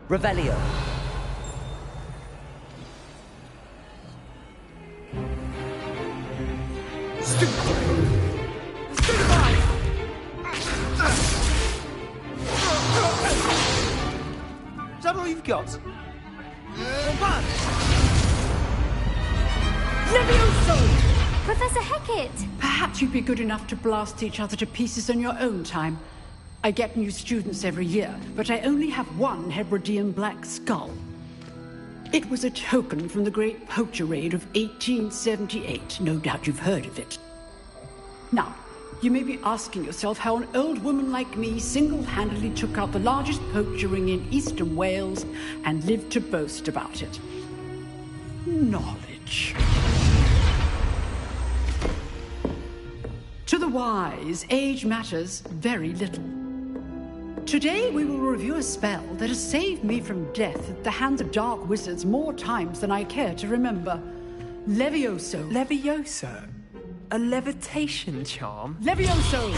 Revelio. Is that all you've got? Levioso! Professor Hecat! Perhaps you'd be good enough to blast each other to pieces on your own time. I get new students every year, but I only have one Hebridean black skull. It was a token from the Great Poacher Raid of 1878. No doubt you've heard of it. Now, you may be asking yourself how an old woman like me single-handedly took out the largest poacher ring in eastern Wales and lived to boast about it. Knowledge. To the wise, age matters very little. Today we will review a spell that has saved me from death at the hands of dark wizards more times than I care to remember. Levioso. Levioso? A levitation charm? Levioso!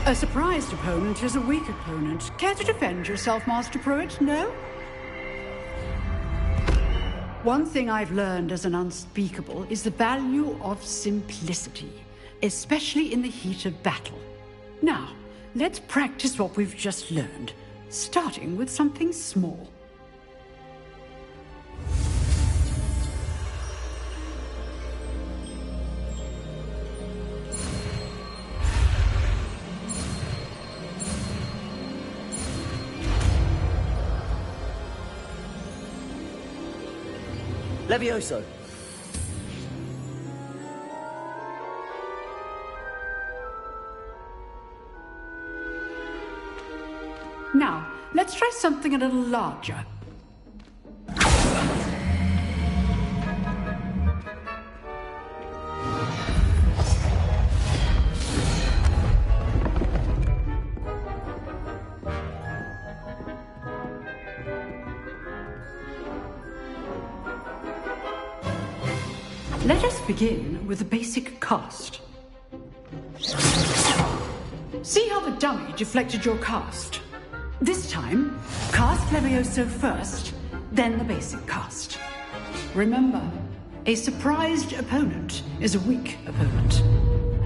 A surprised opponent is a weak opponent. Care to defend yourself, Master Pruitt? No? One thing I've learned as an unspeakable is the value of simplicity, especially in the heat of battle. Now, let's practice what we've just learned, starting with something small. Levioso. Now, let's try something a little larger. Let us begin with the basic cast. See how the dummy deflected your cast? This time, cast Levioso first, then the basic cast. Remember, a surprised opponent is a weak opponent,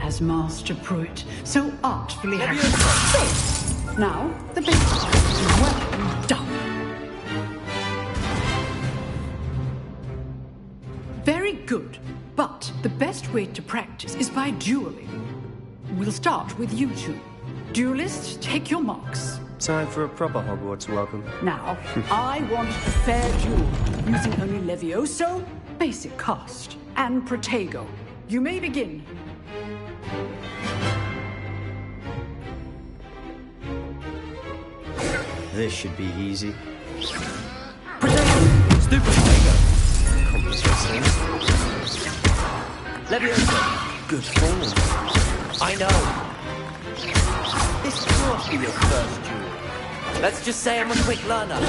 as Master Pruitt so artfully has. So, now, the basic cast. Well done. Very good, but the best way to practice is by dueling. We'll start with you two. Duelists, take your marks. Time for a proper Hogwarts welcome. Now, I want a fair duel, using only Levioso, basic cast, and Protego. You may begin. This should be easy. Protego. Stupid Protego. Levioso. Good form. I know. This can't be your first duel. Let's just say I'm a quick learner.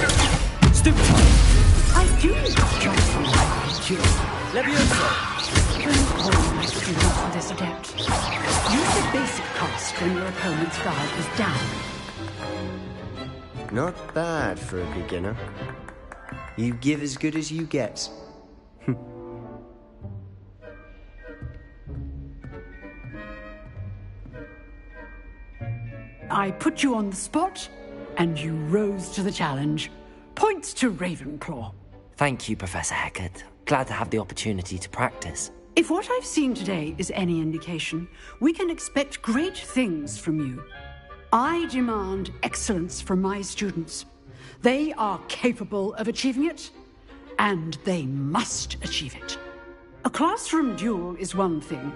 Stupid. I do enjoy you. Levioso. All my students are this adept. Use the basic cast when your opponent's guard is down. Not bad for a beginner. You give as good as you get. I put you on the spot, and you rose to the challenge. Points to Ravenclaw. Thank you, Professor Hecat. Glad to have the opportunity to practice. If what I've seen today is any indication, we can expect great things from you. I demand excellence from my students. They are capable of achieving it, and they must achieve it. A classroom duel is one thing,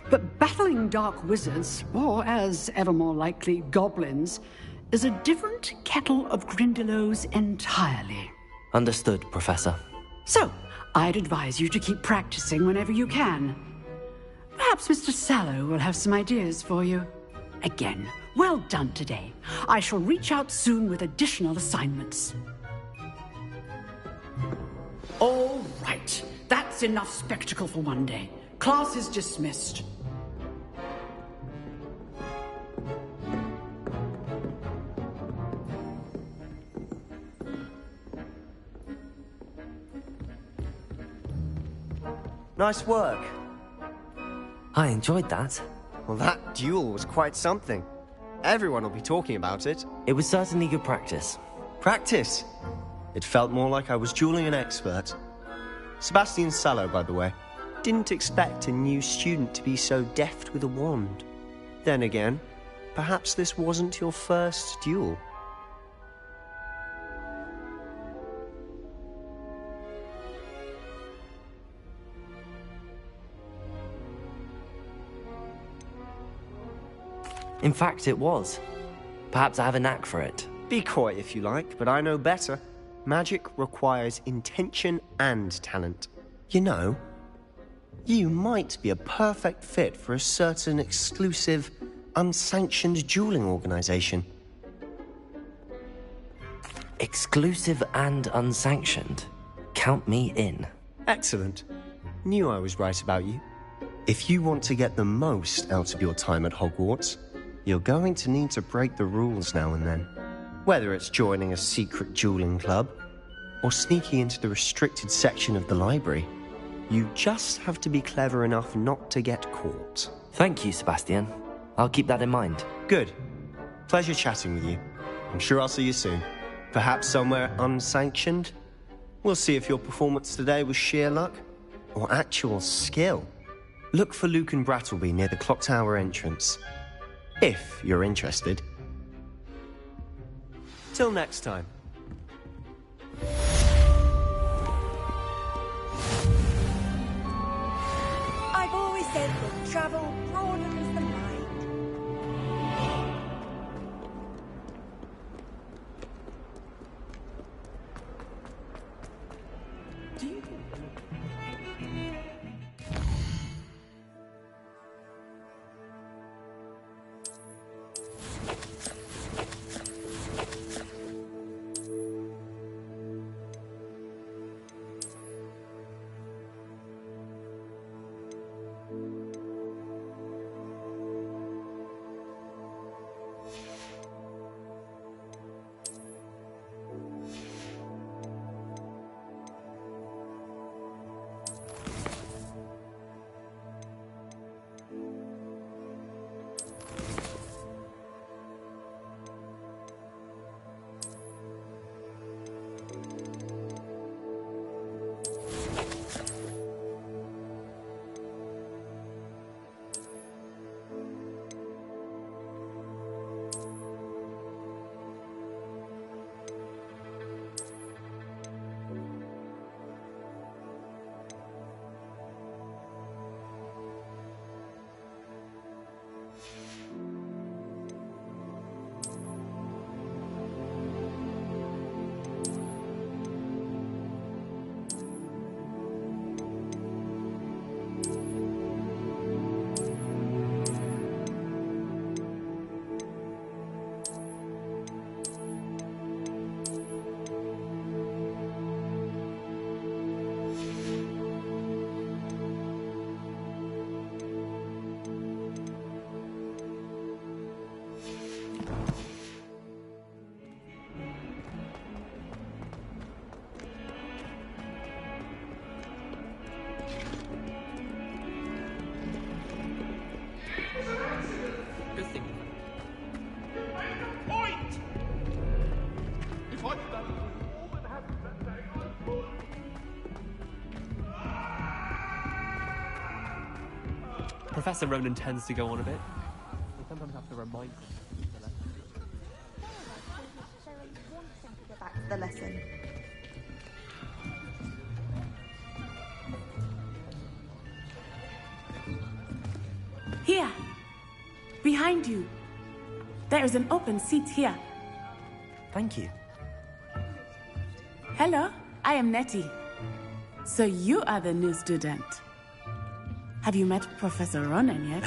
but battling dark wizards, or as ever more likely, goblins, is a different kettle of Grindylows entirely. Understood, Professor. So, I'd advise you to keep practicing whenever you can. Perhaps Mr. Sallow will have some ideas for you. Again, well done today. I shall reach out soon with additional assignments. All right. That's enough spectacle for one day. Class is dismissed. Nice work. I enjoyed that. Well, that duel was quite something. Everyone will be talking about it. It was certainly good practice. Practice? It felt more like I was dueling an expert. Sebastian Sallow, by the way. Didn't expect a new student to be so deft with a wand. Then again, perhaps this wasn't your first duel. In fact, it was. Perhaps I have a knack for it. Be coy if you like, but I know better. Magic requires intention and talent. You know, you might be a perfect fit for a certain exclusive, unsanctioned dueling organization. Exclusive and unsanctioned. Count me in. Excellent. Knew I was right about you. If you want to get the most out of your time at Hogwarts, you're going to need to break the rules now and then. Whether it's joining a secret dueling club, or sneaking into the restricted section of the library, you just have to be clever enough not to get caught. Thank you, Sebastian. I'll keep that in mind. Good. Pleasure chatting with you. I'm sure I'll see you soon. Perhaps somewhere unsanctioned? We'll see if your performance today was sheer luck, or actual skill. Look for Lucan Brattleby near the Clock Tower entrance. If you're interested. Till next time. I've always said that travel broadens the mind. Professor Ronan tends to go on a bit. We sometimes have to remind him. Go back to the lesson. Here, behind you. There is an open seat here. Thank you. Hello, I am Nettie. So you are the new student. Have you met Professor Ronan yet?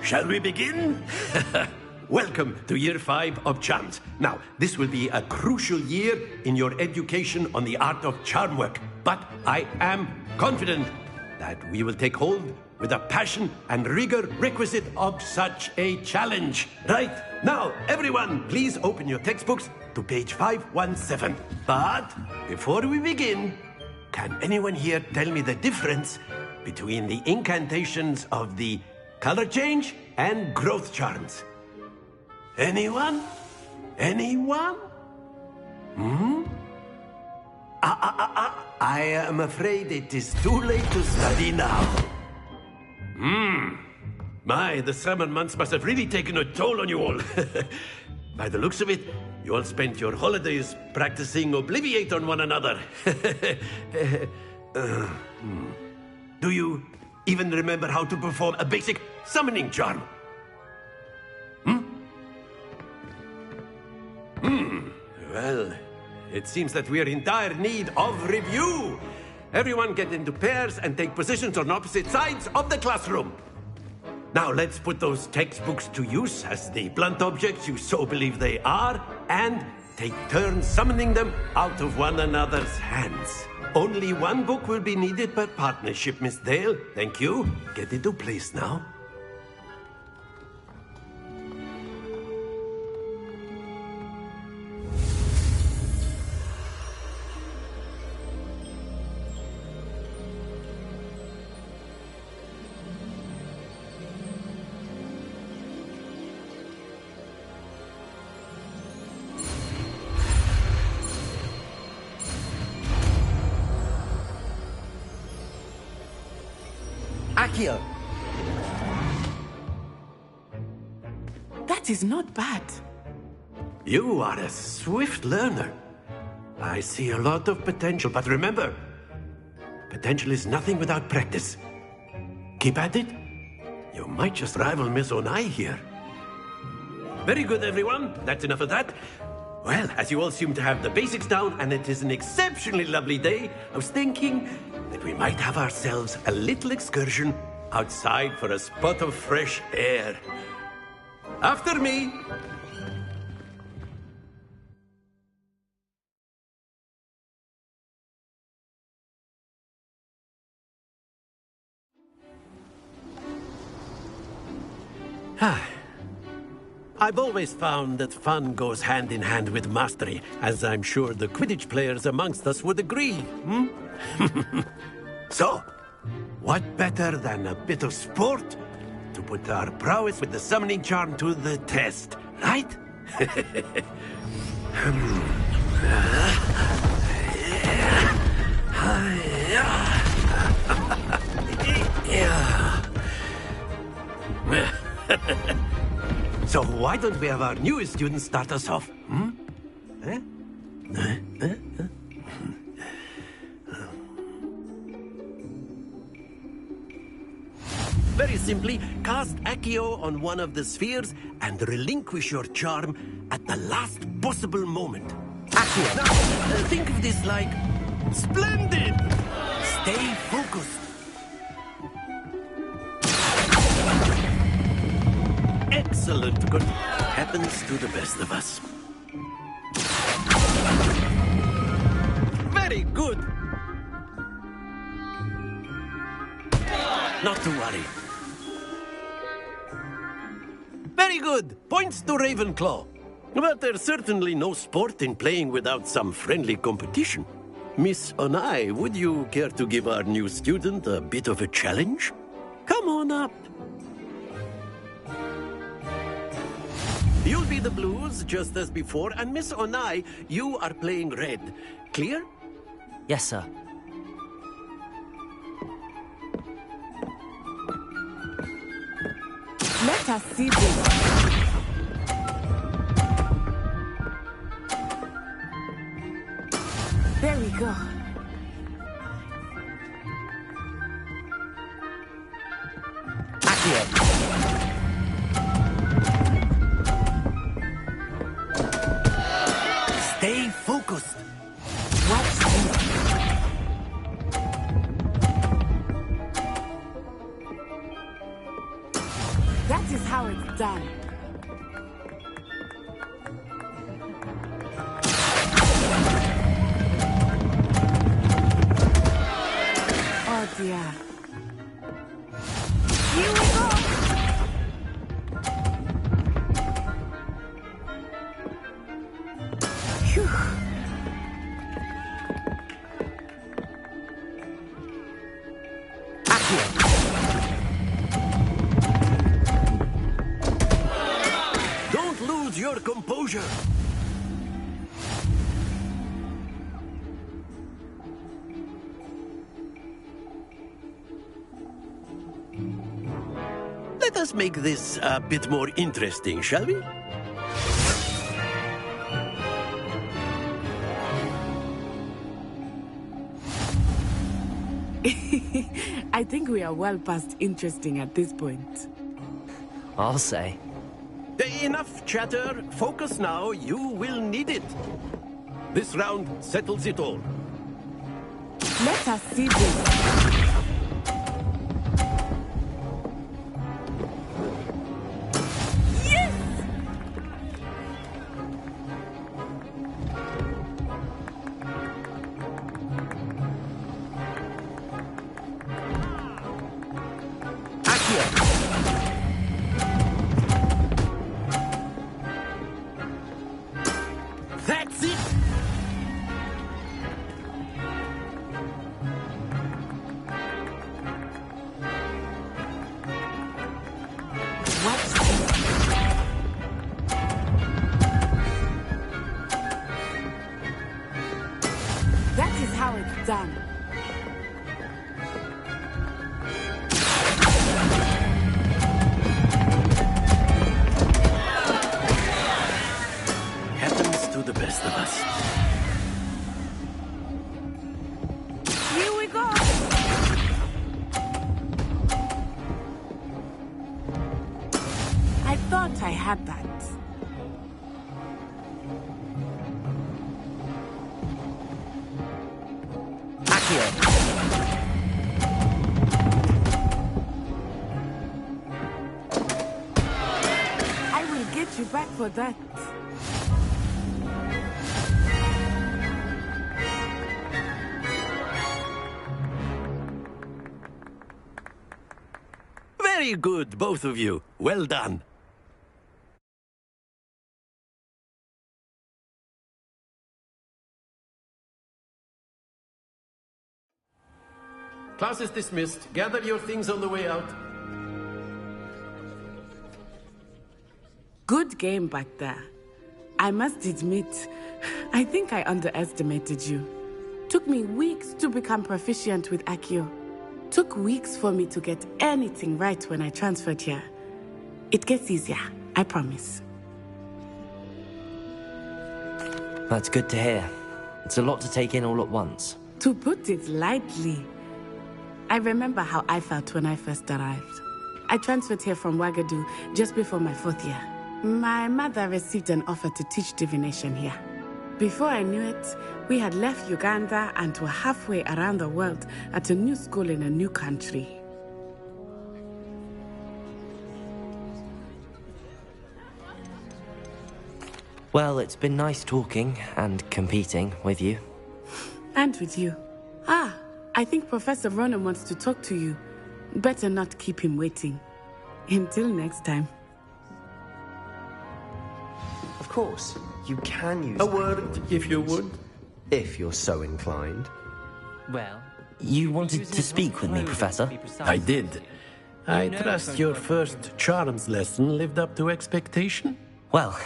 Shall we begin? Welcome to Year 5 of Charms. Now, this will be a crucial year in your education on the art of charm work, but I am confident that we will take hold with the passion and rigor requisite of such a challenge. Right, now, everyone, please open your textbooks to page 517. But before we begin, can anyone here tell me the difference between the incantations of the color change and growth charms? Anyone? Anyone? I am afraid it is too late to study now. My, the summer months must have really taken a toll on you all. By the looks of it, you all spent your holidays practicing Obliviate on one another. Do you even remember how to perform a basic summoning charm? Well, it seems that we are in dire need of review. Everyone get into pairs and take positions on opposite sides of the classroom. Now let's put those textbooks to use as the blunt objects you so believe they are, and take turns summoning them out of one another's hands. Only one book will be needed per partnership, Miss Dale. Thank you. Get into place now. Accio! That is not bad. You are a swift learner. I see a lot of potential, but remember, potential is nothing without practice. Keep at it. You might just rival Miss Onai here. Very good, everyone. That's enough of that. Well, as you all seem to have the basics down, and it is an exceptionally lovely day, I was thinking that we might have ourselves a little excursion outside for a spot of fresh air. After me! I've always found that fun goes hand in hand with mastery, as I'm sure the Quidditch players amongst us would agree. So, what better than a bit of sport to put our prowess with the summoning charm to the test, right? So why don't we have our newest student start us off? Very simply, cast Accio on one of the spheres and relinquish your charm at the last possible moment. Accio! Now, think of this like... Splendid! Stay focused. Excellent. Good. Happens to the best of us. Very good. Not to worry. Very good. Points to Ravenclaw. But there's certainly no sport in playing without some friendly competition. Miss Onai, would you care to give our new student a bit of a challenge? Come on up. You'll be the blues, just as before, and Miss Onai, you are playing red. Clear? Yes, sir. Let us see this. There we go. Accio! Stay focused. Watch this. That is how it's done. Hold your composure. Let us make this a bit more interesting, shall we? I think we are well past interesting at this point. I'll say. Enough chatter. Focus now. You will need it. This round settles it all. Let us see this. That's it! That is how it's done. Happens to the best of us. Here we go. I thought I had that. I will get you back for that. Very good, both of you. Well done. Class is dismissed. Gather your things on the way out. Good game back there. I must admit, I think I underestimated you. Took me weeks to become proficient with Accio. Took weeks for me to get anything right when I transferred here. It gets easier, I promise. That's good to hear. It's a lot to take in all at once. To put it lightly, I remember how I felt when I first arrived. I transferred here from Wagadu just before my 4th year. My mother received an offer to teach divination here. Before I knew it, we had left Uganda and were halfway around the world at a new school in a new country. Well, it's been nice talking and competing with you. And with you. I think Professor Ronan wants to talk to you. Better not keep him waiting. Until next time. Of course, you can use A word, if you would. if you're so inclined. Well, you wanted to speak with me, Professor? I did. I trust your first charms lesson lived up to expectation. Well,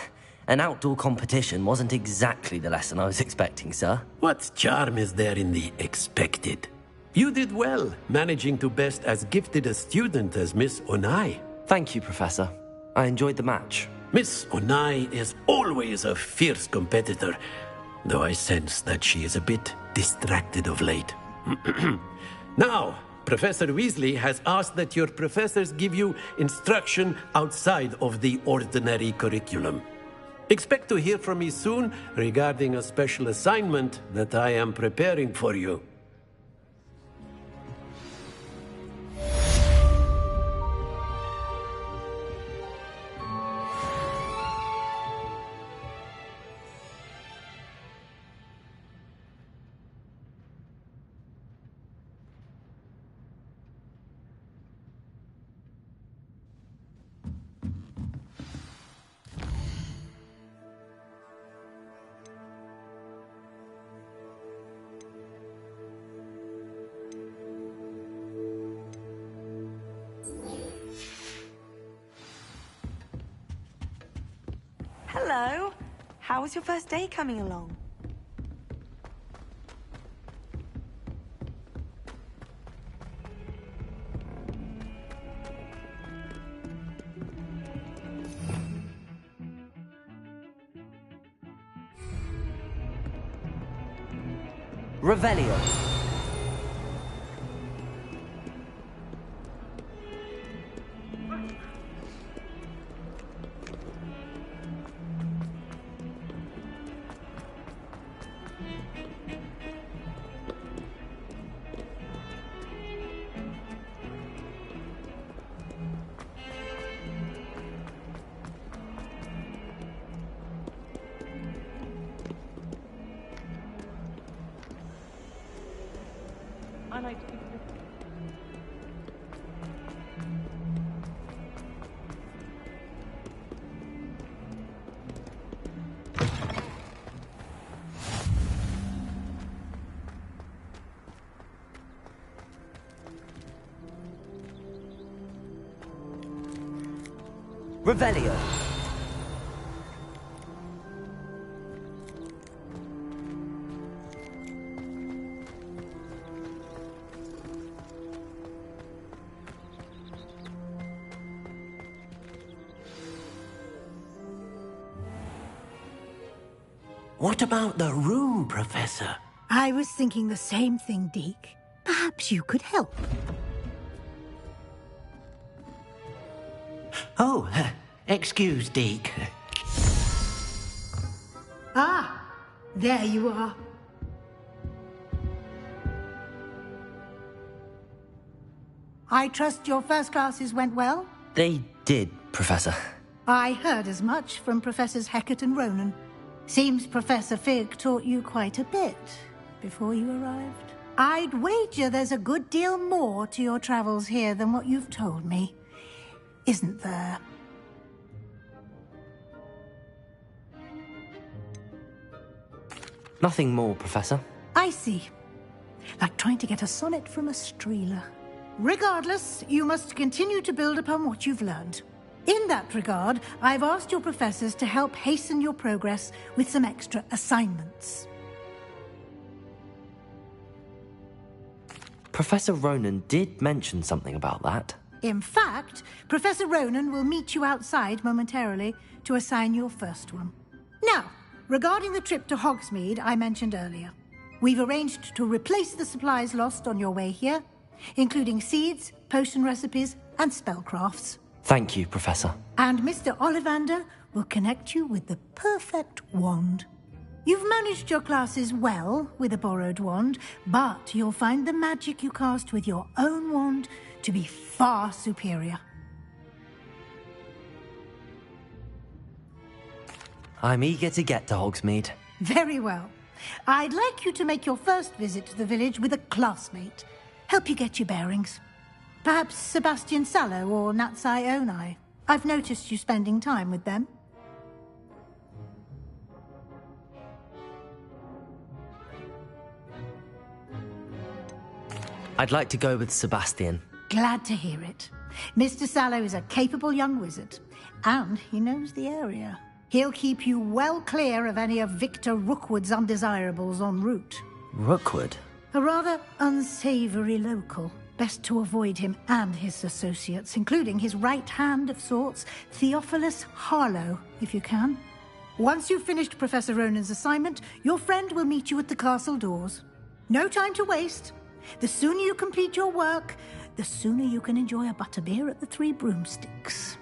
an outdoor competition wasn't exactly the lesson I was expecting, sir. What charm is there in the expected? You did well, managing to best as gifted a student as Miss Onai. Thank you, Professor. I enjoyed the match. Miss Onai is always a fierce competitor, though I sense that she is a bit distracted of late. Now, Professor Weasley has asked that your professors give you instruction outside of the ordinary curriculum. Expect to hear from me soon regarding a special assignment that I am preparing for you. Hello. How was your first day coming along? Revelio. I like to Revelio. What about the room, Professor? I was thinking the same thing, Deke. Perhaps you could help. Oh, excuse, Deke. Ah, there you are. I trust your first classes went well? They did, Professor. I heard as much from Professors Hecat and Ronan. Seems Professor Fig taught you quite a bit before you arrived. I'd wager there's a good deal more to your travels here than what you've told me. Isn't there? Nothing more, Professor. I see. Like trying to get a sonnet from a streeler. Regardless, you must continue to build upon what you've learned. In that regard, I've asked your professors to help hasten your progress with some extra assignments. Professor Ronan did mention something about that. In fact, Professor Ronan will meet you outside momentarily to assign your first one. Now, regarding the trip to Hogsmeade I mentioned earlier, we've arranged to replace the supplies lost on your way here, including seeds, potion recipes, and spellcrafts. Thank you, Professor. And Mr. Ollivander will connect you with the perfect wand. You've managed your classes well with a borrowed wand, but you'll find the magic you cast with your own wand to be far superior. I'm eager to get to Hogsmeade. Very well. I'd like you to make your first visit to the village with a classmate. Help you get your bearings. Perhaps Sebastian Sallow or Natsai Onai. I've noticed you spending time with them. I'd like to go with Sebastian. Glad to hear it. Mr. Sallow is a capable young wizard, and he knows the area. He'll keep you well clear of any of Victor Rookwood's undesirables en route. Rookwood? A rather unsavory local. Best to avoid him and his associates, including his right hand of sorts, Theophilus Harlow, if you can. Once you've finished Professor Ronan's assignment, your friend will meet you at the castle doors. No time to waste. The sooner you complete your work, the sooner you can enjoy a butterbeer at the Three Broomsticks.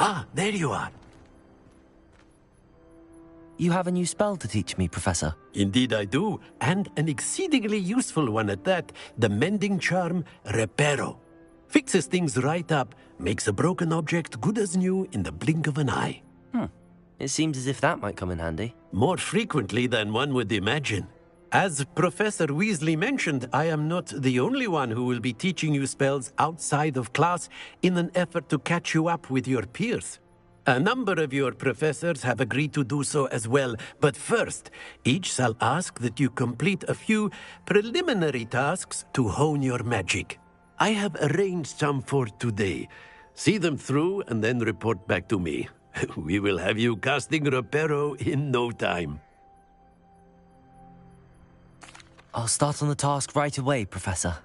Ah, there you are. You have a new spell to teach me, Professor. Indeed I do, and an exceedingly useful one at that. The mending charm, Reparo. Fixes things right up, makes a broken object good as new in the blink of an eye. It seems as if that might come in handy. More frequently than one would imagine. As Professor Weasley mentioned, I am not the only one who will be teaching you spells outside of class in an effort to catch you up with your peers. A number of your professors have agreed to do so as well, but first, each shall ask that you complete a few preliminary tasks to hone your magic. I have arranged some for today. See them through and then report back to me. We will have you casting Reparo in no time. I'll start on the task right away, Professor.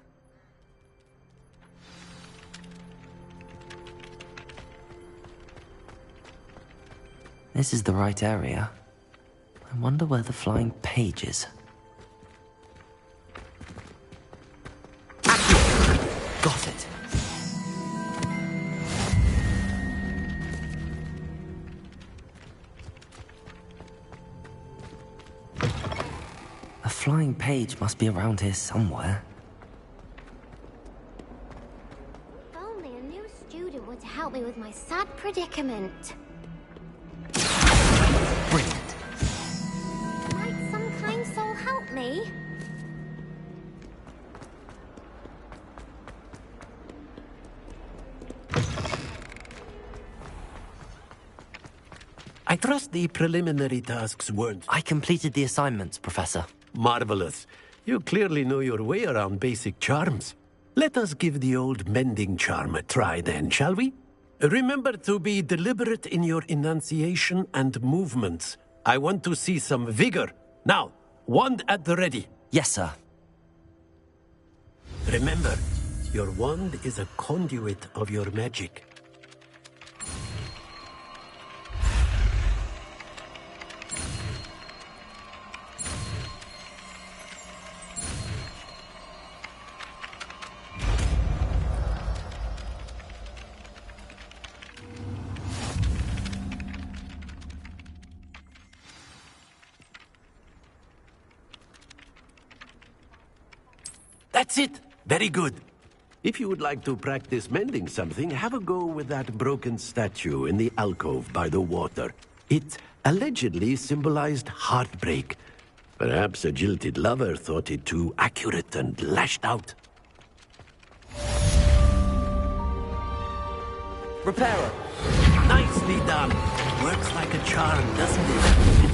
This is the right area. I wonder where the flying page is. Got it. A flying page must be around here somewhere. If only a new student would help me with my sad predicament. Brilliant. Might some kind soul help me? I trust the preliminary tasks weren't... I completed the assignments, Professor. Marvelous. You clearly know your way around basic charms. Let us give the old mending charm a try then, shall we? Remember to be deliberate in your enunciation and movements. I want to see some vigor. Now, wand at the ready. Yes, sir. Remember, your wand is a conduit of your magic. That's it! Very good. If you would like to practice mending something, have a go with that broken statue in the alcove by the water. It allegedly symbolized heartbreak. Perhaps a jilted lover thought it too accurate and lashed out. Reparo! Nicely done! Works like a charm, doesn't it?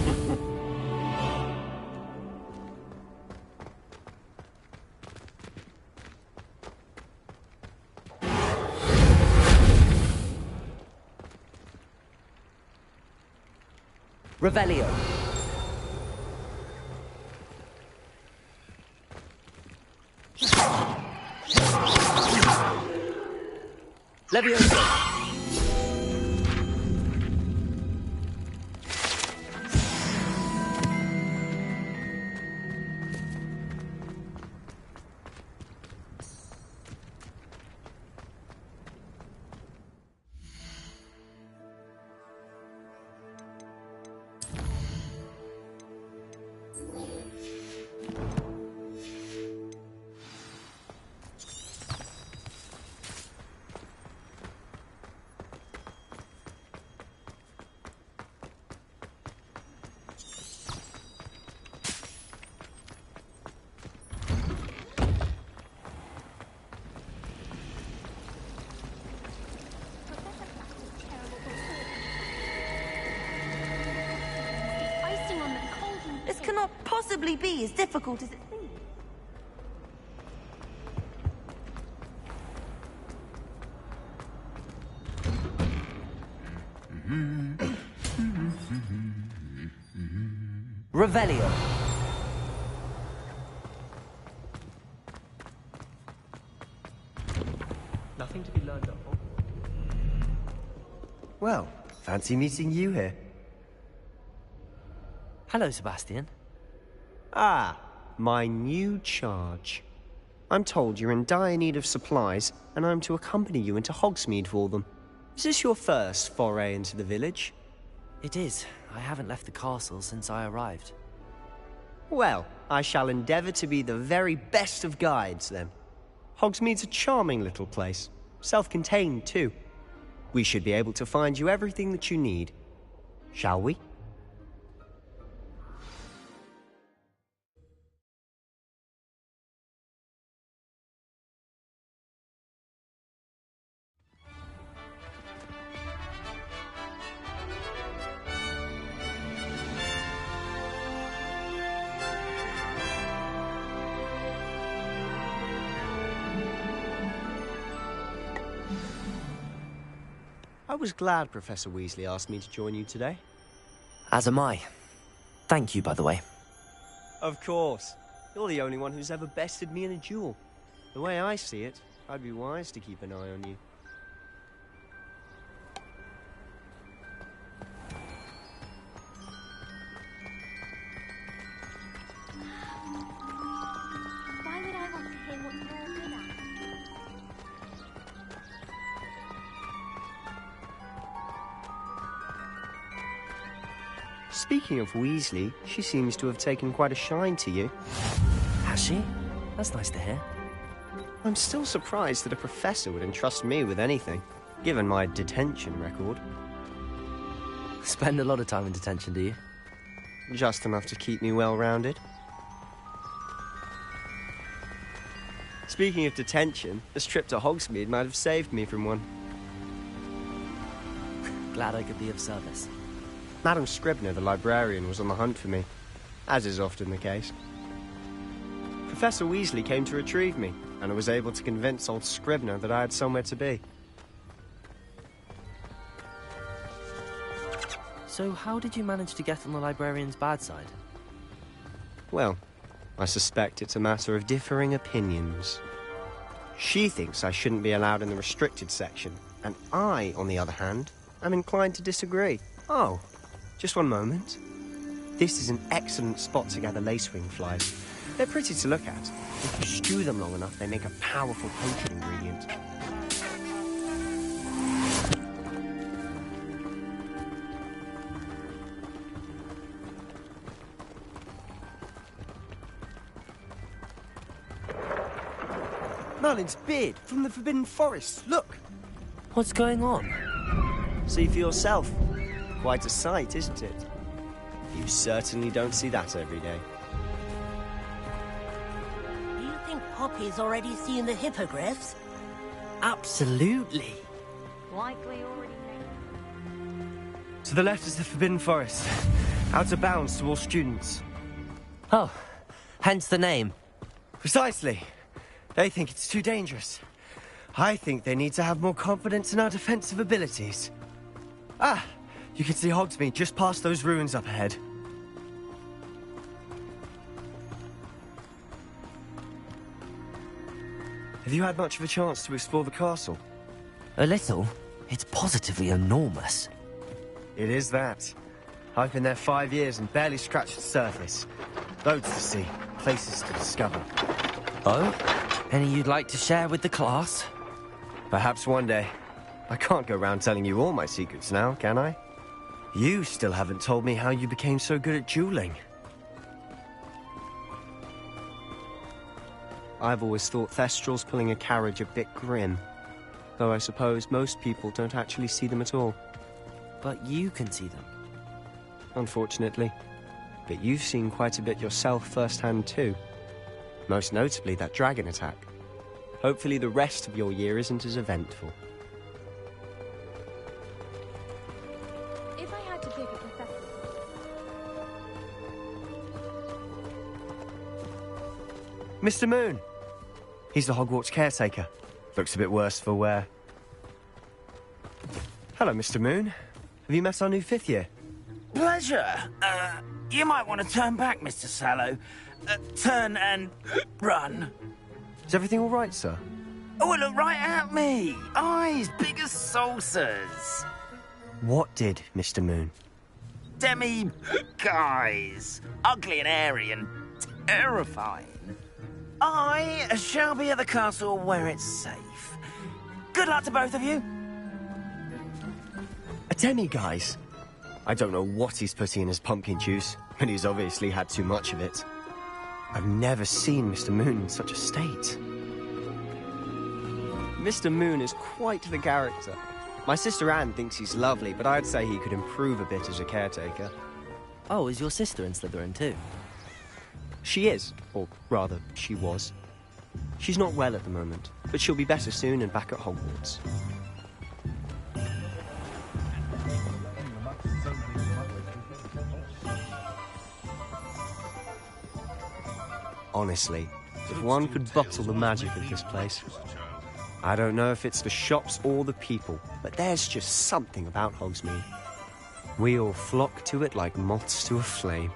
Revelio. Leviosa. This cannot possibly be as difficult as it seems. Revelio. Nothing to be learned at all. Well, fancy meeting you here. Hello, Sebastian. Ah, my new charge. I'm told you're in dire need of supplies, and I'm to accompany you into Hogsmeade for them. Is this your first foray into the village? It is. I haven't left the castle since I arrived. Well, I shall endeavour to be the very best of guides, then. Hogsmeade's a charming little place. Self-contained, too. We should be able to find you everything that you need. Shall we? I was glad Professor Weasley asked me to join you today. As am I. Thank you, by the way. Of course. You're the only one who's ever bested me in a duel. The way I see it, I'd be wise to keep an eye on you. Why would I want to hear what you're good at? Speaking of Weasley, she seems to have taken quite a shine to you. Has she? That's nice to hear. I'm still surprised that a professor would entrust me with anything, given my detention record. Spend a lot of time in detention, do you? Just enough to keep me well-rounded. Speaking of detention, this trip to Hogsmeade might have saved me from one. Glad I could be of service. Madam Scribner, the librarian, was on the hunt for me, as is often the case. Professor Weasley came to retrieve me, and I was able to convince old Scribner that I had somewhere to be. So how did you manage to get on the librarian's bad side? Well, I suspect it's a matter of differing opinions. She thinks I shouldn't be allowed in the restricted section, and I, on the other hand, am inclined to disagree. Oh, just one moment. This is an excellent spot to gather lacewing flies. They're pretty to look at. If you stew them long enough, they make a powerful potion ingredient. Merlin's beard from the Forbidden Forest. Look! What's going on? See for yourself. Quite a sight, isn't it? You certainly don't see that every day. Do you think Poppy's already seen the hippogriffs? Absolutely. Likely already know. To the left is the Forbidden Forest. Out of bounds to all students. Oh, hence the name. Precisely. They think it's too dangerous. I think they need to have more confidence in our defensive abilities. Ah, you can see Hogsmeade just past those ruins up ahead. Have you had much of a chance to explore the castle? A little. It's positively enormous. It is that. I've been there 5 years and barely scratched the surface. Loads to see, places to discover. Oh? Any you'd like to share with the class? Perhaps one day. I can't go around telling you all my secrets now, can I? You still haven't told me how you became so good at dueling. I've always thought Thestrals pulling a carriage a bit grim. Though I suppose most people don't actually see them at all. But you can see them. Unfortunately. But you've seen quite a bit yourself firsthand too. Most notably that dragon attack. Hopefully the rest of your year isn't as eventful. If I had to pick a professor... Mr. Moon! He's the Hogwarts caretaker. Looks a bit worse for wear. Hello, Mr. Moon. Have you met our new 5th year? Pleasure. You might want to turn back, Mr. Sallow. Turn and run. Is everything all right, sir? Oh, look right at me. Eyes big as saucers. What did, Mr. Moon? Guys. Ugly and airy and terrifying. I shall be at the castle where it's safe. Good luck to both of you. A demi-guise? I don't know what he's putting in his pumpkin juice, but he's obviously had too much of it. I've never seen Mr. Moon in such a state. Mr. Moon is quite the character. My sister Anne thinks he's lovely, but I'd say he could improve a bit as a caretaker. Oh, is your sister in Slytherin too? She is, or rather, she was. She's not well at the moment, but she'll be better soon and back at Hogwarts. Honestly, if one could bottle the magic of this place. I don't know if it's the shops or the people, but there's just something about Hogsmeade. We all flock to it like moths to a flame.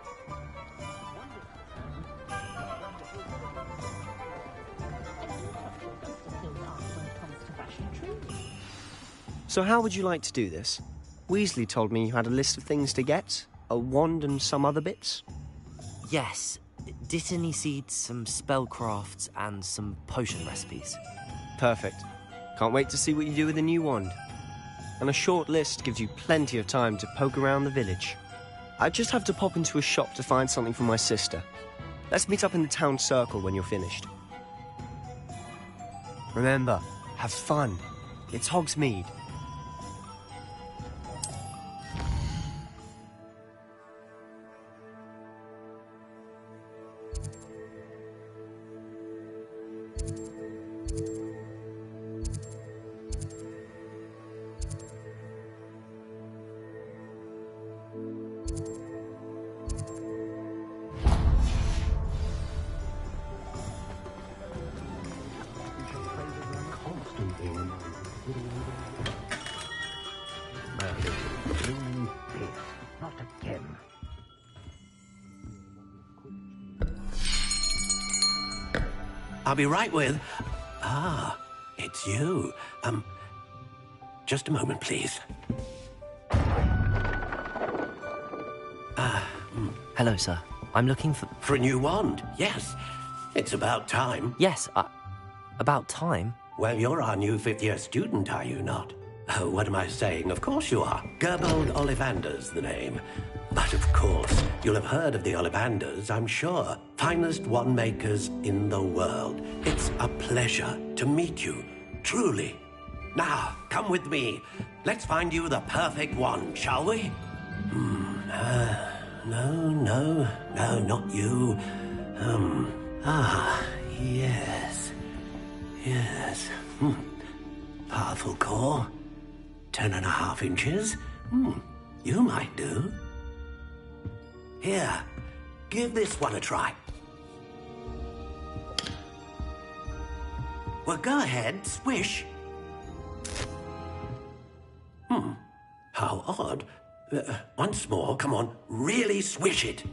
So how would you like to do this? Weasley told me you had a list of things to get, a wand and some other bits. Yes. Dittany seeds, some spellcrafts, and some potion recipes. Perfect. Can't wait to see what you do with the new wand. And a short list gives you plenty of time to poke around the village. I just have to pop into a shop to find something for my sister. Let's meet up in the town circle when you're finished. Remember, have fun. It's Hogsmeade. Not again. I'll be right with... Ah, it's you. Just a moment, please. Hello, sir. I'm looking for... For a new wand, yes. It's about time. Yes, about time? Well, you're our new fifth-year student, are you not? Oh, what am I saying? Of course you are. Gerbold Ollivander's the name. But of course, you'll have heard of the Ollivanders, I'm sure. Finest wand makers in the world. It's a pleasure to meet you, truly. Now, come with me. Let's find you the perfect wand, shall we? No, not you. Yes. Powerful core. 10.5 inches. You might do. Here, give this one a try. Well, go ahead, swish. How odd. Once more, come on, really swish it.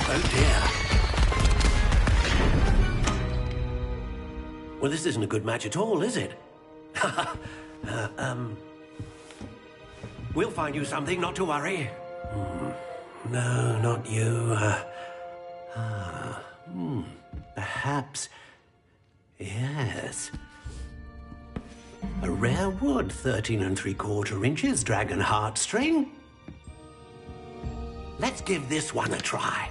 Oh dear. Well, this isn't a good match at all, is it? We'll find you something, not to worry. No, not you. Perhaps... Yes. A rare wood, 13 3/4 inches, dragon heartstring. Let's give this one a try.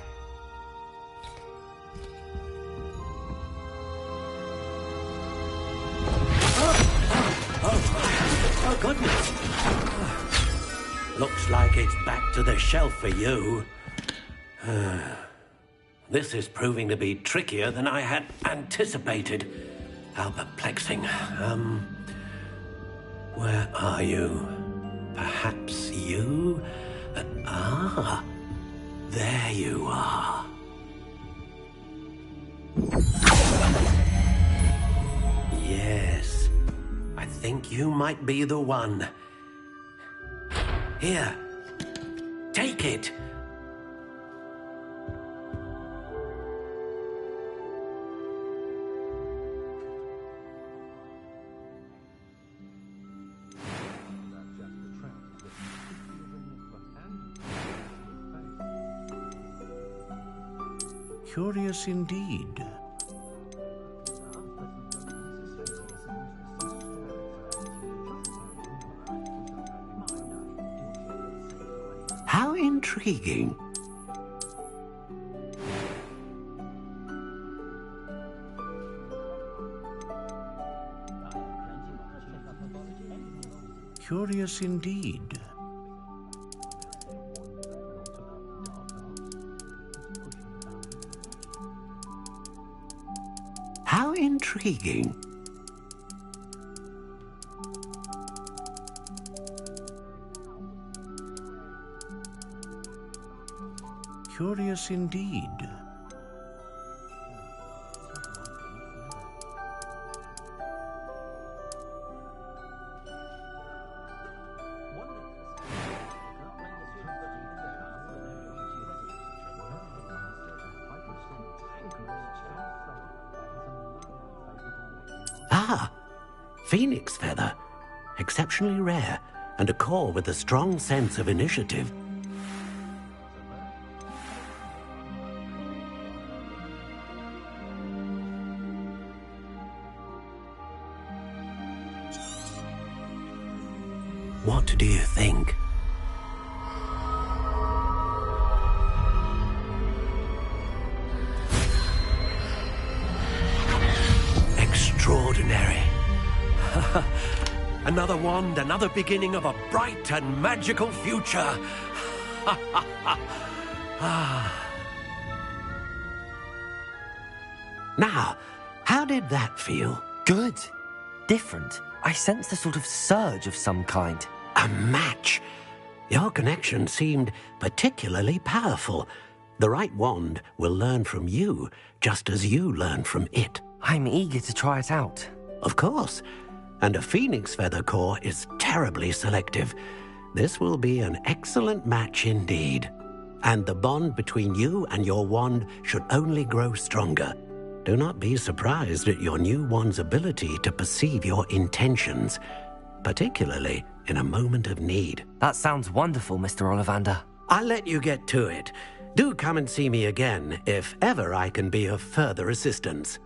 Oh, goodness. Looks like it's back to the shelf for you. This is proving to be trickier than I had anticipated. How perplexing. Where are you? Perhaps you? There you are. Yes, I think you might be the one. Here, take it. Curious indeed. How intriguing. Curious indeed. How intriguing. Curious indeed. Ah, phoenix feather. Exceptionally rare, and a core with a strong sense of initiative. What do you think? Extraordinary. Another wand, another beginning of a bright and magical future. Now, how did that feel? Good. Different. I sensed a sort of surge of some kind. A match. Your connection seemed particularly powerful. The right wand will learn from you, just as you learn from it. I'm eager to try it out. Of course. And a phoenix feather core is terribly selective. This will be an excellent match indeed. And the bond between you and your wand should only grow stronger. Do not be surprised at your new wand's ability to perceive your intentions, particularly in a moment of need. That sounds wonderful, Mr. Ollivander. I'll let you get to it. Do come and see me again if ever I can be of further assistance.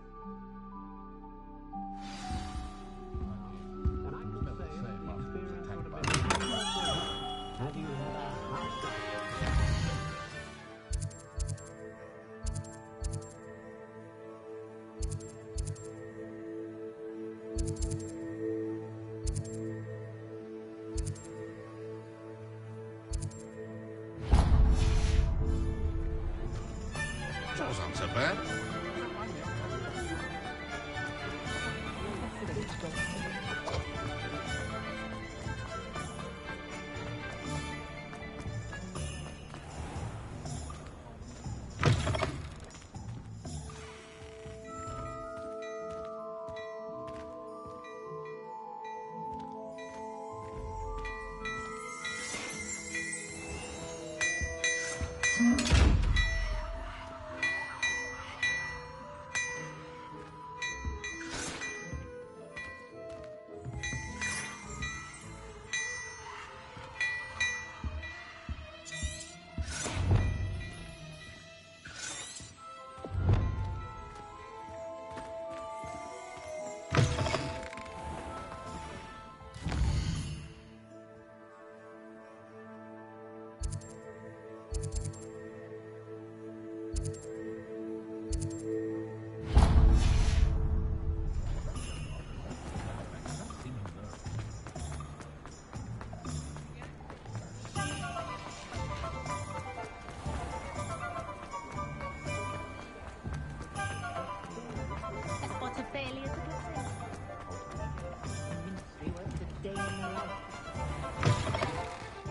Wasn't so bad.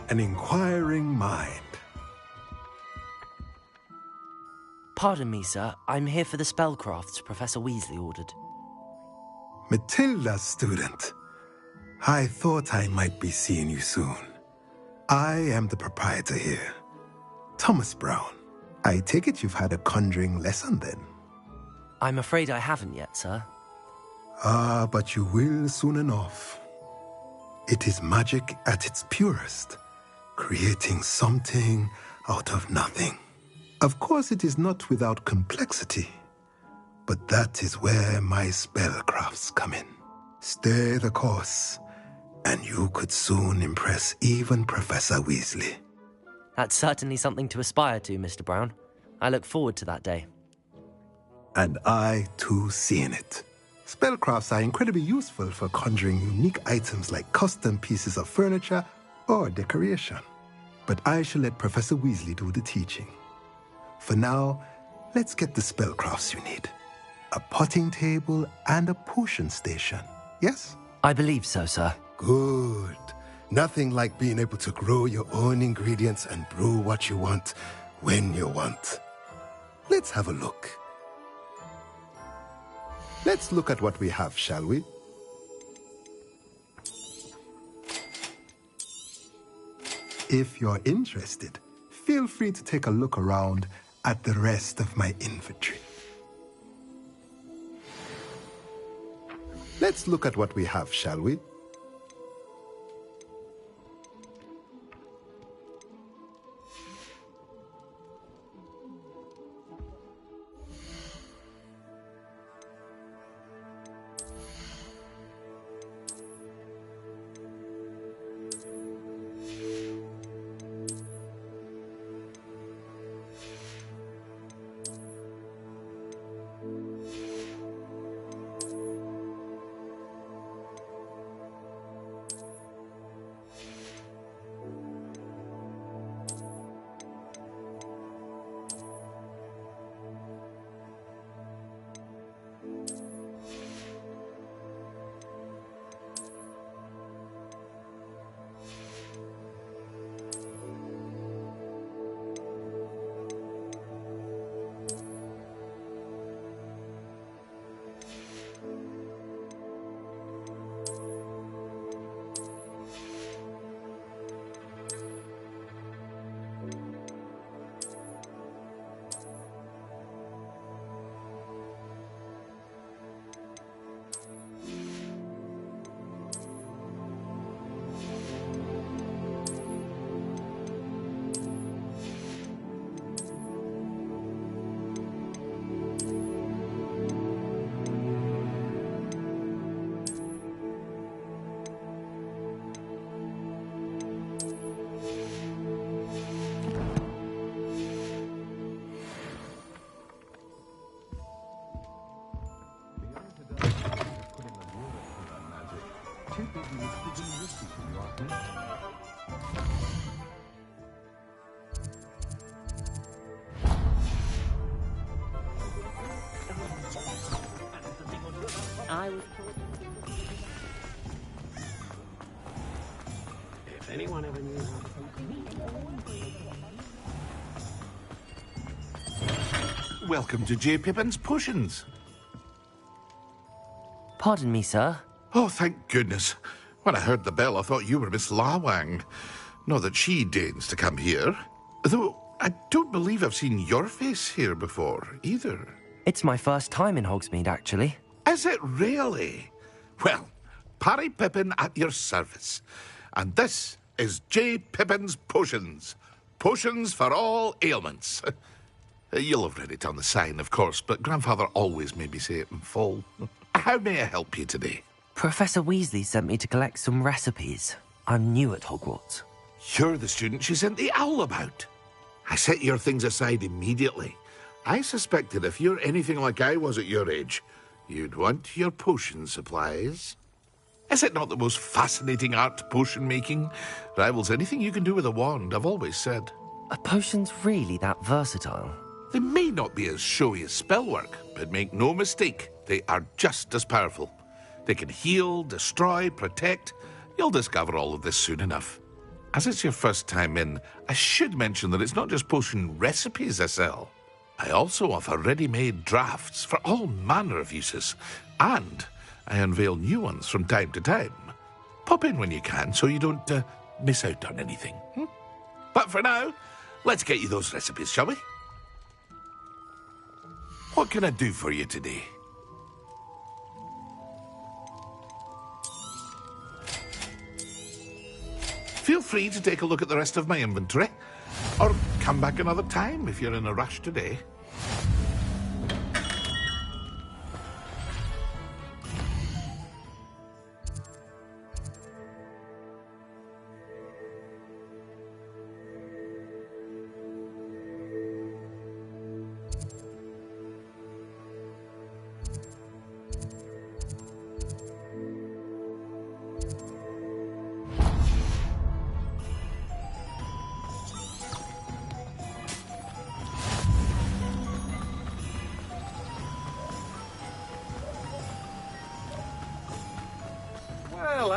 An inquiring mind. Pardon me, sir. I'm here for the spellcrafts Professor Weasley ordered. Matilda's student. I thought I might be seeing you soon. I am the proprietor here, Thomas Brown. I take it you've had a conjuring lesson then? I'm afraid I haven't yet, sir. Ah, but you will soon enough. It is magic at its purest, creating something out of nothing. Of course, it is not without complexity, but that is where my spellcrafts come in. Stay the course, and you could soon impress even Professor Weasley. That's certainly something to aspire to, Mr. Brown. I look forward to that day. And I, too, seeing it. Spellcrafts are incredibly useful for conjuring unique items like custom pieces of furniture or decoration. But I shall let Professor Weasley do the teaching. For now, let's get the spellcrafts you need. A potting table and a potion station, yes? I believe so, sir. Good. Nothing like being able to grow your own ingredients and brew what you want when you want. Let's have a look. Let's look at what we have, shall we? If you're interested, feel free to take a look around at the rest of my inventory. Let's look at what we have, shall we? I was told. If anyone ever knew how to... Welcome to J. Pippin's Potions. Pardon me, sir. Oh, thank goodness. When I heard the bell, I thought you were Miss Lawang. Not that she deigns to come here. Though I don't believe I've seen your face here before, either. It's my first time in Hogsmeade, actually. Is it really? Well, Parry Pippin at your service. And this is J. Pippin's Potions. Potions for all ailments. You'll have read it on the sign, of course, but Grandfather always made me say it in full. How may I help you today? Professor Weasley sent me to collect some recipes. I'm new at Hogwarts. You're the student she sent the owl about. I set your things aside immediately. I suspected if you're anything like I was at your age, you'd want your potion supplies. Is it not the most fascinating art, potion making? Rivals anything you can do with a wand, I've always said. Are potions really that versatile? They may not be as showy as spellwork, but make no mistake, they are just as powerful. They can heal, destroy, protect. You'll discover all of this soon enough. As it's your first time in, I should mention that it's not just potion recipes I sell. I also offer ready-made drafts for all manner of uses, and I unveil new ones from time to time. Pop in when you can so you don't miss out on anything. But for now, let's get you those recipes, shall we? What can I do for you today? Feel free to take a look at the rest of my inventory, or come back another time if you're in a rush today.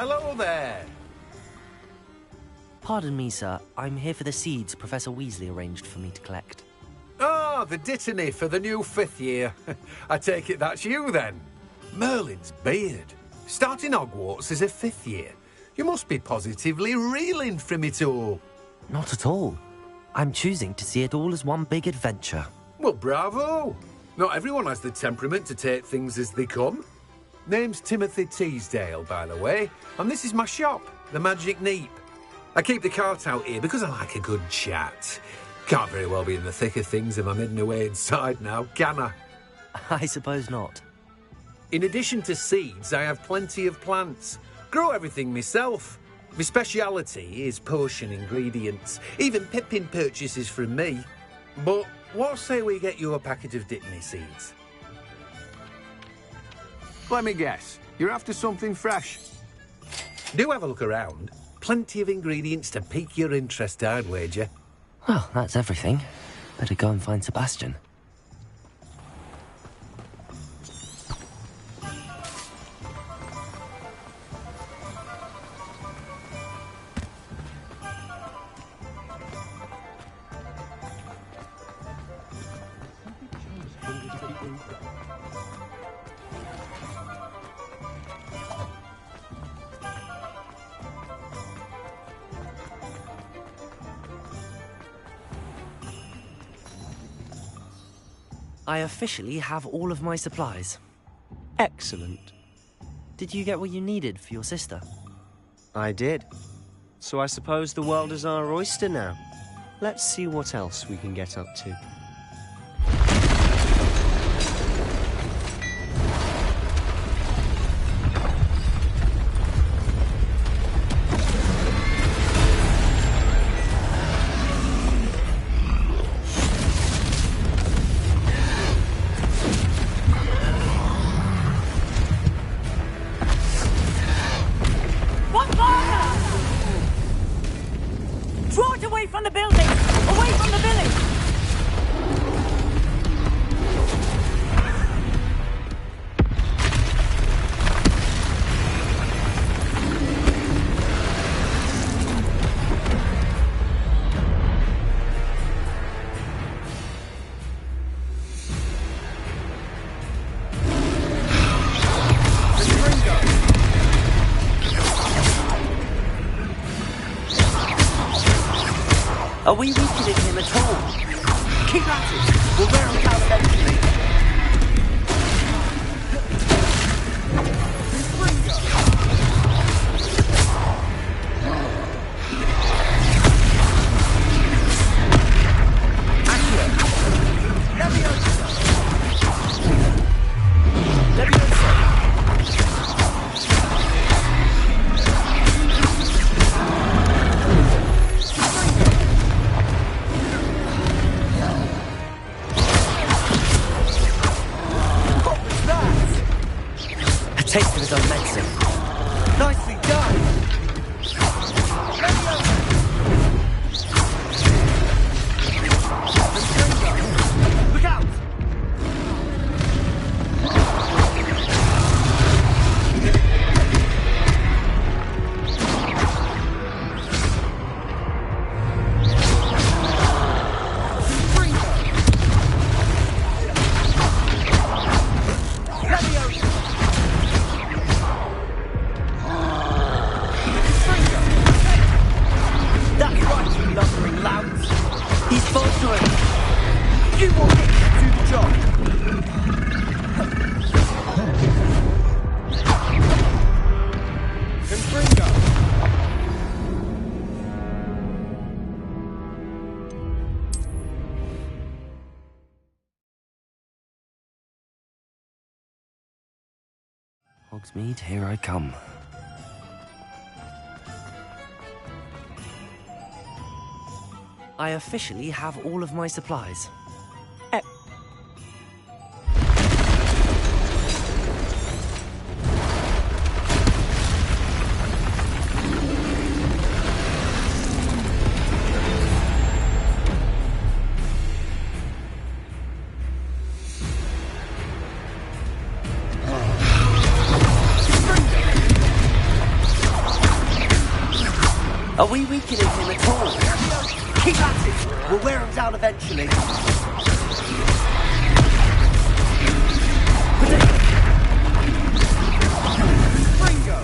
hello there. Pardon me, sir. I'm here for the seeds Professor Weasley arranged for me to collect. Ah, the Dittany for the new 5th year. I take it that's you, then. Merlin's beard. Starting Hogwarts as a 5th year. You must be positively reeling from it all. Not at all. I'm choosing to see it all as one big adventure. Well, bravo. Not everyone has the temperament to take things as they come. Name's Timothy Teasdale, by the way, and this is my shop, the Magic Neep. I keep the cart out here because I like a good chat. Can't very well be in the thick of things if I'm hidden away inside now, can I? I suppose not. In addition to seeds, I have plenty of plants. Grow everything myself. My speciality is potion ingredients. Even Pippin purchases from me. But what say we get you a packet of Dittany seeds? Let me guess. You're after something fresh. Do have a look around. Plenty of ingredients to pique your interest, I'd wager. Well, that's everything. Better go and find Sebastian. I officially have all of my supplies. Excellent. Did you get what you needed for your sister? I did. So I suppose the world is our oyster now. Let's see what else we can get up to. Draw it away from the building! Away from the village! Are we weakening him at all? Keep at it! We'll wear him down eventually. Taste of his own medicine. Nicely done! Look out! He's faltering. You will get to the job. Confringo. Hogsmeade, here I come. I officially have all of my supplies. at it! We'll wear them down eventually. Ringo!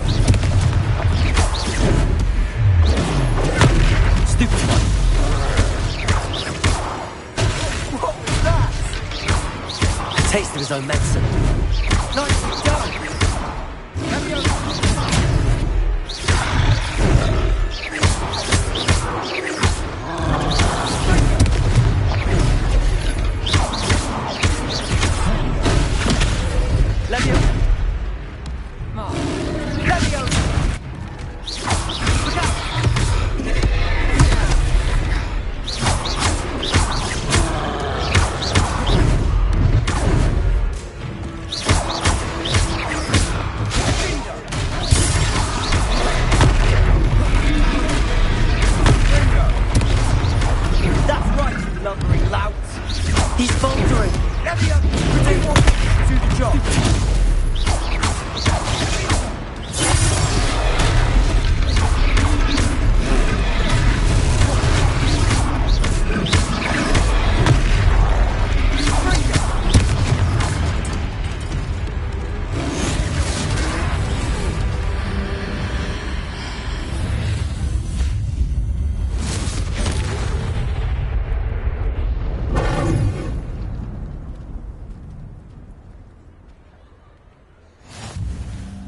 Stupid one. What was that? Taste of his own medicine. Nicely done!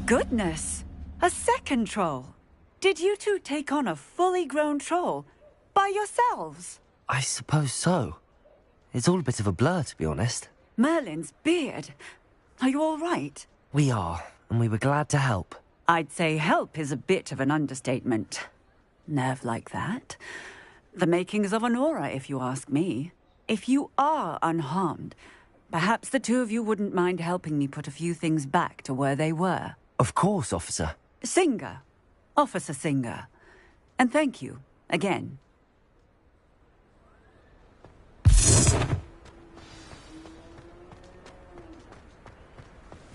Goodness! A second troll! Did you two take on a fully grown troll? By yourselves? I suppose so. It's all a bit of a blur, to be honest. Merlin's beard. Are you all right? We are, and we were glad to help. I'd say help is a bit of an understatement. Nerve like that. The makings of an aura, if you ask me. If you are unharmed, perhaps the two of you wouldn't mind helping me put a few things back to where they were. Of course, officer. Singer. Officer Singer. And thank you, again.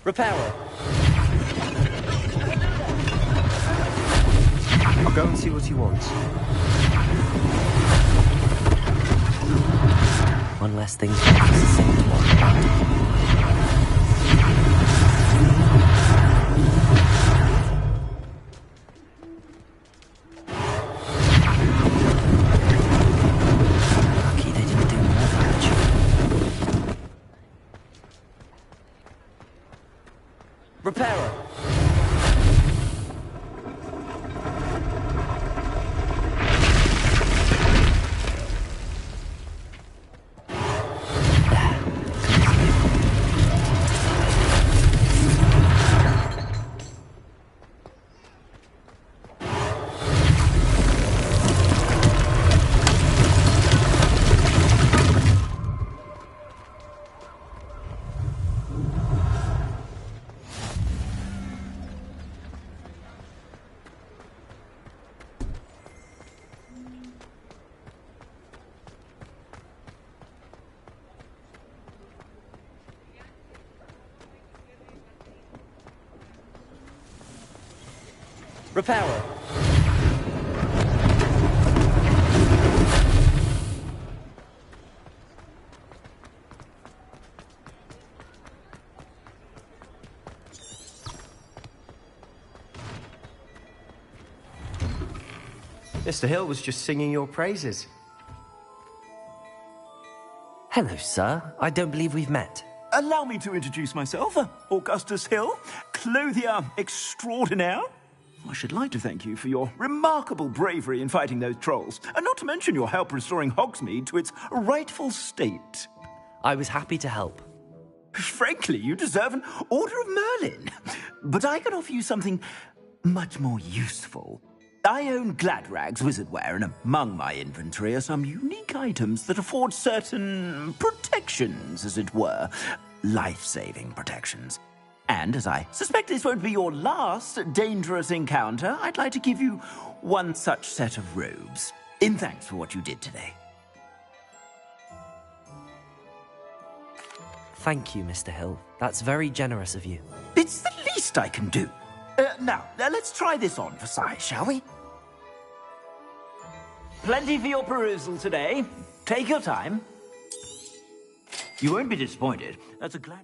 Reparo. I'll go and see what he wants. One less thing for Officer Singer to worry about. Reparo. Reparo. Mr. Hill was just singing your praises. Hello, sir. I don't believe we've met. Allow me to introduce myself, Augustus Hill, clothier extraordinaire. I should like to thank you for your remarkable bravery in fighting those trolls, and not to mention your help restoring Hogsmeade to its rightful state. I was happy to help. Frankly, you deserve an Order of Merlin. But I can offer you something much more useful. I own Gladrag's wizardware, and among my inventory are some unique items that afford certain protections, as it were. Life-saving protections. And as I suspect this won't be your last dangerous encounter, I'd like to give you one such set of robes, in thanks for what you did today. Thank you, Mr. Hill. That's very generous of you. It's the least I can do. Now, let's try this on for size, shall we? Plenty for your perusal today. Take your time. You won't be disappointed. That's a glad...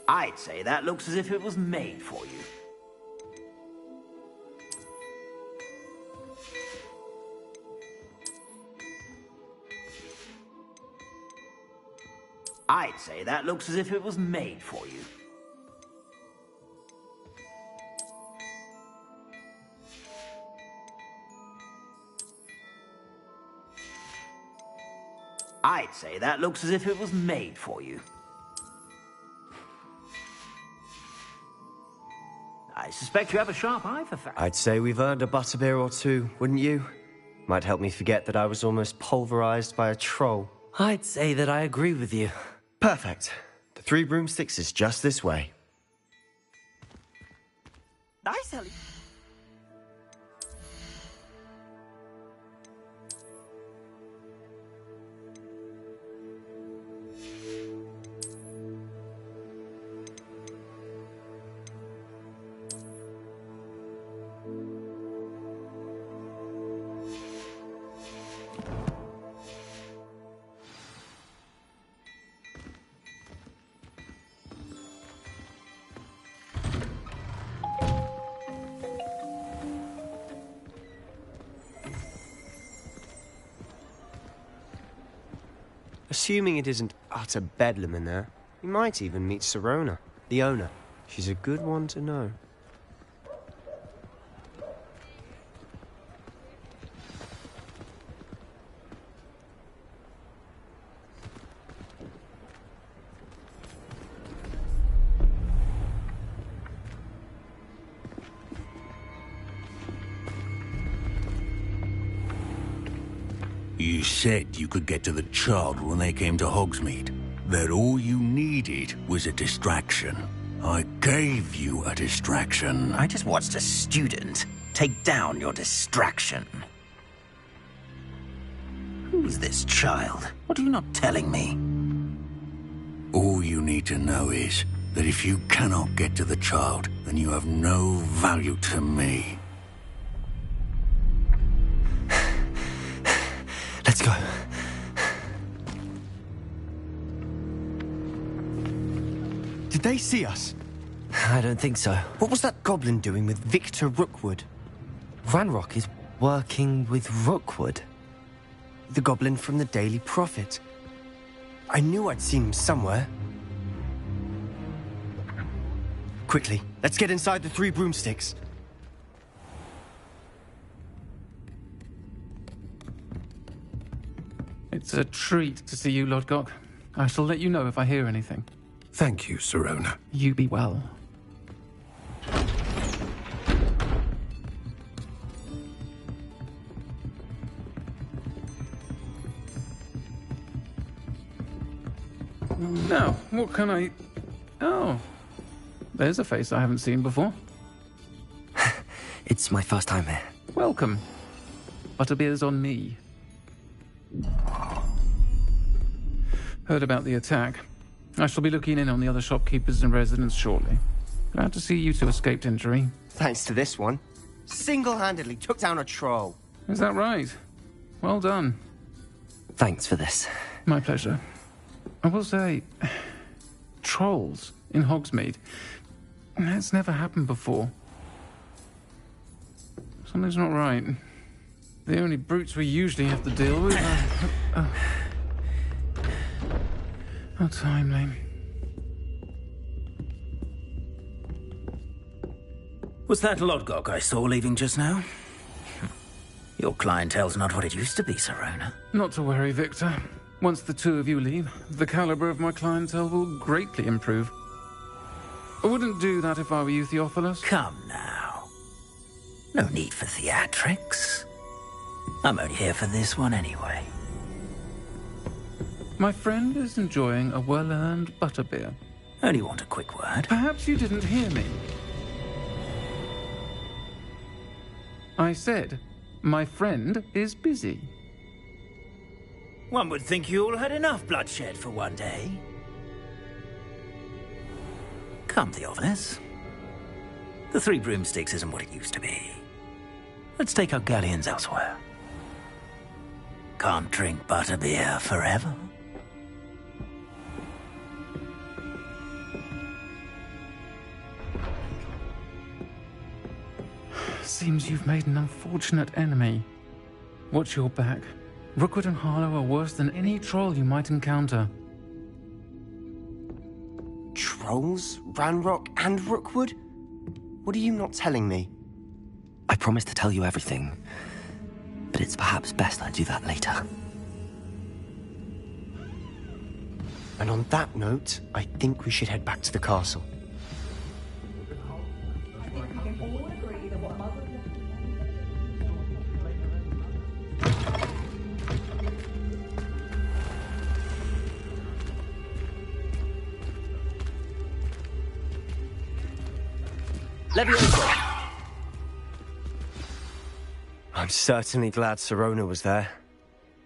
I'd say that looks as if it was made for you. I'd say that looks as if it was made for you. I'd say that looks as if it was made for you. I suspect you have a sharp eye for facts. I'd say we've earned a butterbeer or two, wouldn't you? Might help me forget that I was almost pulverized by a troll. I'd say that I agree with you. Perfect. The Three Broomsticks is just this way. Nice, Ellie. Assuming it isn't utter bedlam in there, you might even meet Sirona, the owner. She's a good one to know. You said you could get to the child when they came to Hogsmeade. That all you needed was a distraction. I gave you a distraction. I just watched a student take down your distraction. Who's this child? What are you not telling me? All you need to know is that if you cannot get to the child, then you have no value to me. Let's go. Did they see us? I don't think so. What was that goblin doing with Victor Rookwood? Ranrock is working with Rookwood. The goblin from the Daily Prophet. I knew I'd seen him somewhere. Quickly, let's get inside the Three Broomsticks. It's a treat to see you, Lodgok. I shall let you know if I hear anything. Thank you, Sirona. You be well. Now, what can I... Oh, there's a face I haven't seen before. It's my first time here. Welcome. Butterbeer's on me. Heard about the attack. I shall be looking in on the other shopkeepers and residents shortly. Glad to see you two escaped injury. Thanks to this one. Single-handedly took down a troll. Is that right? Well done. Thanks for this. My pleasure. I will say, trolls in Hogsmeade. That's never happened before. Something's not right. The only brutes we usually have to deal with are... How timely. Was that Lodgok I saw leaving just now? Your clientele's not what it used to be, Sirona. Not to worry, Victor. Once the two of you leave, the caliber of my clientele will greatly improve. I wouldn't do that if I were you, Theophilus. Come now. No need for theatrics. I'm only here for this one anyway. My friend is enjoying a well-earned butterbeer. Only want a quick word. Perhaps you didn't hear me. I said, My friend is busy. One would think you all had enough bloodshed for one day. Come, Theophilus. The Three Broomsticks isn't what it used to be. Let's take our galleons elsewhere. Can't drink butterbeer forever. Seems you've made an unfortunate enemy. Watch your back. Rookwood and Harlow are worse than any troll you might encounter. Trolls? Ranrock and Rookwood? What are you not telling me? I promised to tell you everything, but it's perhaps best I do that later. And on that note, I think we should head back to the castle. Leviosa! I'm certainly glad Sirona was there.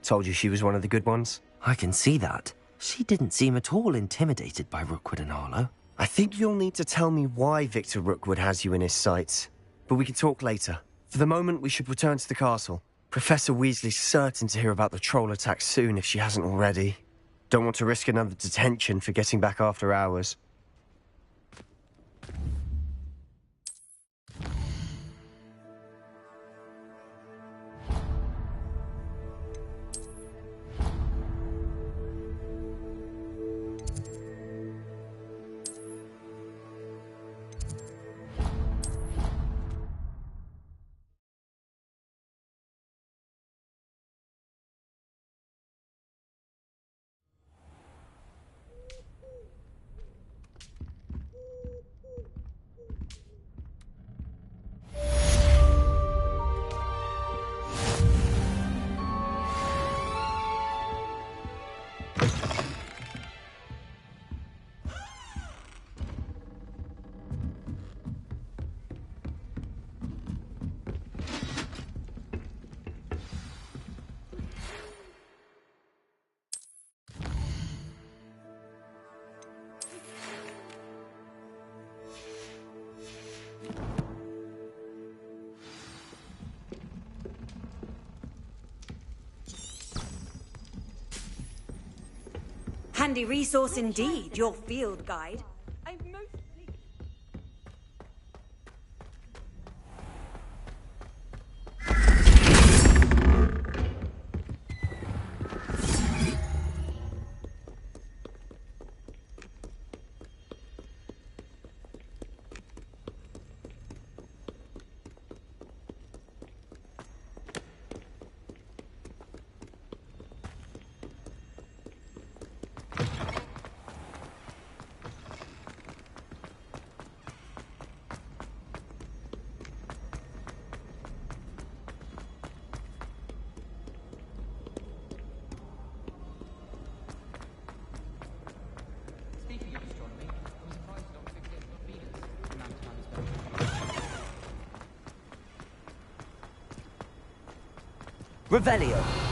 Told you she was one of the good ones. I can see that. She didn't seem at all intimidated by Rookwood and Harlow. I think you'll need to tell me why Victor Rookwood has you in his sights. But we can talk later. For the moment, we should return to the castle. Professor Weasley's certain to hear about the troll attack soon if she hasn't already. Don't want to risk another detention for getting back after hours. Handy resource indeed, your field guide. Revelio.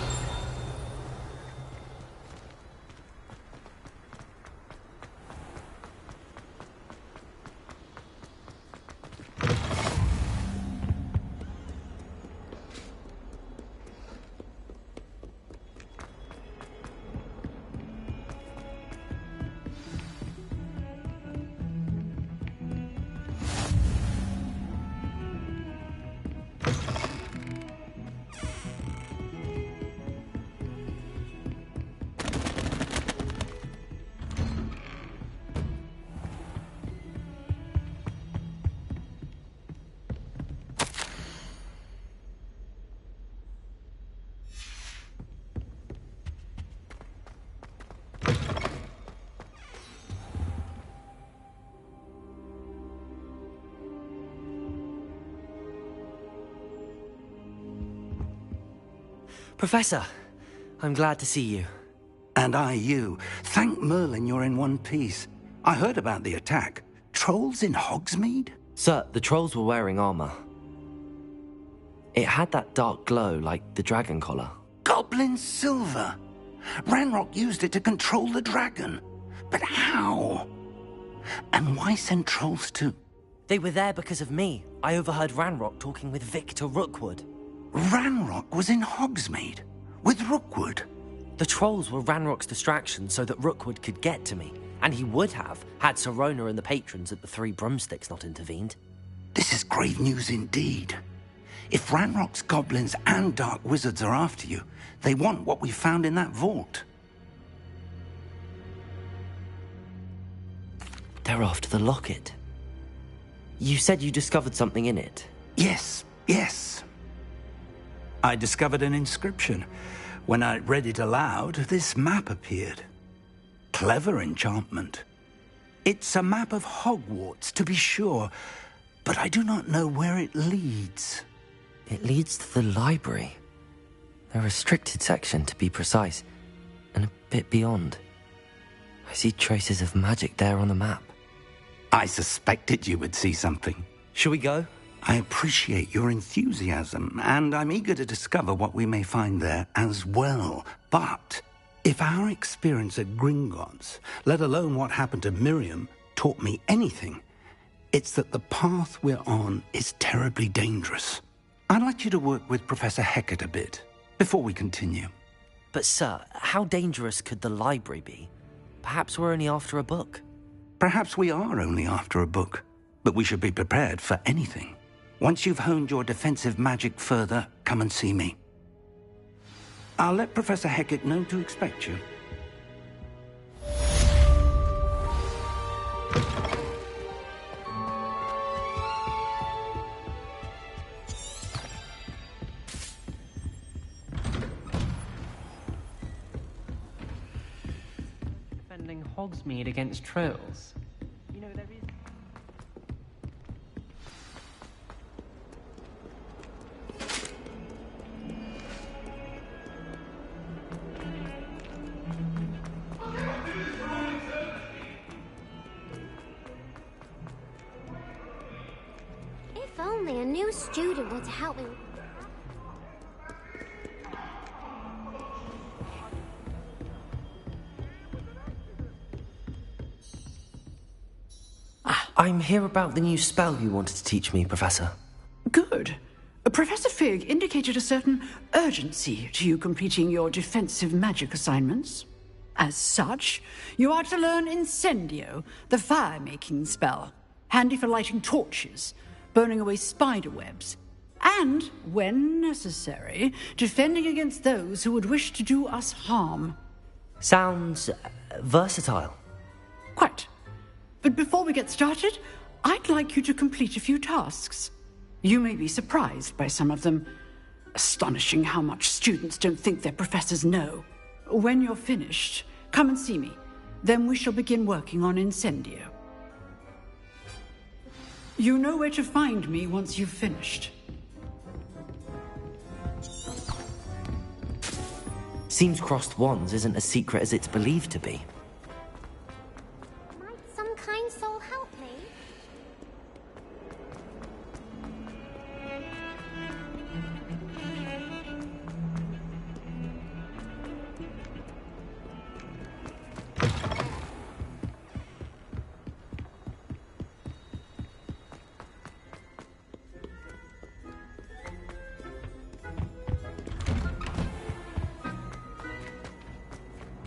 Professor, I'm glad to see you. And I you. Thank Merlin you're in one piece. I heard about the attack. Trolls in Hogsmeade? Sir, the trolls were wearing armor. It had that dark glow like the dragon collar. Goblin silver. Ranrock used it to control the dragon. But how? And why send trolls to... They were there because of me. I overheard Ranrock talking with Victor Rookwood. Ranrock was in Hogsmeade with Rookwood. The trolls were Ranrock's distraction so that Rookwood could get to me. And he would have, had Sirona and the patrons at the Three Broomsticks not intervened. This is grave news indeed. If Ranrock's goblins and dark wizards are after you, they want what we found in that vault. They're after the locket. You said you discovered something in it. Yes. I discovered an inscription. When I read it aloud, this map appeared. Clever enchantment. It's a map of Hogwarts, to be sure, but I do not know where it leads. It leads to the library. The restricted section, to be precise, and a bit beyond. I see traces of magic there on the map. I suspected you would see something. Shall we go? I appreciate your enthusiasm, and I'm eager to discover what we may find there as well. But if our experience at Gringotts, let alone what happened to Miriam, taught me anything, it's that the path we're on is terribly dangerous. I'd like you to work with Professor Hecat a bit before we continue. But sir, how dangerous could the library be? Perhaps we're only after a book. Perhaps we are only after a book, but we should be prepared for anything. Once you've honed your defensive magic further, come and see me. I'll let Professor Hecat know to expect you. Defending Hogsmeade against trolls. You know, there is... If only a new student were to help me. I'm here about the new spell you wanted to teach me, Professor. Good. Professor Fig indicated a certain urgency to you completing your defensive magic assignments. As such, you are to learn Incendio, the fire-making spell, handy for lighting torches, burning away spider webs, and, when necessary, defending against those who would wish to do us harm. Sounds versatile. Quite. But before we get started, I'd like you to complete a few tasks. You may be surprised by some of them. Astonishing how much students don't think their professors know. When you're finished, come and see me. Then we shall begin working on Incendio. You know where to find me once you've finished. Seems crossed wands isn't as secret as it's believed to be. Might some kind soul help me?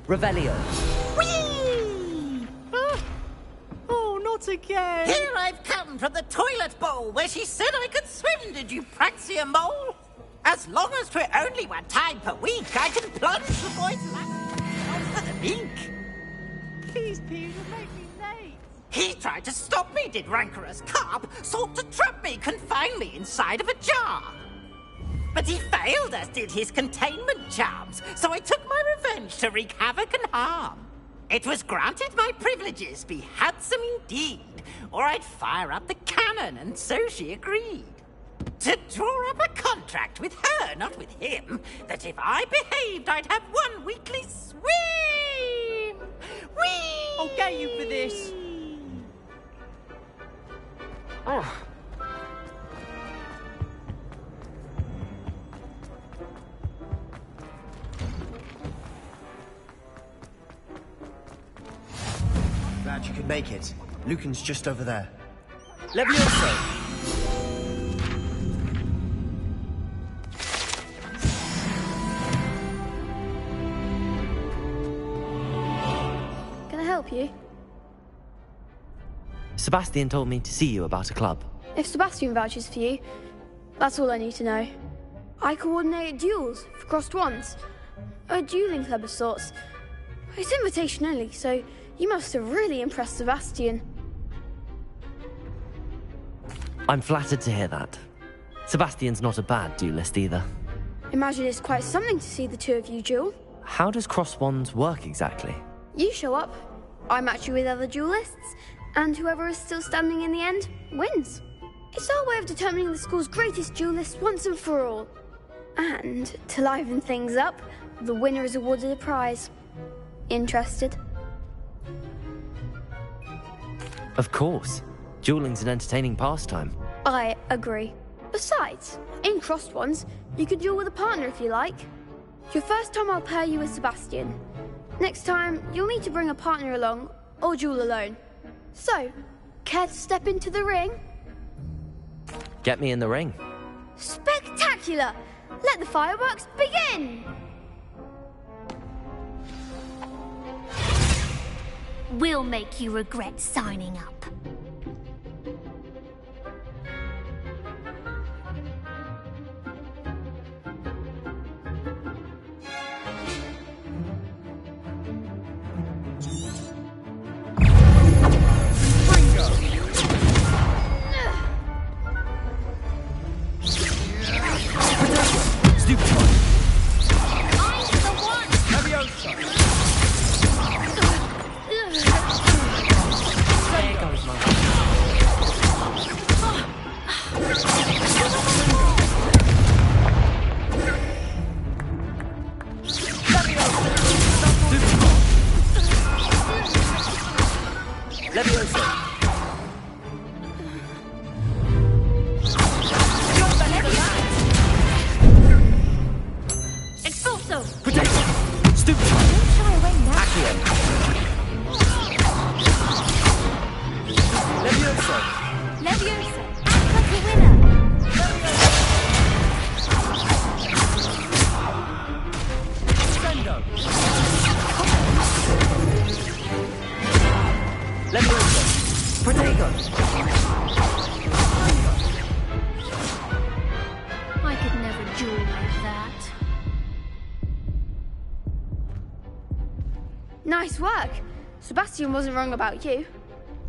Revelio. Whee! Oh, not again! Here I've come from the toilet bowl where she said I could swim, did you praxia mole? As long as 'twere only one time per week, I can plunge the boy's life for the beak. Please, Peter, make me late. He tried to stop me, did rancorous carp, sought to trap me, confine me inside of a jar. But he failed, as did his containment charms, so I took my revenge to wreak havoc and harm. It was granted my privileges be handsome indeed, or I'd fire up the cannon, and so she agreed. To draw up a contract with her, not with him, that if I behaved, I'd have one weekly swim! Whee! I'll get you for this. could make it. Lucan's just over there. Levioso! Can I help you? Sebastian told me to see you about a club. If Sebastian vouches for you, that's all I need to know. I coordinate duels for crossed ones. A dueling club of sorts. It's invitation only, so you must have really impressed Sebastian. I'm flattered to hear that. Sebastian's not a bad duelist either. Imagine it's quite something to see the two of you duel. How does cross wands work exactly? You show up, I match you with other duelists, and whoever is still standing in the end wins. It's our way of determining the school's greatest duelist once and for all. And to liven things up, the winner is awarded a prize. Interested? Of course. Dueling's an entertaining pastime. I agree. Besides, in crossed ones, you can duel with a partner if you like. Your first time I'll pair you with Sebastian. Next time, you'll need to bring a partner along, or duel alone. So, care to step into the ring? Get me in the ring. Spectacular! Let the fireworks begin! We'll make you regret signing up. I could never duel like that. Nice work. Sebastian wasn't wrong about you.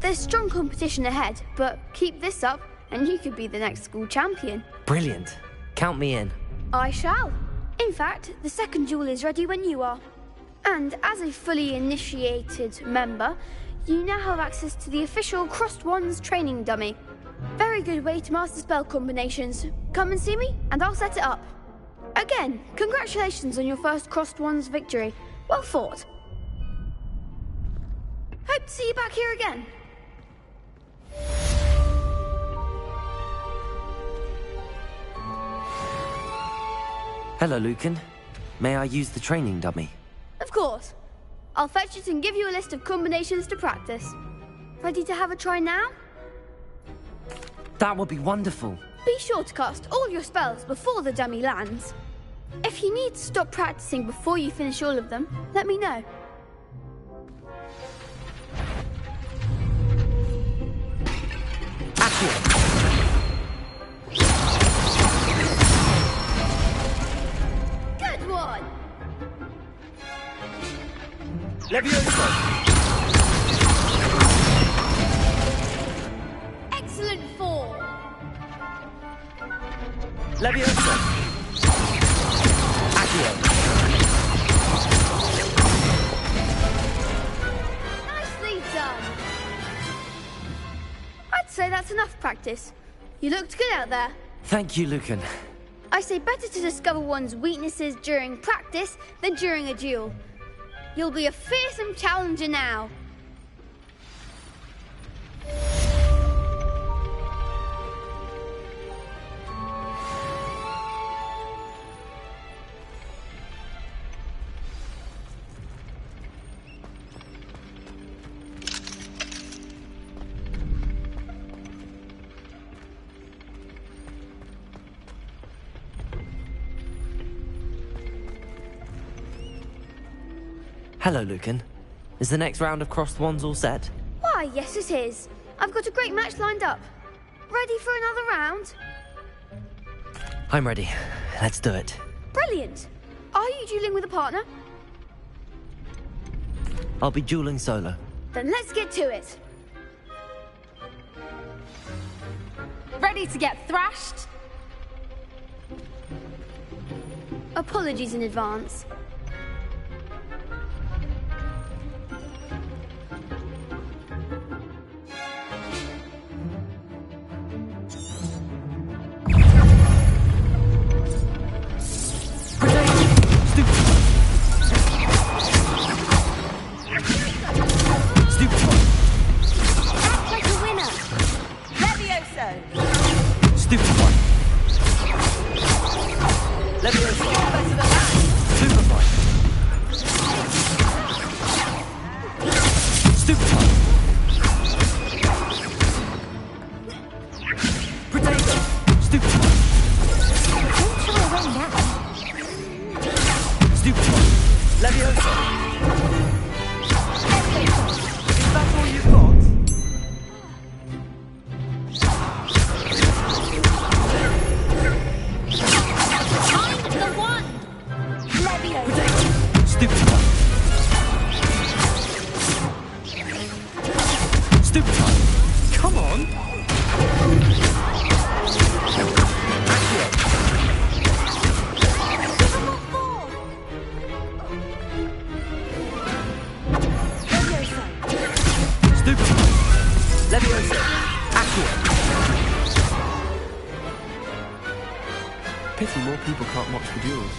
There's strong competition ahead, but keep this up and you could be the next school champion. Brilliant. Count me in. I shall. In fact, the second duel is ready when you are. And as a fully initiated member, you now have access to the official Crossed Wands training dummy. Very good way to master spell combinations. Come and see me, and I'll set it up. Again, congratulations on your first Crossed Wands victory. Well fought. Hope to see you back here again. Hello, Lucan. May I use the training dummy? Of course. I'll fetch it and give you a list of combinations to practice. Ready to have a try now? That would be wonderful. Be sure to cast all your spells before the dummy lands. If you need to stop practicing before you finish all of them, let me know. Good one! Levioso! Excellent form! Levioso! Accio! Nicely done! I'd say that's enough practice. You looked good out there. Thank you, Lucan. I say better to discover one's weaknesses during practice than during a duel. You'll be a fearsome challenger now. Hello, Lucan. Is the next round of crossed wands all set? Why, yes it is. I've got a great match lined up. Ready for another round? I'm ready. Let's do it. Brilliant. Are you dueling with a partner? I'll be dueling solo. Then let's get to it. Ready to get thrashed? Apologies in advance. Pity more people can't watch the duels.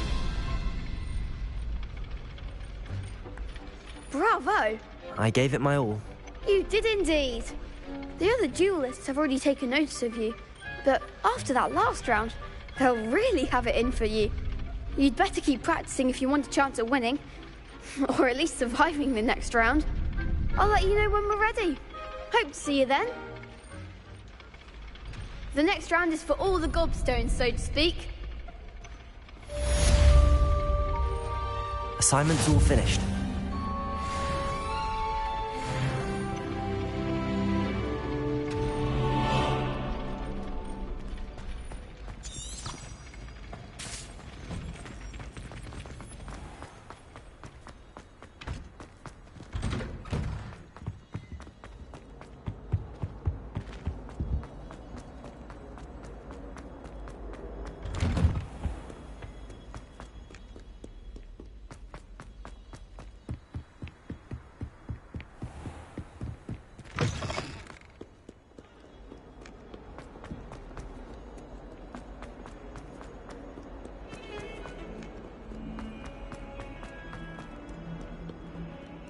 Bravo! I gave it my all. You did indeed. The other duelists have already taken notice of you, but after that last round, they'll really have it in for you. You'd better keep practicing if you want a chance at winning, or at least surviving the next round. I'll let you know when we're ready. Hope to see you then. The next round is for all the gobstones, so to speak. Assignment's all finished.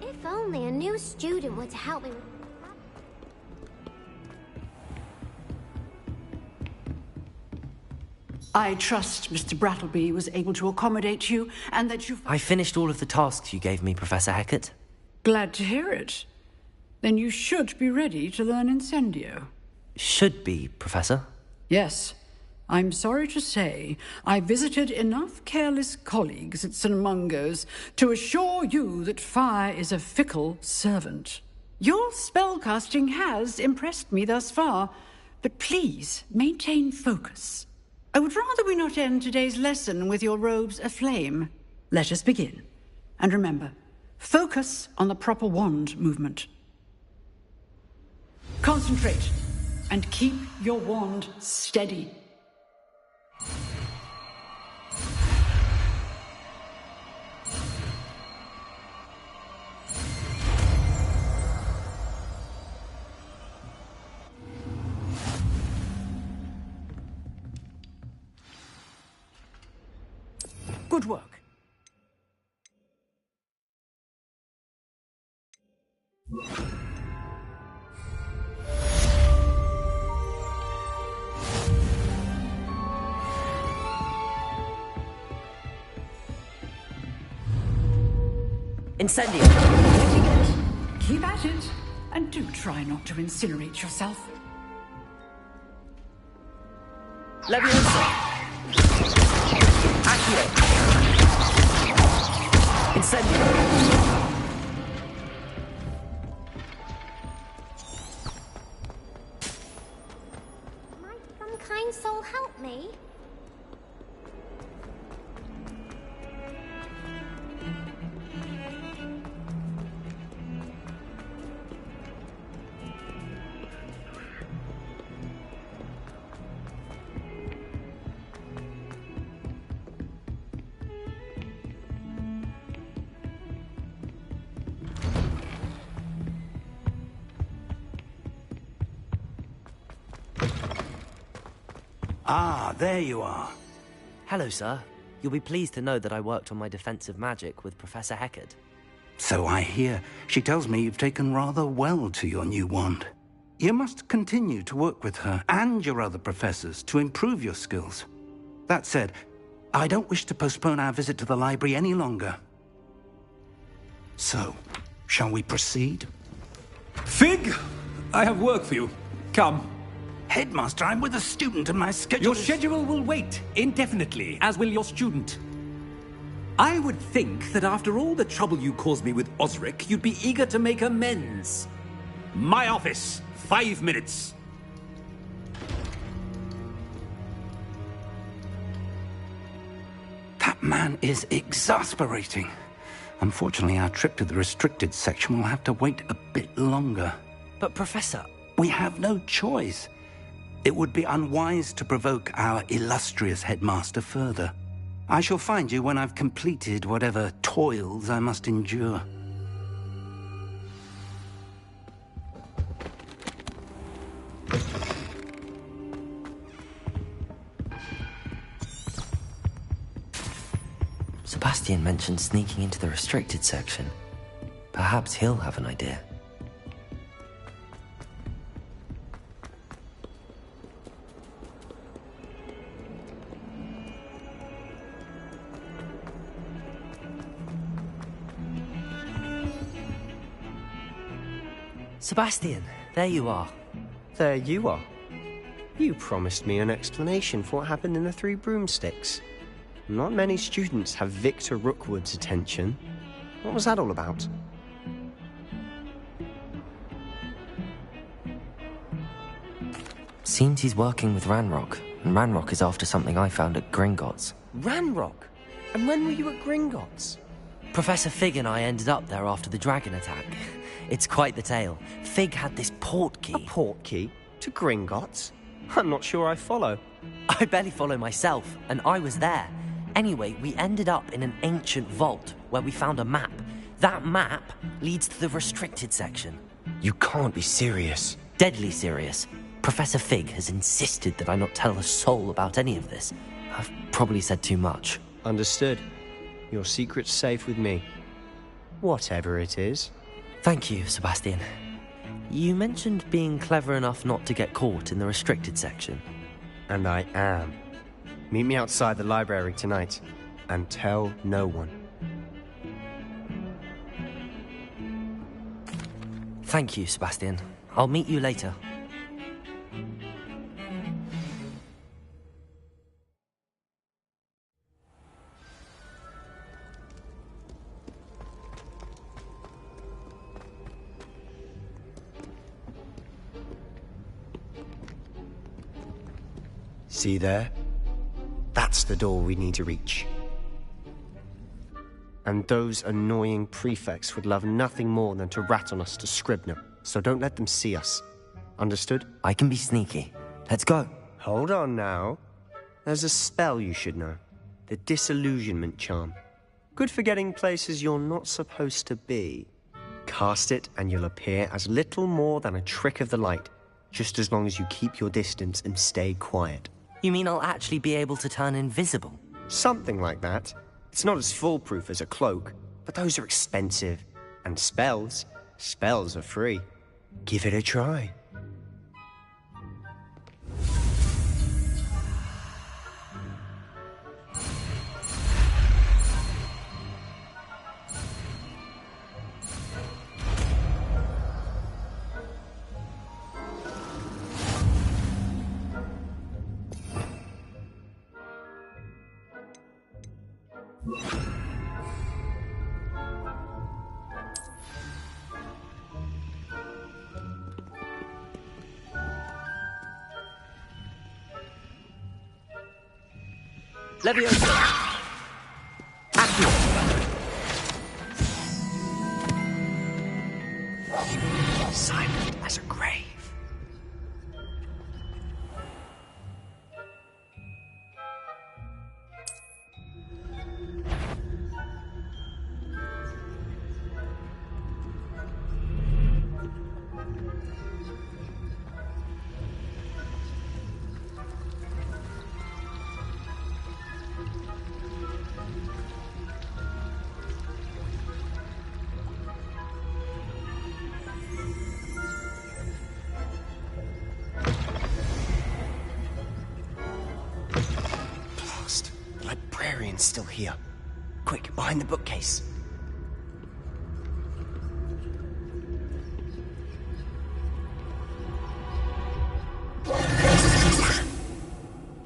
If only a new student were to help me with... I trust Mr. Brattleby was able to accommodate you and that you... I finished all of the tasks you gave me, Professor Hecat. Glad to hear it. Then you should be ready to learn Incendio. Should be, Professor. Yes. I'm sorry to say I visited enough careless colleagues at St. Mungo's to assure you that fire is a fickle servant. Your spellcasting has impressed me thus far, but please maintain focus. I would rather we not end today's lesson with your robes aflame. Let us begin. And remember, focus on the proper wand movement. Concentrate and keep your wand steady. Good work. Incendio! Keep at it, and do try not to incinerate yourself. Leviosa! Accio! Incendio! Ah, there you are. Hello, sir. You'll be pleased to know that I worked on my defensive magic with Professor Heckard. So I hear. She tells me you've taken rather well to your new wand. You must continue to work with her and your other professors to improve your skills. That said, I don't wish to postpone our visit to the library any longer. So, shall we proceed? Fig, I have work for you. Come. Headmaster, I'm with a student and my schedule Your schedule will wait indefinitely, as will your student. I would think that after all the trouble you caused me with Osric, you'd be eager to make amends. My office, 5 minutes. That man is exasperating. Unfortunately, our trip to the restricted section will have to wait a bit longer. But, Professor... We have no choice. It would be unwise to provoke our illustrious headmaster further. I shall find you when I've completed whatever toils I must endure. Sebastian mentioned sneaking into the restricted section. Perhaps he'll have an idea. Sebastian, there you are. There you are. You promised me an explanation for what happened in the Three Broomsticks. Not many students have Victor Rookwood's attention. What was that all about? Seems he's working with Ranrock, and Ranrock is after something I found at Gringotts. Ranrock? And when were you at Gringotts? Professor Fig and I ended up there after the dragon attack. It's quite the tale. Fig had this portkey. A portkey? To Gringotts? I'm not sure I follow. I barely follow myself, and I was there. Anyway, we ended up in an ancient vault where we found a map. That map leads to the restricted section. You can't be serious. Deadly serious. Professor Fig has insisted that I not tell a soul about any of this. I've probably said too much. Understood. Your secret's safe with me. Whatever it is. Thank you, Sebastian. You mentioned being clever enough not to get caught in the restricted section. And I am. Meet me outside the library tonight, and tell no one. Thank you, Sebastian. I'll meet you later. See there? That's the door we need to reach. And those annoying prefects would love nothing more than to rat on us to Scribner, so don't let them see us. Understood? I can be sneaky. Let's go. Hold on now. There's a spell you should know. The Disillusionment Charm. Good for getting places you're not supposed to be. Cast it and you'll appear as little more than a trick of the light, just as long as you keep your distance and stay quiet. You mean I'll actually be able to turn invisible? Something like that. It's not as foolproof as a cloak, but those are expensive. And spells are free. Give it a try. Leviosa! Accio! Silent as a grave. It's still here. Quick, behind the bookcase.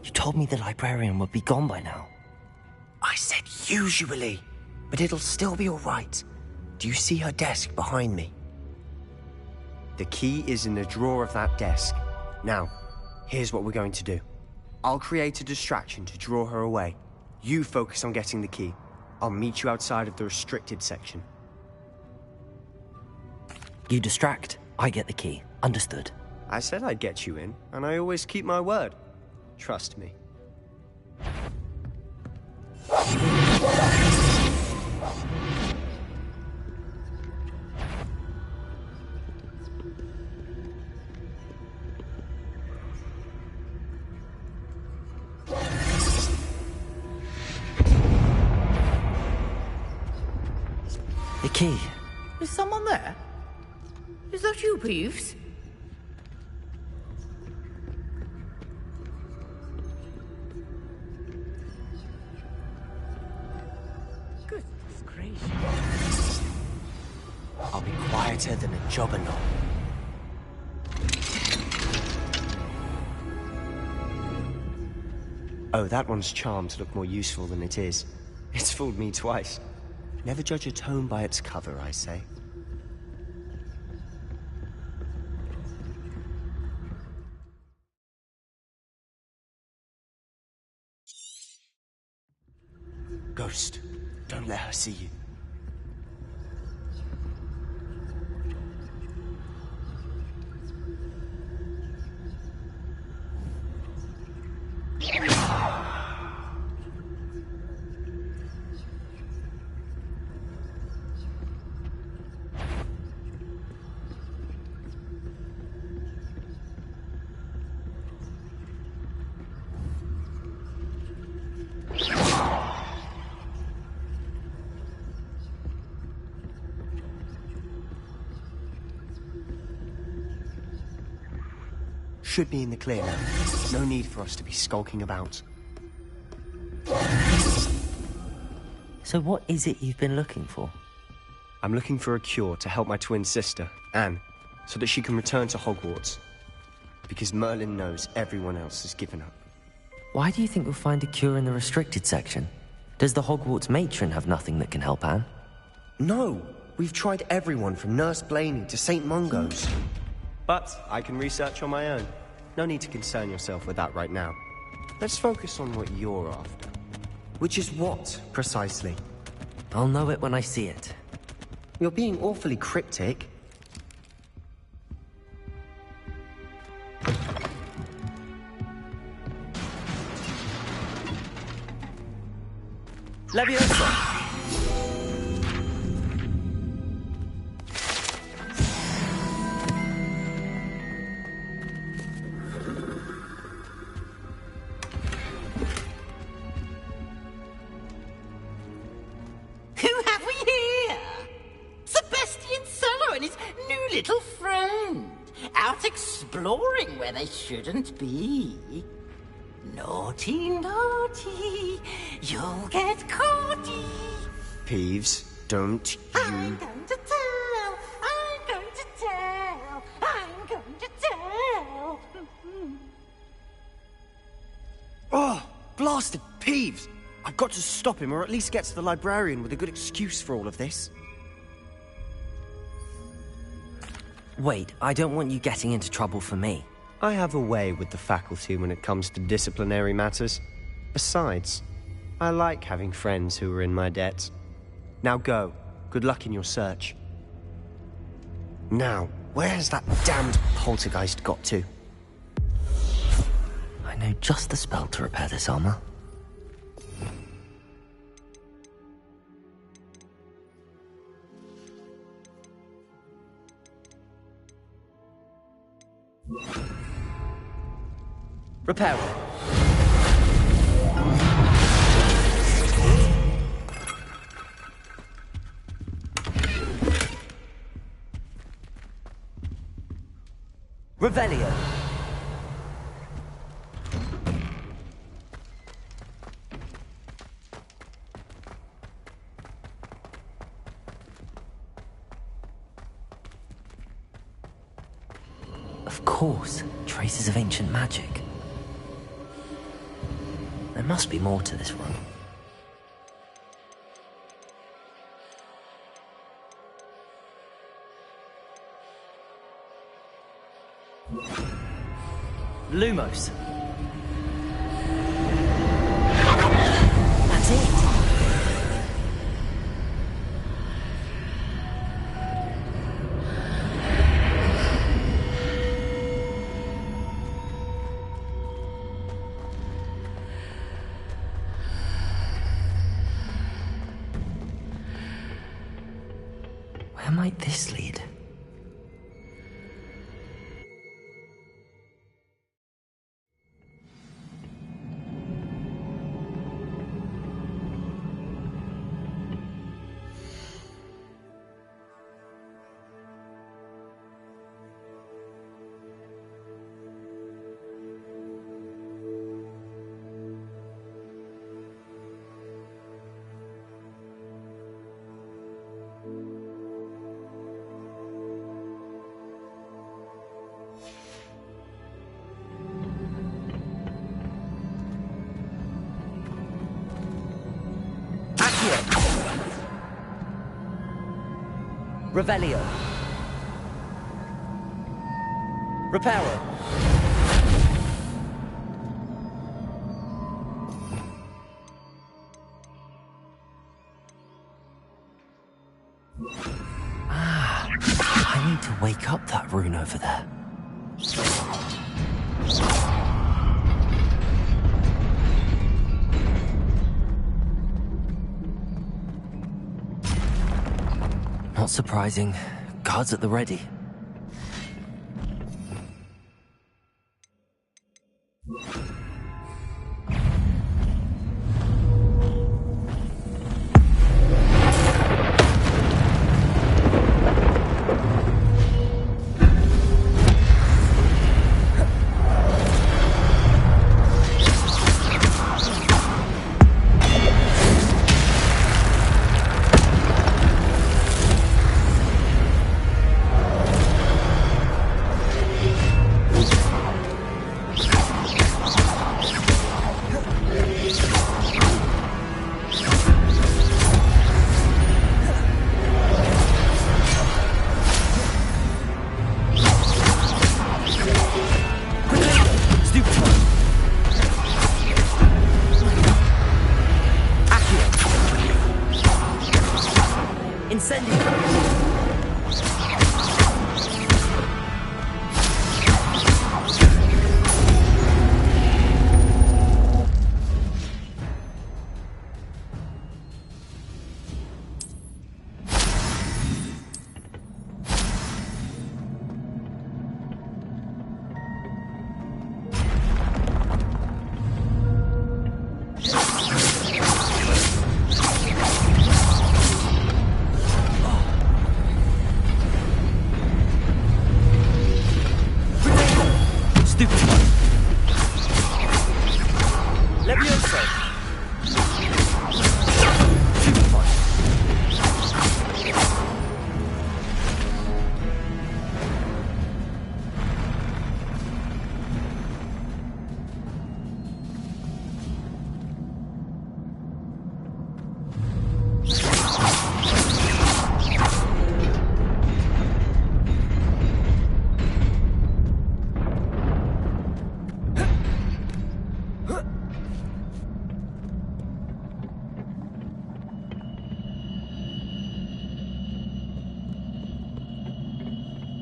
You told me the librarian would be gone by now. I said usually, but it'll still be all right. Do you see her desk behind me? The key is in the drawer of that desk. Now, here's what we're going to do. I'll create a distraction to draw her away. You focus on getting the key. I'll meet you outside of the restricted section. You distract, I get the key. Understood. I said I'd get you in, and I always keep my word. Trust me. The key. Is someone there? Is that you, Peeves? Goodness gracious. I'll be quieter than a jobberknoll. Oh, that one's charmed to look more useful than it is. It's fooled me twice. Never judge a tome by its cover, I say. Ghost, don't let her see you. Should be in the clear now. No need for us to be skulking about. So what is it you've been looking for? I'm looking for a cure to help my twin sister, Anne, so that she can return to Hogwarts. Because Merlin knows everyone else has given up. Why do you think we'll find a cure in the restricted section? Does the Hogwarts matron have nothing that can help Anne? No! We've tried everyone from Nurse Blaney to St. Mungo's. But I can research on my own. No need to concern yourself with that right now. Let's focus on what you're after. Which is what, precisely? I'll know it when I see it. You're being awfully cryptic. Leviosa! Little friend, out exploring where they shouldn't be. Naughty, naughty, you'll get caughty. Peeves, don't you... I'm going to tell, I'm going to tell, I'm going to tell. Oh, blasted Peeves! I've got to stop him, or at least get to the librarian with a good excuse for all of this. Wait, I don't want you getting into trouble for me. I have a way with the faculty when it comes to disciplinary matters. Besides, I like having friends who are in my debt. Now go. Good luck in your search. Now, where's that damned poltergeist got to? I know just the spell to repair this armor. Repair it. Revelio. Of course, traces of ancient magic. There must be more to this room. Lumos. That's it. Where might this lead? Revelio. Reparo. Ah, I need to wake up that rune over there. Not surprising. Guards at the ready.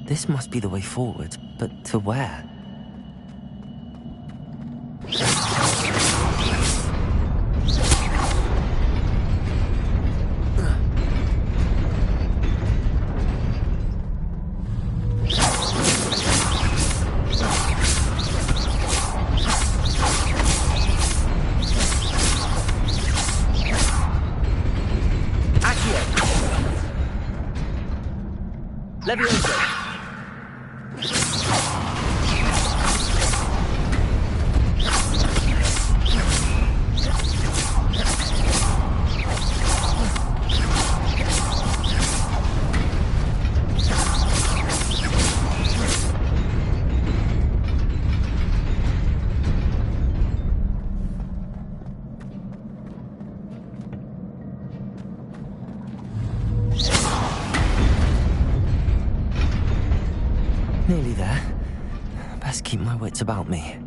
This must be the way forward, but to where? Levioso! Nearly there. Best keep my wits about me.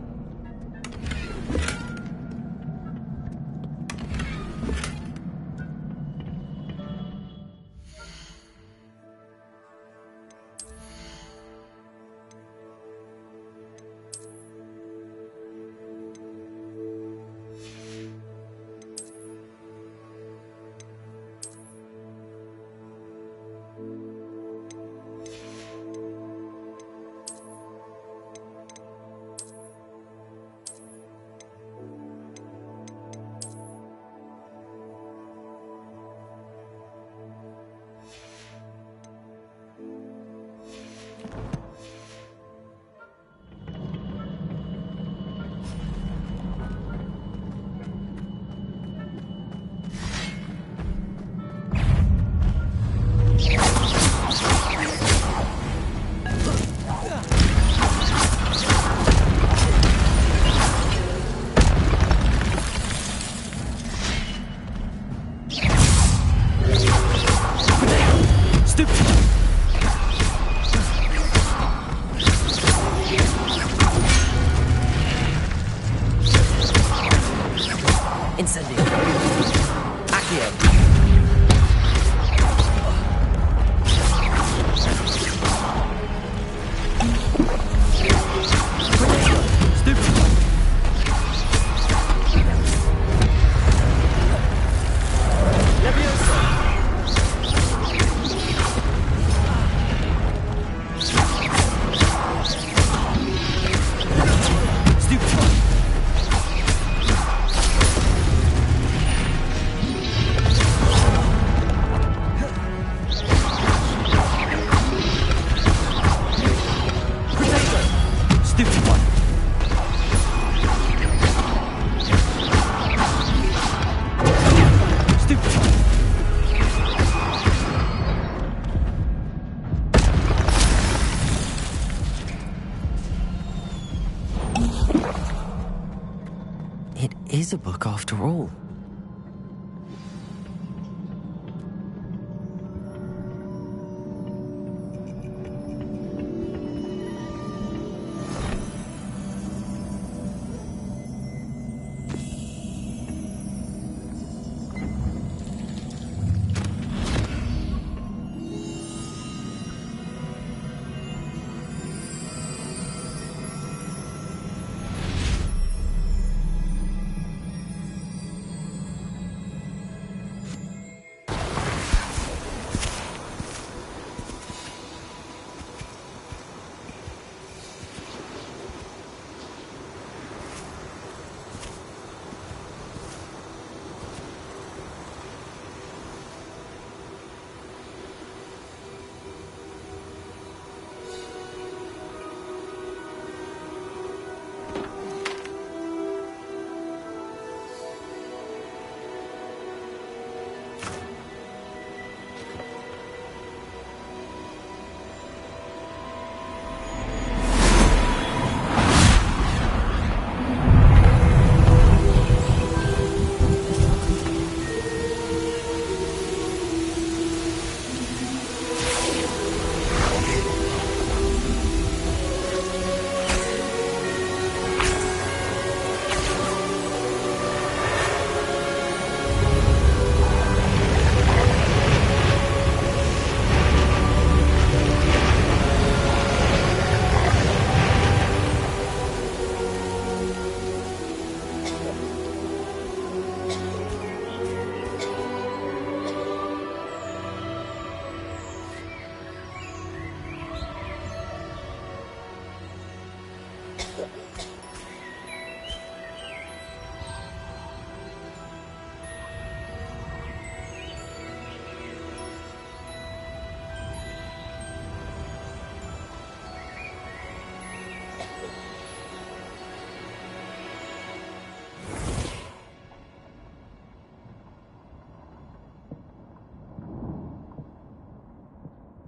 Is a book after all.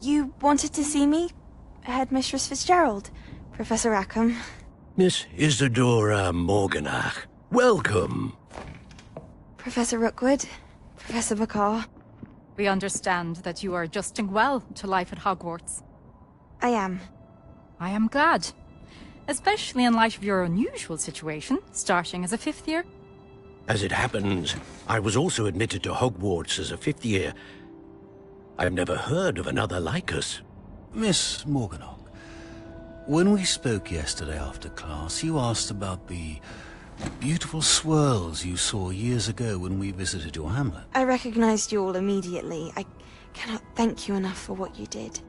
You wanted to see me? Headmistress Fitzgerald, Professor Rackham. Miss Isadora Morganach, welcome. Professor Rookwood, Professor McCaw. We understand that you are adjusting well to life at Hogwarts. I am. I am glad. Especially in light of your unusual situation, starting as a 5th year. As it happens, I was also admitted to Hogwarts as a 5th year. I've never heard of another like us. Miss Morganach, when we spoke yesterday after class, you asked about the beautiful swirls you saw years ago when we visited your hamlet. I recognized you all immediately. I cannot thank you enough for what you did.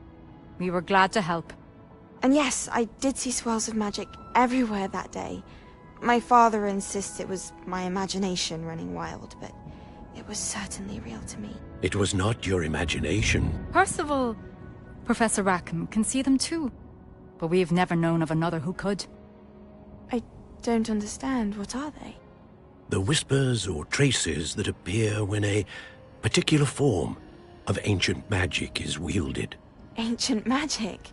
We were glad to help. And yes, I did see swirls of magic everywhere that day. My father insists it was my imagination running wild, but it was certainly real to me. It was not your imagination. Percival, Professor Rackham can see them too. But we've never known of another who could. I don't understand. What are they? The whispers or traces that appear when a particular form of ancient magic is wielded. Ancient magic?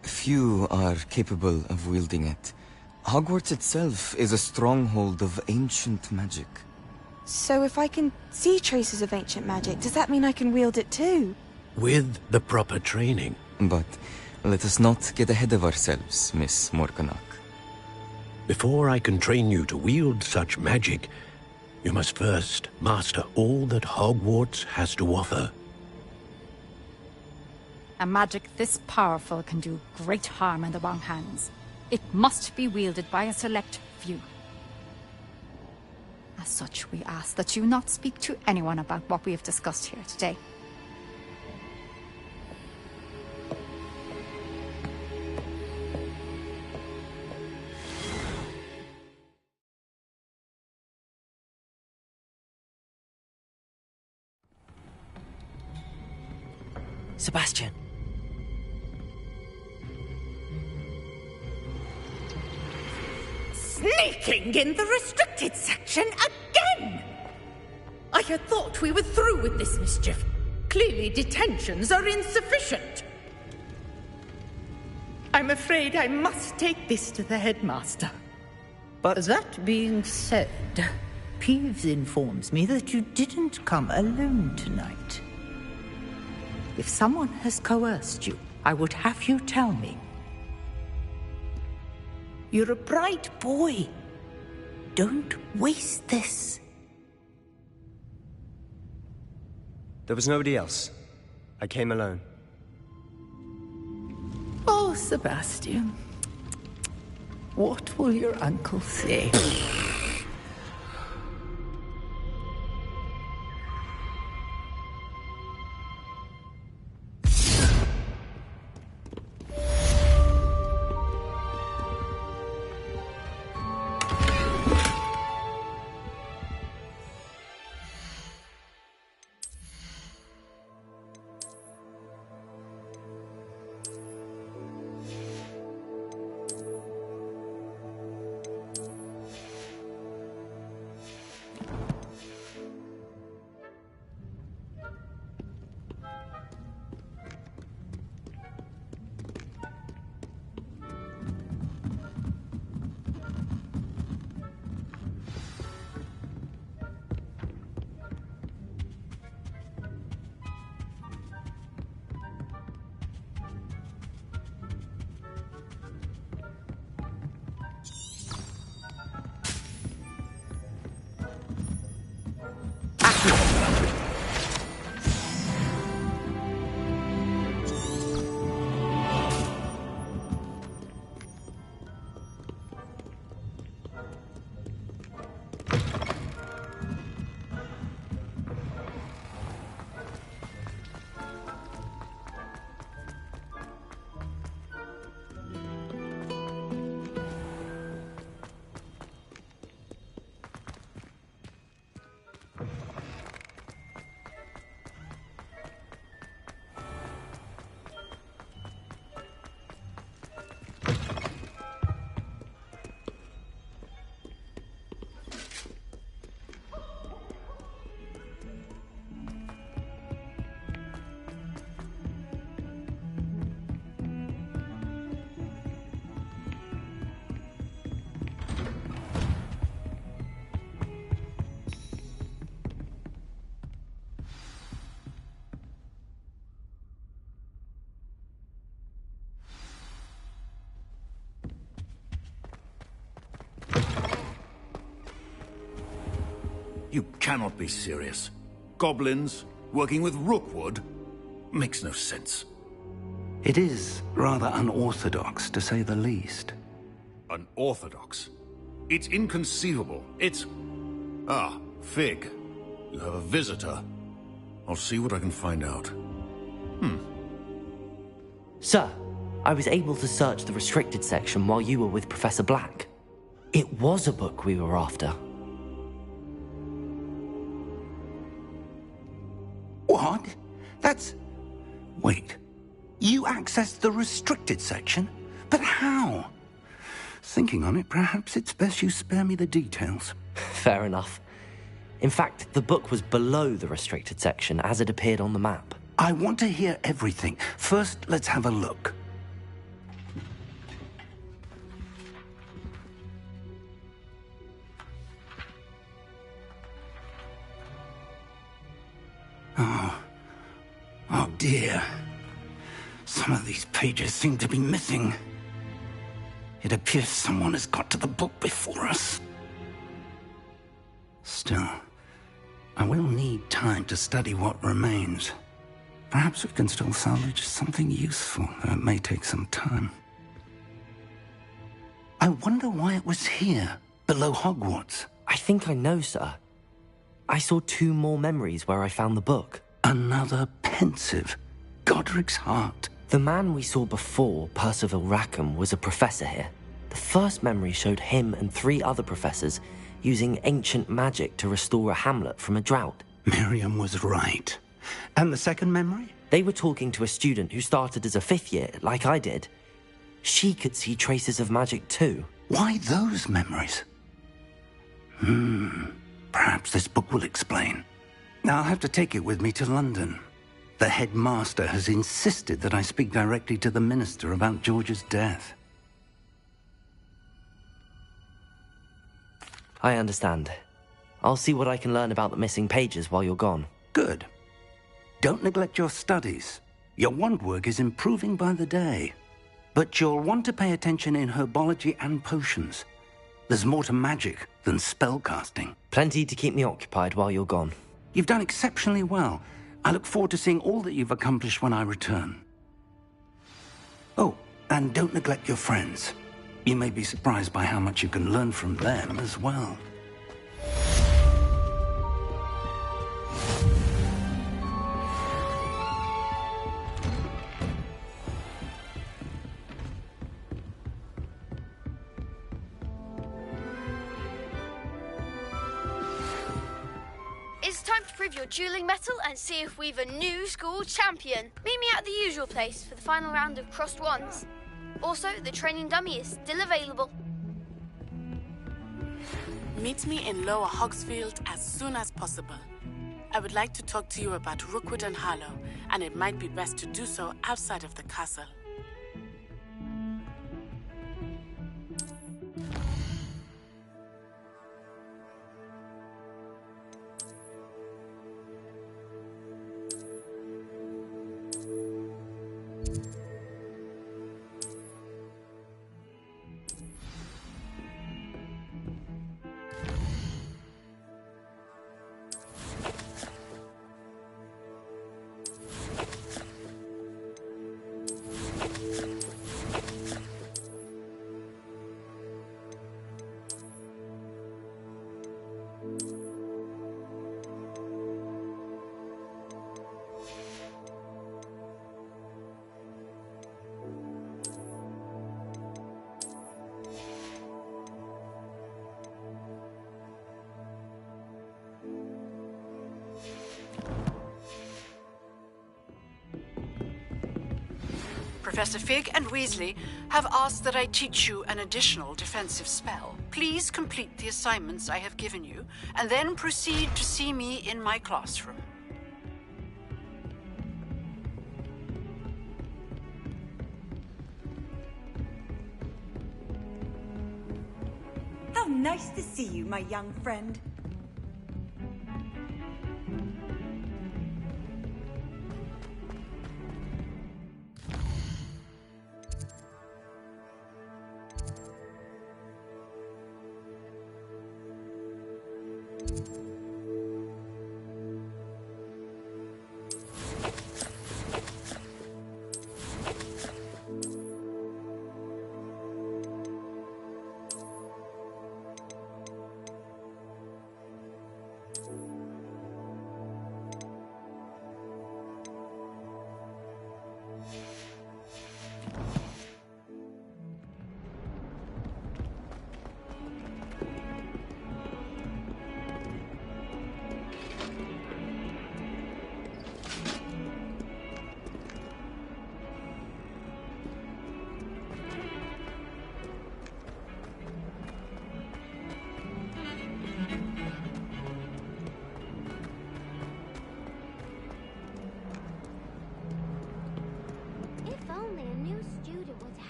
Few are capable of wielding it. Hogwarts itself is a stronghold of ancient magic. So if I can see traces of ancient magic, does that mean I can wield it too? With the proper training. But let us not get ahead of ourselves, Miss Morganach. Before I can train you to wield such magic, you must first master all that Hogwarts has to offer. A magic this powerful can do great harm in the wrong hands. It must be wielded by a select few. As such, we ask that you not speak to anyone about what we have discussed here today. Sebastian. Sneaking in the restricted section again! I had thought we were through with this mischief. Clearly detentions are insufficient. I'm afraid I must take this to the headmaster. But that being said, Peeves informs me that you didn't come alone tonight. If someone has coerced you, I would have you tell me. You're a bright boy. Don't waste this. There was nobody else. I came alone. Oh, Sebastian. What will your uncle say? You cannot be serious. Goblins working with Rookwood? Makes no sense. It is rather unorthodox, to say the least. Unorthodox? It's inconceivable. It's... Ah, Fig. You have a visitor. I'll see what I can find out. Sir, I was able to search the restricted section while you were with Professor Black. It was a book we were after. What? That's... Wait. You accessed the restricted section? But how? Thinking on it, perhaps it's best you spare me the details. Fair enough. In fact, the book was below the restricted section as it appeared on the map. I want to hear everything. First, let's have a look. Oh dear. Some of these pages seem to be missing. It appears someone has got to the book before us. Still, I will need time to study what remains. Perhaps we can still salvage something useful, though it may take some time. I wonder why it was here, below Hogwarts. I think I know, sir. I saw 2 more memories where I found the book. Another pensive. Godric's heart. The man we saw before, Percival Rackham, was a professor here. The first memory showed him and 3 other professors using ancient magic to restore a hamlet from a drought. Miriam was right. And the second memory? They were talking to a student who started as a 5th year, like I did. She could see traces of magic too. Why those memories? Perhaps this book will explain. I'll have to take it with me to London. The headmaster has insisted that I speak directly to the minister about George's death. I understand. I'll see what I can learn about the missing pages while you're gone. Good. Don't neglect your studies. Your wand work is improving by the day. But you'll want to pay attention in herbology and potions. There's more to magic than spellcasting. Plenty to keep me occupied while you're gone. You've done exceptionally well. I look forward to seeing all that you've accomplished when I return. Oh, and don't neglect your friends. You may be surprised by how much you can learn from them as well. It's time to prove your dueling mettle and see if we've a new school champion. Meet me at the usual place for the final round of crossed wands. Also, the training dummy is still available. Meet me in Lower Hogsfield as soon as possible. I would like to talk to you about Rookwood and Harlow, and it might be best to do so outside of the castle. Professor Fig and Weasley have asked that I teach you an additional defensive spell. Please complete the assignments I have given you, and then proceed to see me in my classroom. How nice to see you, my young friend.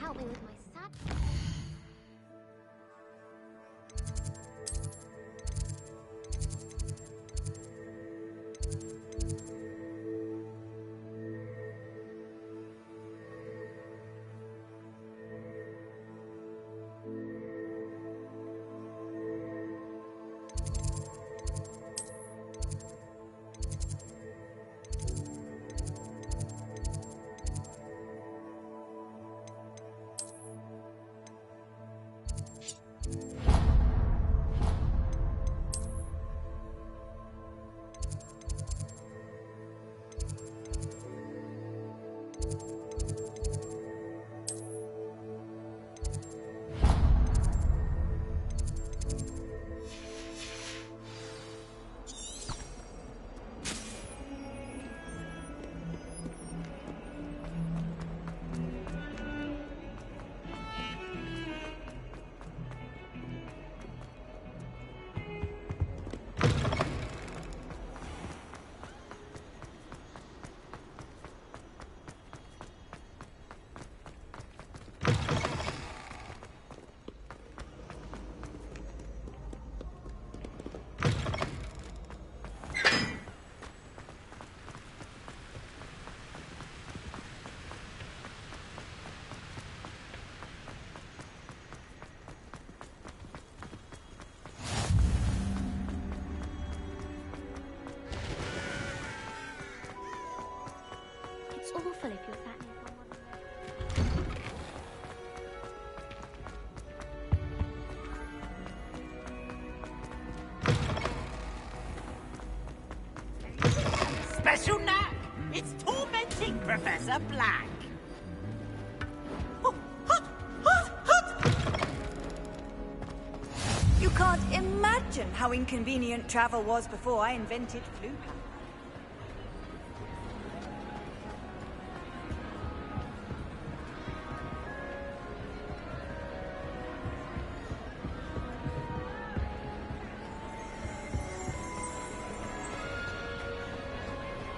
help me with my sad... It's awful if you're sat near someone. Special knack! It's tormenting Professor Black! You can't imagine how inconvenient travel was before I invented flu power.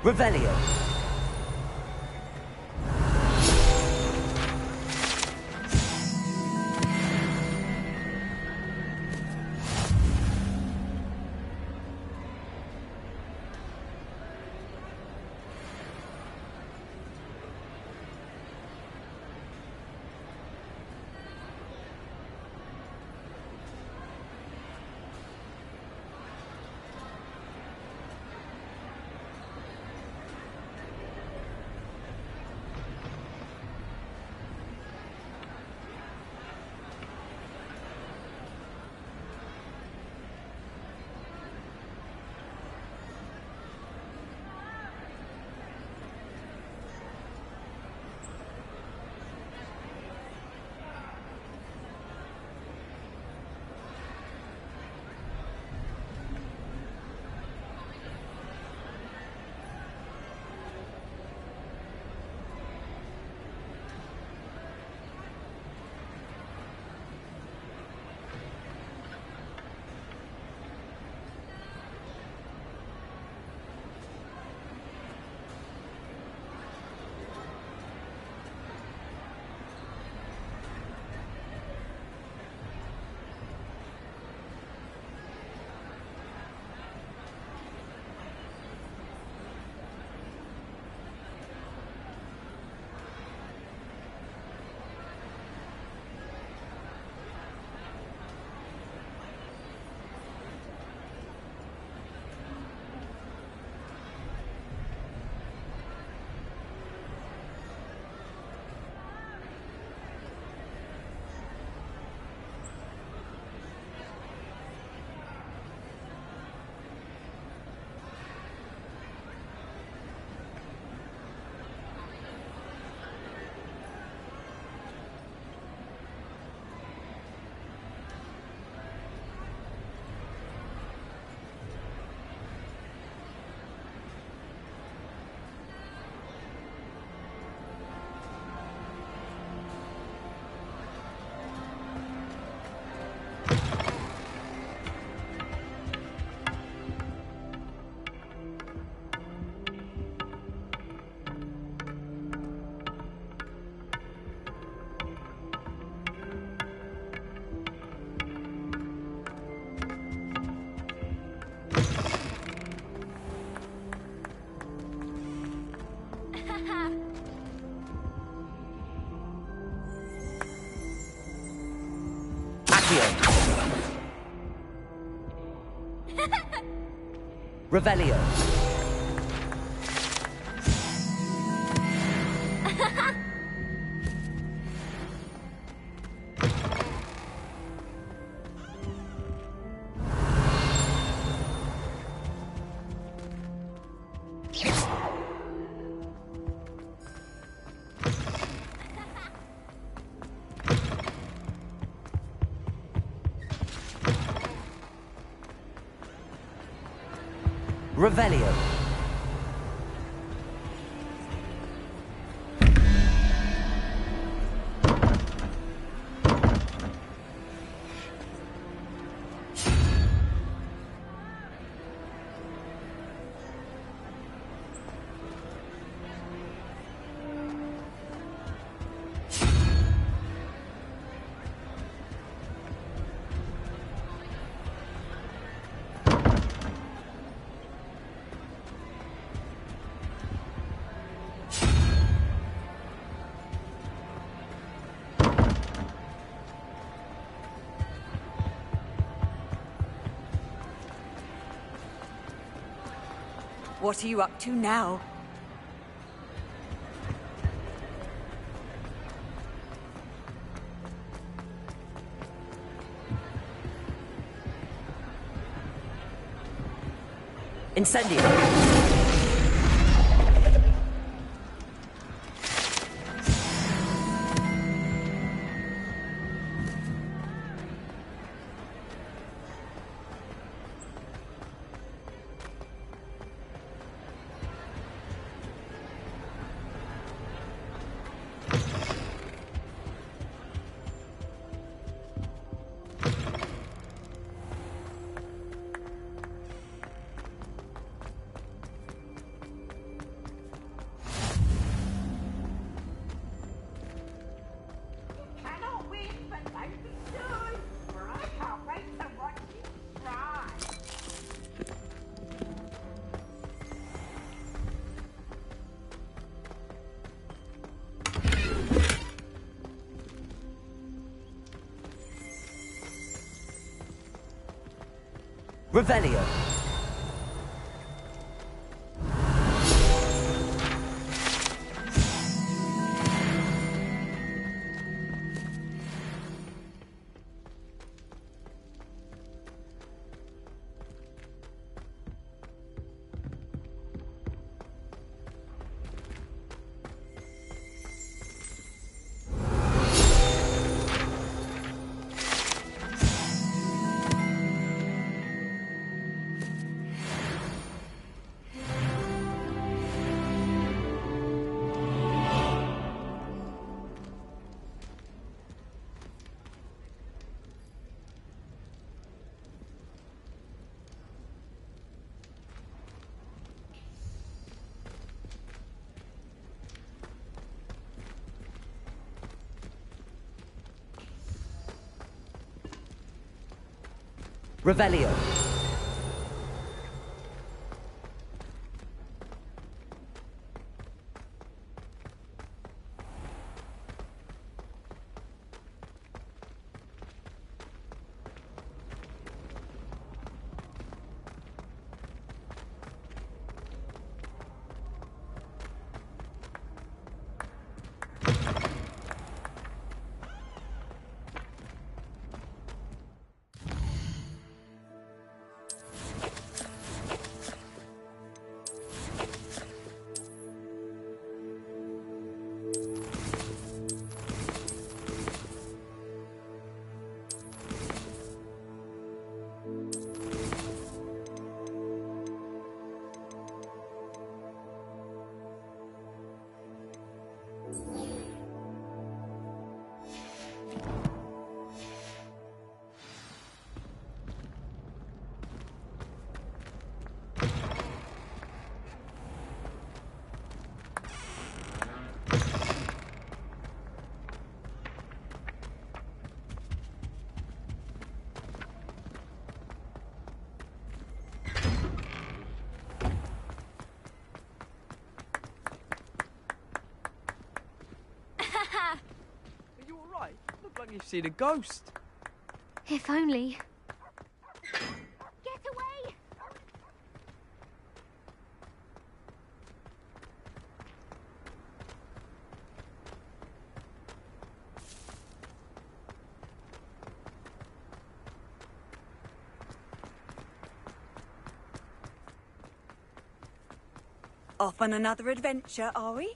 Revelio. Revelio. Revelio. What are you up to now? Incendio. Revelio. Revelio. You've seen a ghost. If only. Get away! Off on another adventure, are we?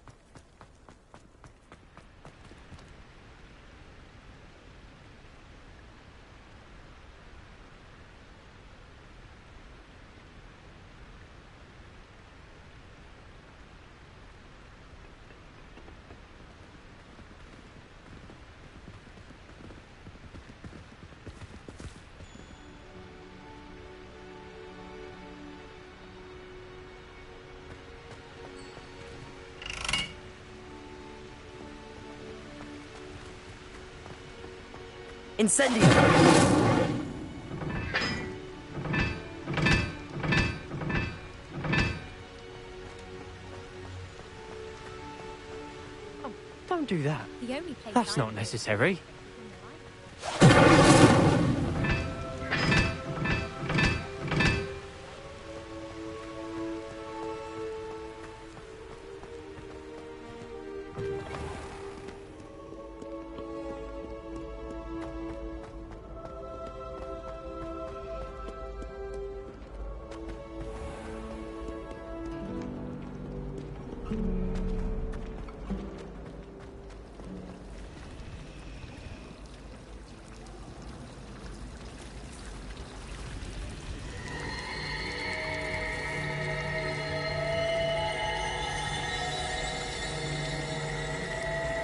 Incendio! Oh, don't do that. The only place That's not necessary.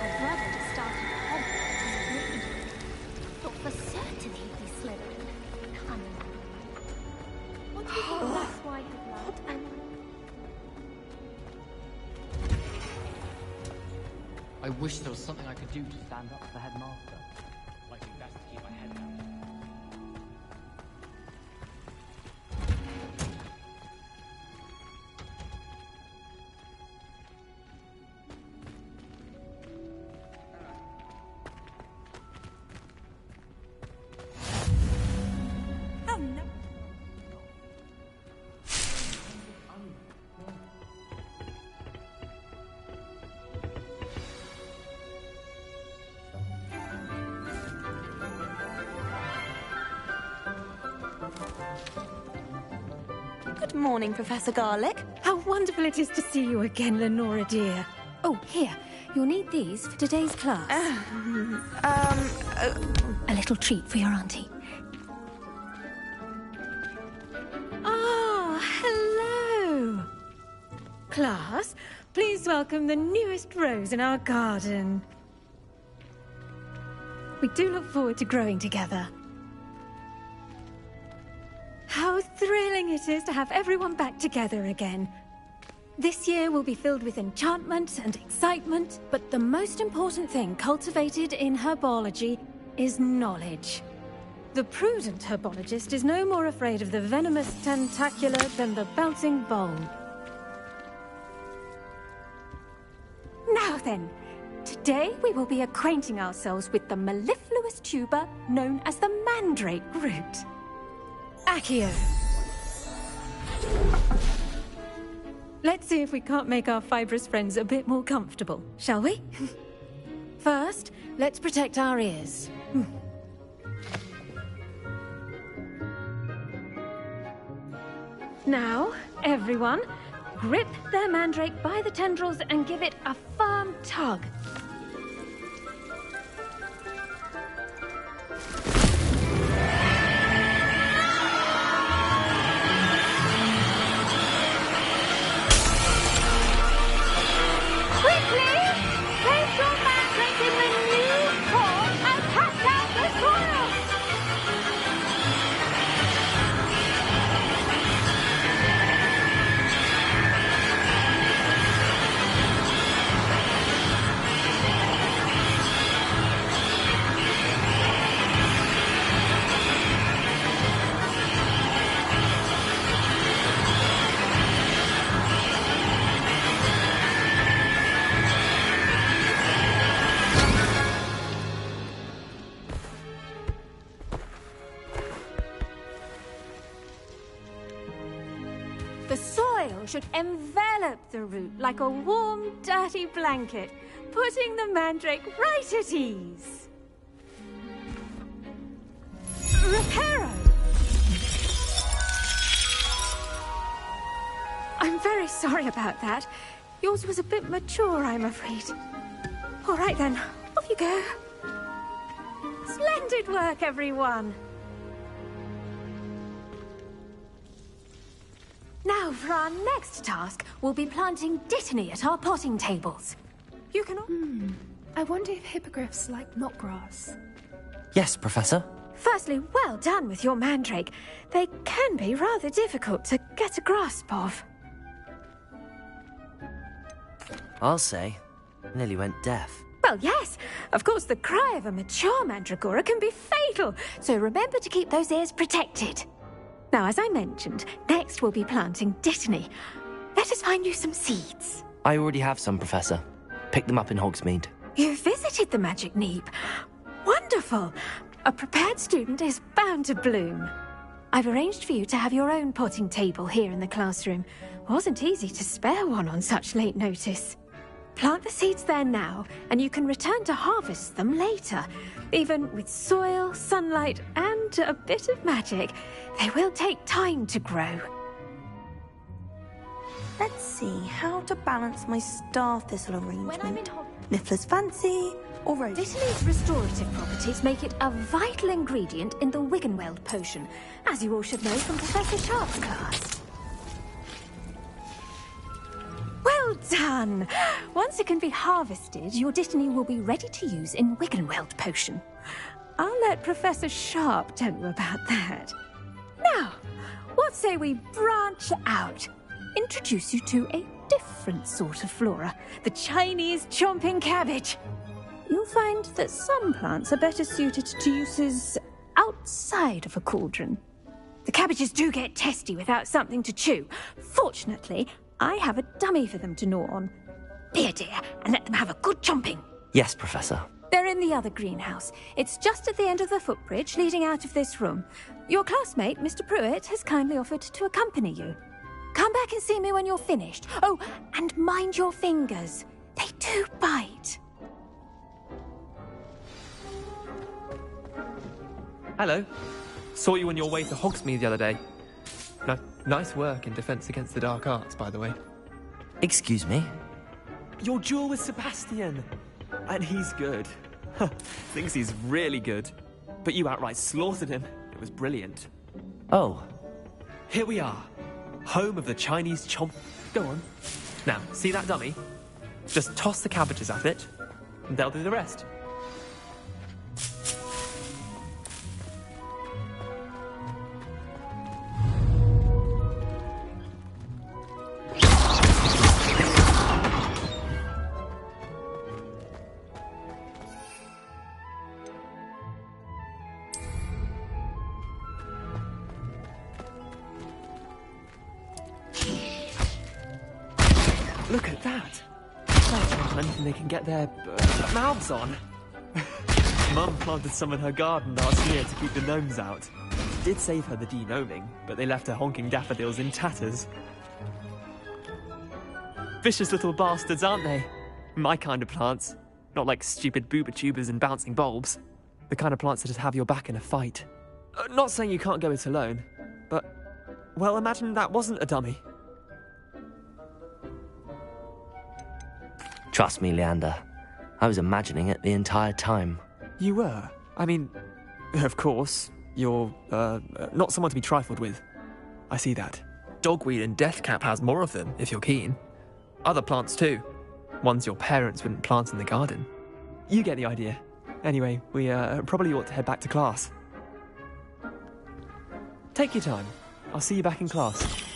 I'd rather just start at Hogwarts as a Gryffindor. Thought for certain he'd be Slytherin. Cunning. What do you think that's why he'd loved Emma? I wish there was something I could do to stand up to the headmaster. Might be best to keep my head down. Oh no. Good morning, Professor Garlick. How wonderful it is to see you again, Lenora dear. Oh, here. You'll need these for today's class. A little treat for your auntie. Ah, hello. Class, please welcome the newest rose in our garden. We do look forward to growing together. How thrilling it is to have everyone back together again. This year will be filled with enchantment and excitement, but the most important thing cultivated in herbology is knowledge. The prudent herbologist is no more afraid of the venomous tentacula than the bouncing bulb. Now then, today we will be acquainting ourselves with the mellifluous tuber known as the mandrake root. Accio. Let's see if we can't make our fibrous friends a bit more comfortable, shall we? First, let's protect our ears. Now, everyone, grip their mandrake by the tendrils and give it a firm tug. The soil should envelop the root like a warm, dirty blanket, putting the mandrake right at ease. Reparo! I'm I'm very sorry about that. Yours was a bit mature, I'm afraid. All right then, off you go. Splendid work, everyone. Now, for our next task, we'll be planting Dittany at our potting tables. You can... I wonder if hippogriffs like knotgrass. Yes, Professor. Firstly, well done with your mandrake. They can be rather difficult to get a grasp of. I'll say. Nearly went deaf. Well, yes. Of course, the cry of a mature mandragora can be fatal, so remember to keep those ears protected. Now, as I mentioned, next we'll be planting Dittany. Let us find you some seeds. I already have some, Professor. Picked them up in Hogsmeade. You visited the Magic Neep. Wonderful. A prepared student is bound to bloom. I've arranged for you to have your own potting table here in the classroom. Wasn't easy to spare one on such late notice. Plant the seeds there now, and you can return to harvest them later. Even with soil, sunlight, and a bit of magic, they will take time to grow. Let's see how to balance my star thistle arrangement. Niffler's fancy or rose? Dittany's restorative properties make it a vital ingredient in the Wiggenweld potion, as you all should know from Professor Sharp's class. Well done! Once it can be harvested, your Dittany will be ready to use in Wiggenweld potion. I'll let Professor Sharp tell you about that. Now, what say we branch out? Introduce you to a different sort of flora, the Chinese chomping cabbage. You'll find that some plants are better suited to uses outside of a cauldron. The cabbages do get testy without something to chew. Fortunately, I have a dummy for them to gnaw on. Here, dear, and let them have a good chomping. Yes, Professor. They're in the other greenhouse. It's just at the end of the footbridge leading out of this room. Your classmate, Mr. Pruitt, has kindly offered to accompany you. Come back and see me when you're finished. Oh, and mind your fingers. They do bite. Hello. Saw you on your way to Hogsmeade the other day. Nice work in Defense Against the Dark Arts, by the way. Excuse me? Your duel with Sebastian. And he's good. Thinks he's really good. But you outright slaughtered him. It was brilliant. Oh. Here we are. Home of the Chinese chomp... Go on. Now, see that dummy? Just toss the cabbages at it, and they'll do the rest. Look at that! That's anything they can get their mouths on. Mum planted some in her garden last year to keep the gnomes out. Did save her the de-gnoming, but they left her honking daffodils in tatters. Vicious little bastards, aren't they? My kind of plants. Not like stupid booba tubers and bouncing bulbs. The kind of plants that just have your back in a fight. Not saying you can't go it alone, but... Well, imagine that wasn't a dummy. Trust me, Leander. I was imagining it the entire time. You were? I mean, of course, you're, not someone to be trifled with. I see that. Dogweed and deathcap has more of them, if you're keen. Other plants too. Ones your parents wouldn't plant in the garden. You get the idea. Anyway, we, probably ought to head back to class. Take your time. I'll see you back in class.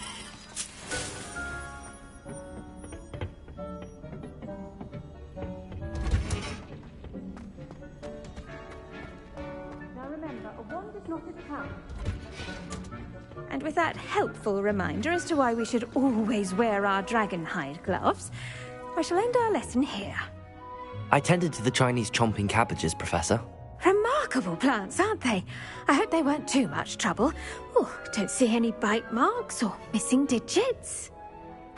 And with that helpful reminder as to why we should always wear our dragonhide gloves, I shall end our lesson here. I tended to the Chinese chomping cabbages, Professor. Remarkable plants, aren't they? I hope they weren't too much trouble. Oh, don't see any bite marks or missing digits.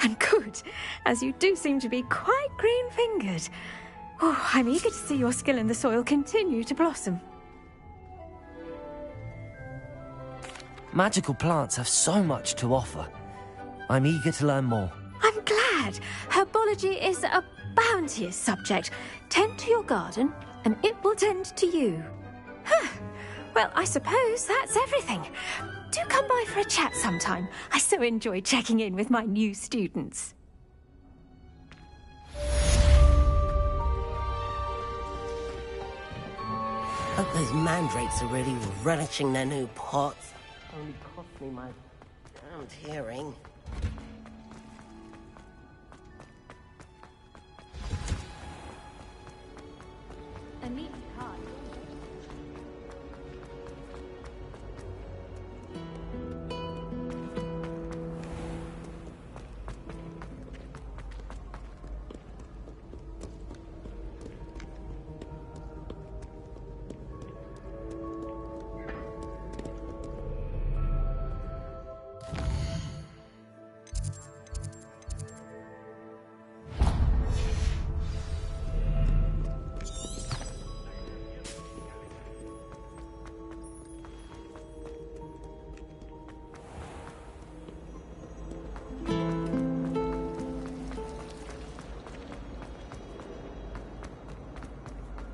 And good, as you do seem to be quite green-fingered. Oh, I'm eager to see your skill in the soil continue to blossom. Magical plants have so much to offer. I'm eager to learn more. I'm glad. Herbology is a bounteous subject. Tend to your garden, and it will tend to you. Huh. Well, I suppose that's everything. Do come by for a chat sometime. I so enjoy checking in with my new students. Hope those mandrakes are really relishing their new pots. Only cost me my damned hearing. A neat card.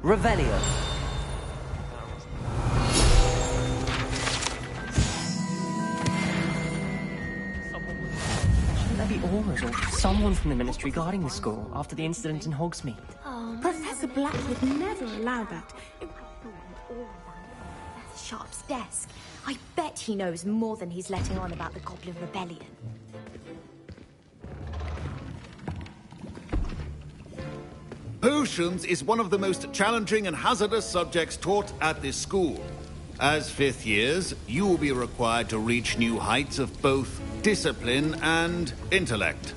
Revelio. Shouldn't there be Aurors or someone from the Ministry guarding the school after the incident in Hogsmeade? Professor Black would never allow that. Sharp's desk. I bet he knows more than he's letting on about the Goblin Rebellion. Potions is one of the most challenging and hazardous subjects taught at this school. As fifth years, you will be required to reach new heights of both discipline and intellect.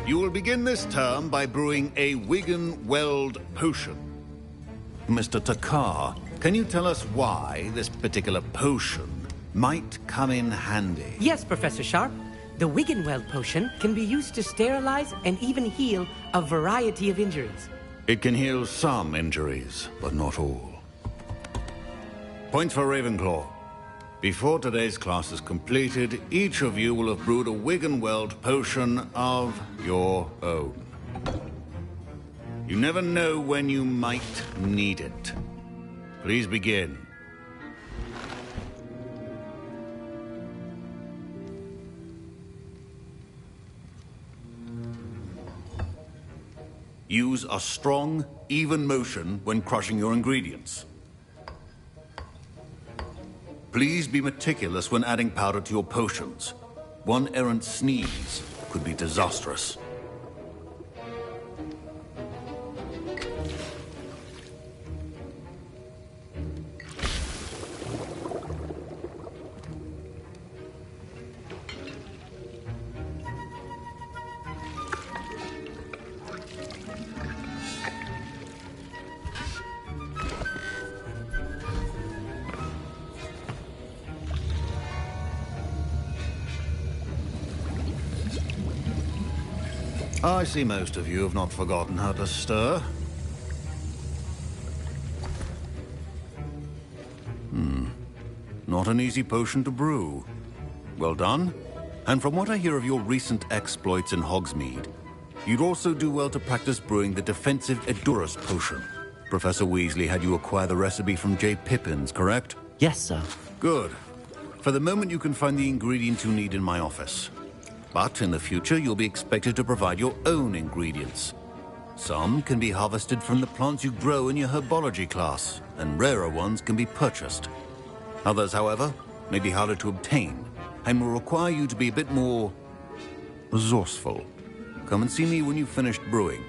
You will begin this term by brewing a Wigan-Weld potion. Mr. Takar, can you tell us why this particular potion might come in handy? Yes, Professor Sharp. The Wigan-Weld potion can be used to sterilize and even heal a variety of injuries. It can heal some injuries, but not all. Points for Ravenclaw. Before today's class is completed, each of you will have brewed a Wigan-Weld potion of your own. You never know when you might need it. Please begin. Use a strong, even motion when crushing your ingredients. Please be meticulous when adding powder to your potions. One errant sneeze could be disastrous. I see most of you have not forgotten how to stir. Not an easy potion to brew. Well done. And from what I hear of your recent exploits in Hogsmeade, you'd also do well to practice brewing the defensive Edurus potion. Professor Weasley had you acquire the recipe from J. Pippins, correct? Yes, sir. Good. For the moment, you can find the ingredients you need in my office. But in the future, you'll be expected to provide your own ingredients. Some can be harvested from the plants you grow in your herbology class, and rarer ones can be purchased. Others, however, may be harder to obtain, and will require you to be a bit more resourceful. Come and see me when you've finished brewing,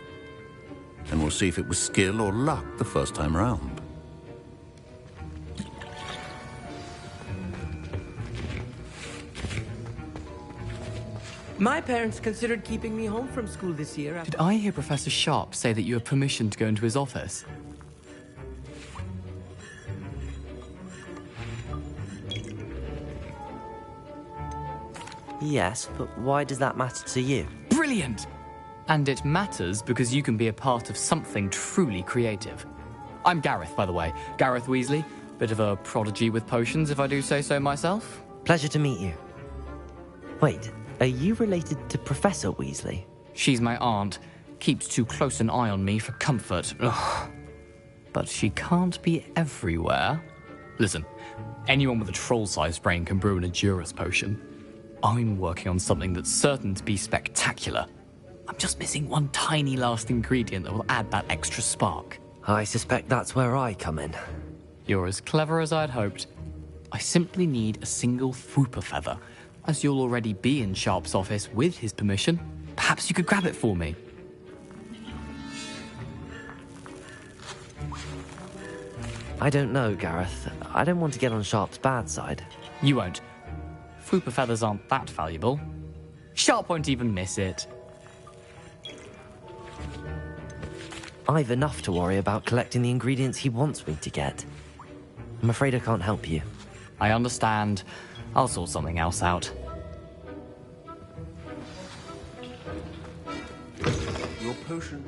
and we'll see if it was skill or luck the first time round. My parents considered keeping me home from school this year. Did I hear Professor Sharp say that you have permission to go into his office? Yes, but why does that matter to you? Brilliant! And it matters because you can be a part of something truly creative. I'm Gareth, by the way. Gareth Weasley. Bit of a prodigy with potions, if I do say so myself. Pleasure to meet you. Wait, are you related to Professor Weasley? She's my aunt. Keeps too close an eye on me for comfort. Ugh. But she can't be everywhere. Listen, anyone with a troll-sized brain can brew an Edurus potion. I'm working on something that's certain to be spectacular. I'm just missing one tiny last ingredient that will add that extra spark. I suspect that's where I come in. You're as clever as I'd hoped. I simply need a single Fwooper feather. As you'll already be in Sharp's office with his permission, perhaps you could grab it for me. I don't know, Gareth. I don't want to get on Sharp's bad side. You won't. Fwooper feathers aren't that valuable. Sharp won't even miss it. I've enough to worry about collecting the ingredients he wants me to get. I'm afraid I can't help you. I understand. I'll sort something else out. Your potion...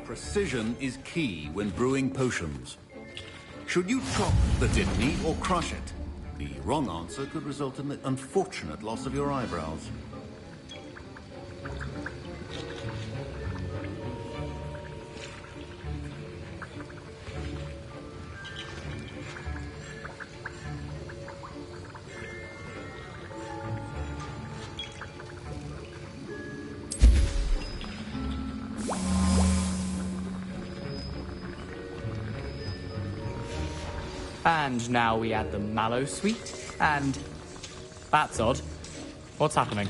Precision is key when brewing potions. Should you chop the dittany or crush it? The wrong answer could result in the unfortunate loss of your eyebrows. And now we add the mallow sweet, and... That's odd. What's happening?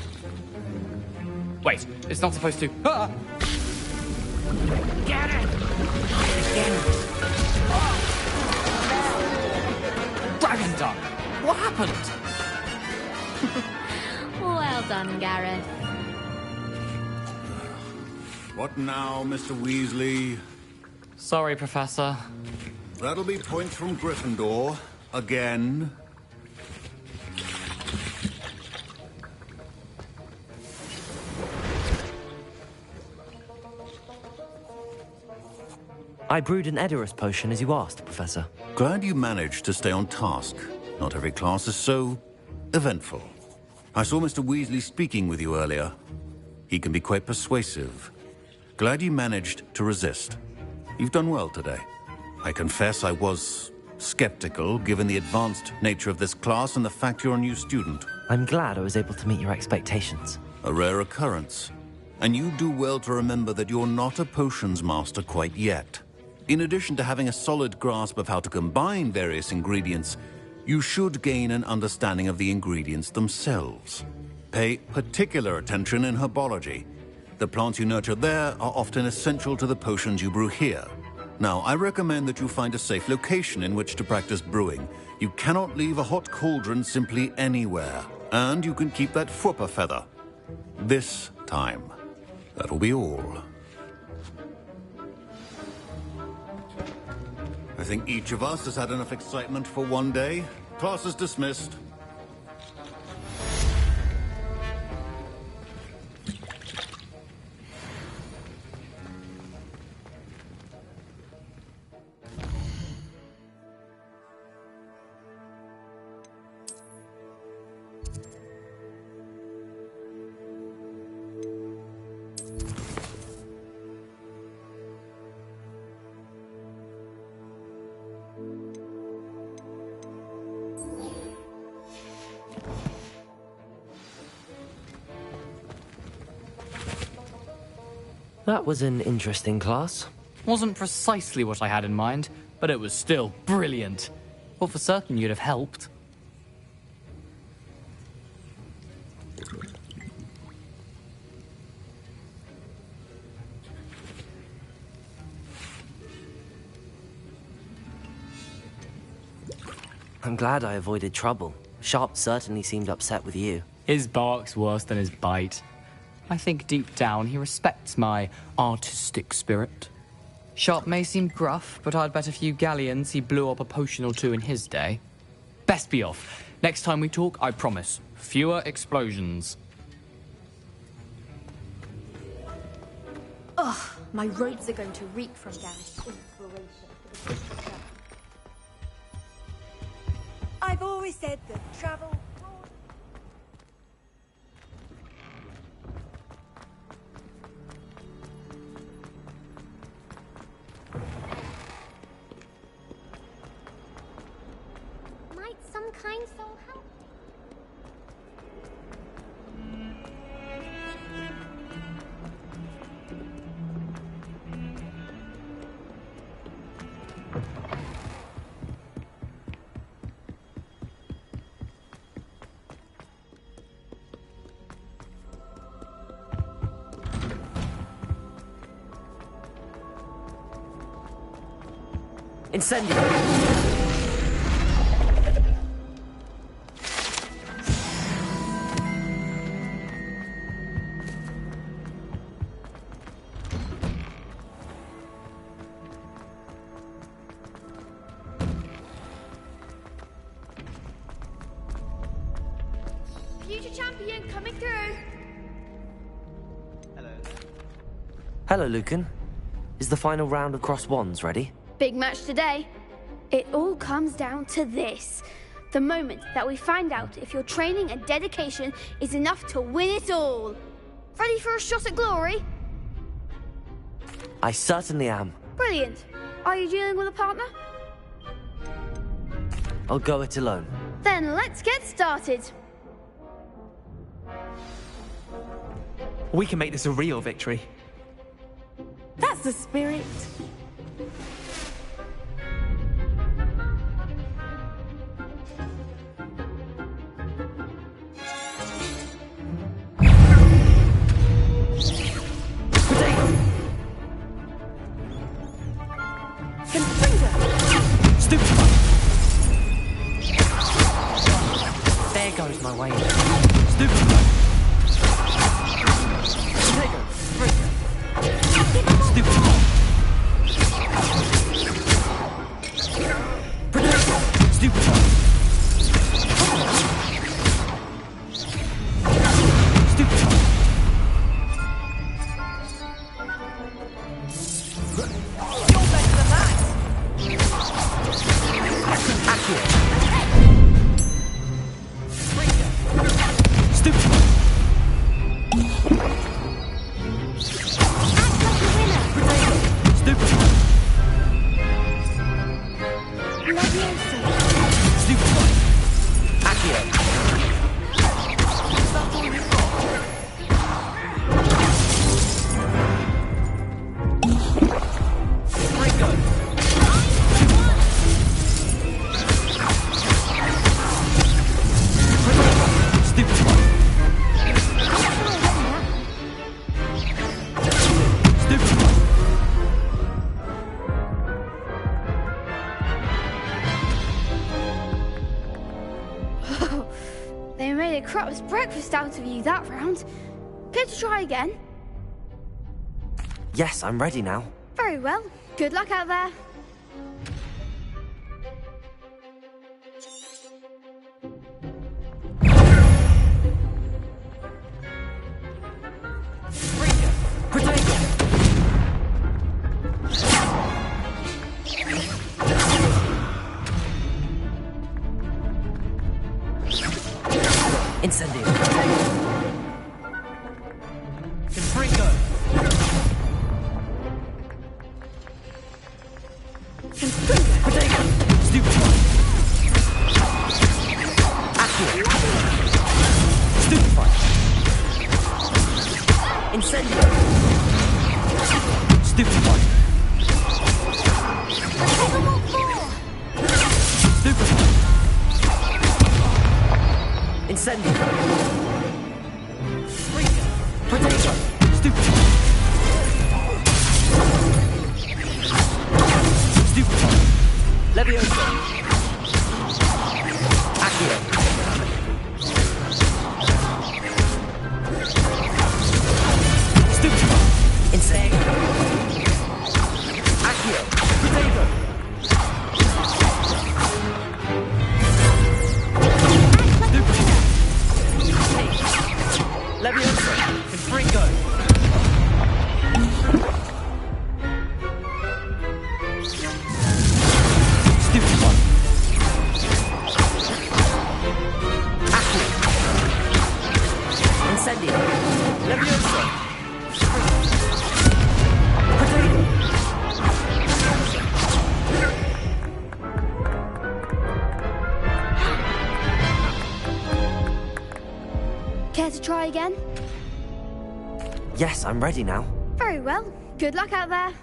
Wait, it's not supposed to... Ah! Get it! Dragon Dung! What happened? Well done, Gareth. What now, Mr. Weasley? Sorry, Professor. That'll be points from Gryffindor. Again. I brewed an Edurus potion as you asked, Professor. Glad you managed to stay on task. Not every class is so eventful. I saw Mr. Weasley speaking with you earlier. He can be quite persuasive. Glad you managed to resist. You've done well today. I confess I was skeptical, given the advanced nature of this class and the fact you're a new student. I'm glad I was able to meet your expectations. A rare occurrence. And you do well to remember that you're not a potions master quite yet. In addition to having a solid grasp of how to combine various ingredients, you should gain an understanding of the ingredients themselves. Pay particular attention in herbology. The plants you nurture there are often essential to the potions you brew here. Now, I recommend that you find a safe location in which to practice brewing. You cannot leave a hot cauldron simply anywhere. And you can keep that Fwooper feather. This time. That'll be all. I think each of us has had enough excitement for one day. Class is dismissed. That was an interesting class. Wasn't precisely what I had in mind, but it was still brilliant. Well, for certain you'd have helped. I'm glad I avoided trouble. Sharp certainly seemed upset with you. His bark's worse than his bite. I think deep down he respects my artistic spirit. Sharp may seem gruff, but I'd bet a few galleons he blew up a potion or two in his day. Best be off. Next time we talk, I promise, fewer explosions. Ugh, my robes are going to reek from gas. I've always said that travel... Might some kind soul help? Incendio! Future champion coming through. Hello, Lucan. Is the final round of Crossed Wands ready? Big match today. It all comes down to this. The moment that we find out if your training and dedication is enough to win it all. Ready for a shot at glory? I certainly am. Brilliant. Are you dealing with a partner? I'll go it alone. Then let's get started. We can make this a real victory. That's the spirit. There goes my way. They made a crap's breakfast out of you that round. Care to try again? Yes, I'm ready now. Very well. Good luck out there. Incendio. Confringo. Protego. Stupefy. Accio. Stupefy. Incendio. Incendio. Potato. Stupid. Stupefy. Levioso. Accio. Stupefy. Insane. Accio. Potato. Levioso. Confringo. Stupid one. Accio. Incendio. Levioso. Potato. Care to try again? Yes, I'm ready now. Very well. Good luck out there.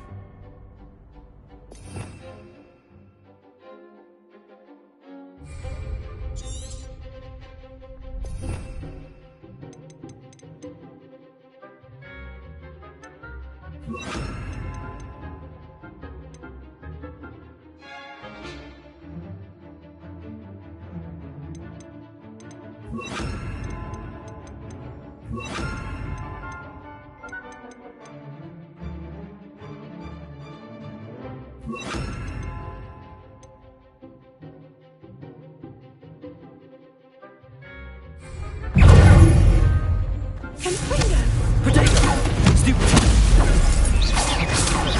Potato. Stupid.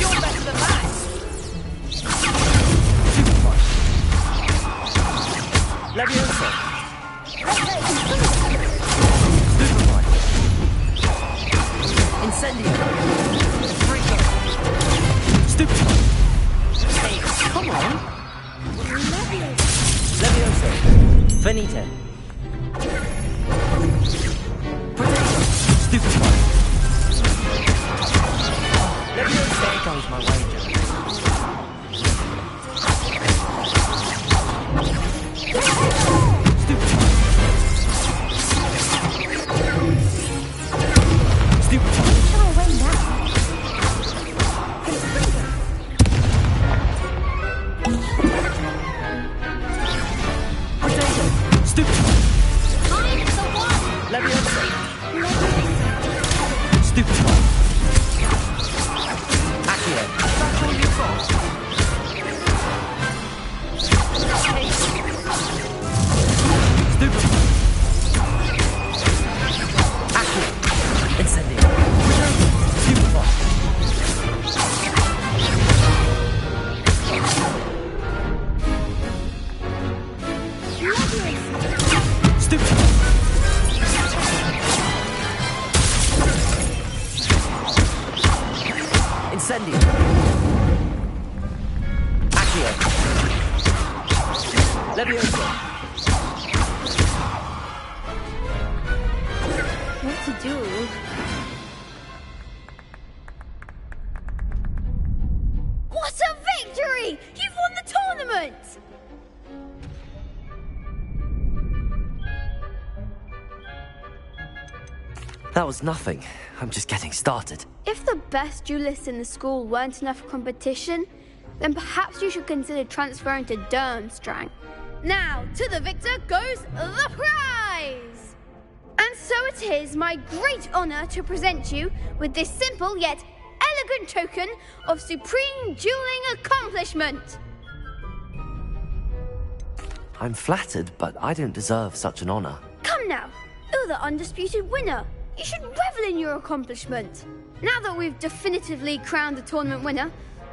You're better than that. Stupefy. Levioso. Stupefy. Incendio. Freako. Stupefy. Hey, come on. Levioso. Finito. Potato. Stupefy. Levioso. There goes my wager. Incendio. Accio. Levioso. What to do? What a victory! You've won the tournament! That was nothing. I'm just getting started. If the best duelists in the school weren't enough for competition, then perhaps you should consider transferring to Durmstrang. Now, to the victor goes the prize! And so it is my great honor to present you with this simple yet elegant token of supreme dueling accomplishment. I'm flattered, but I don't deserve such an honor. Come now, you're the undisputed winner. You should revel in your accomplishment. Now that we've definitively crowned the tournament winner,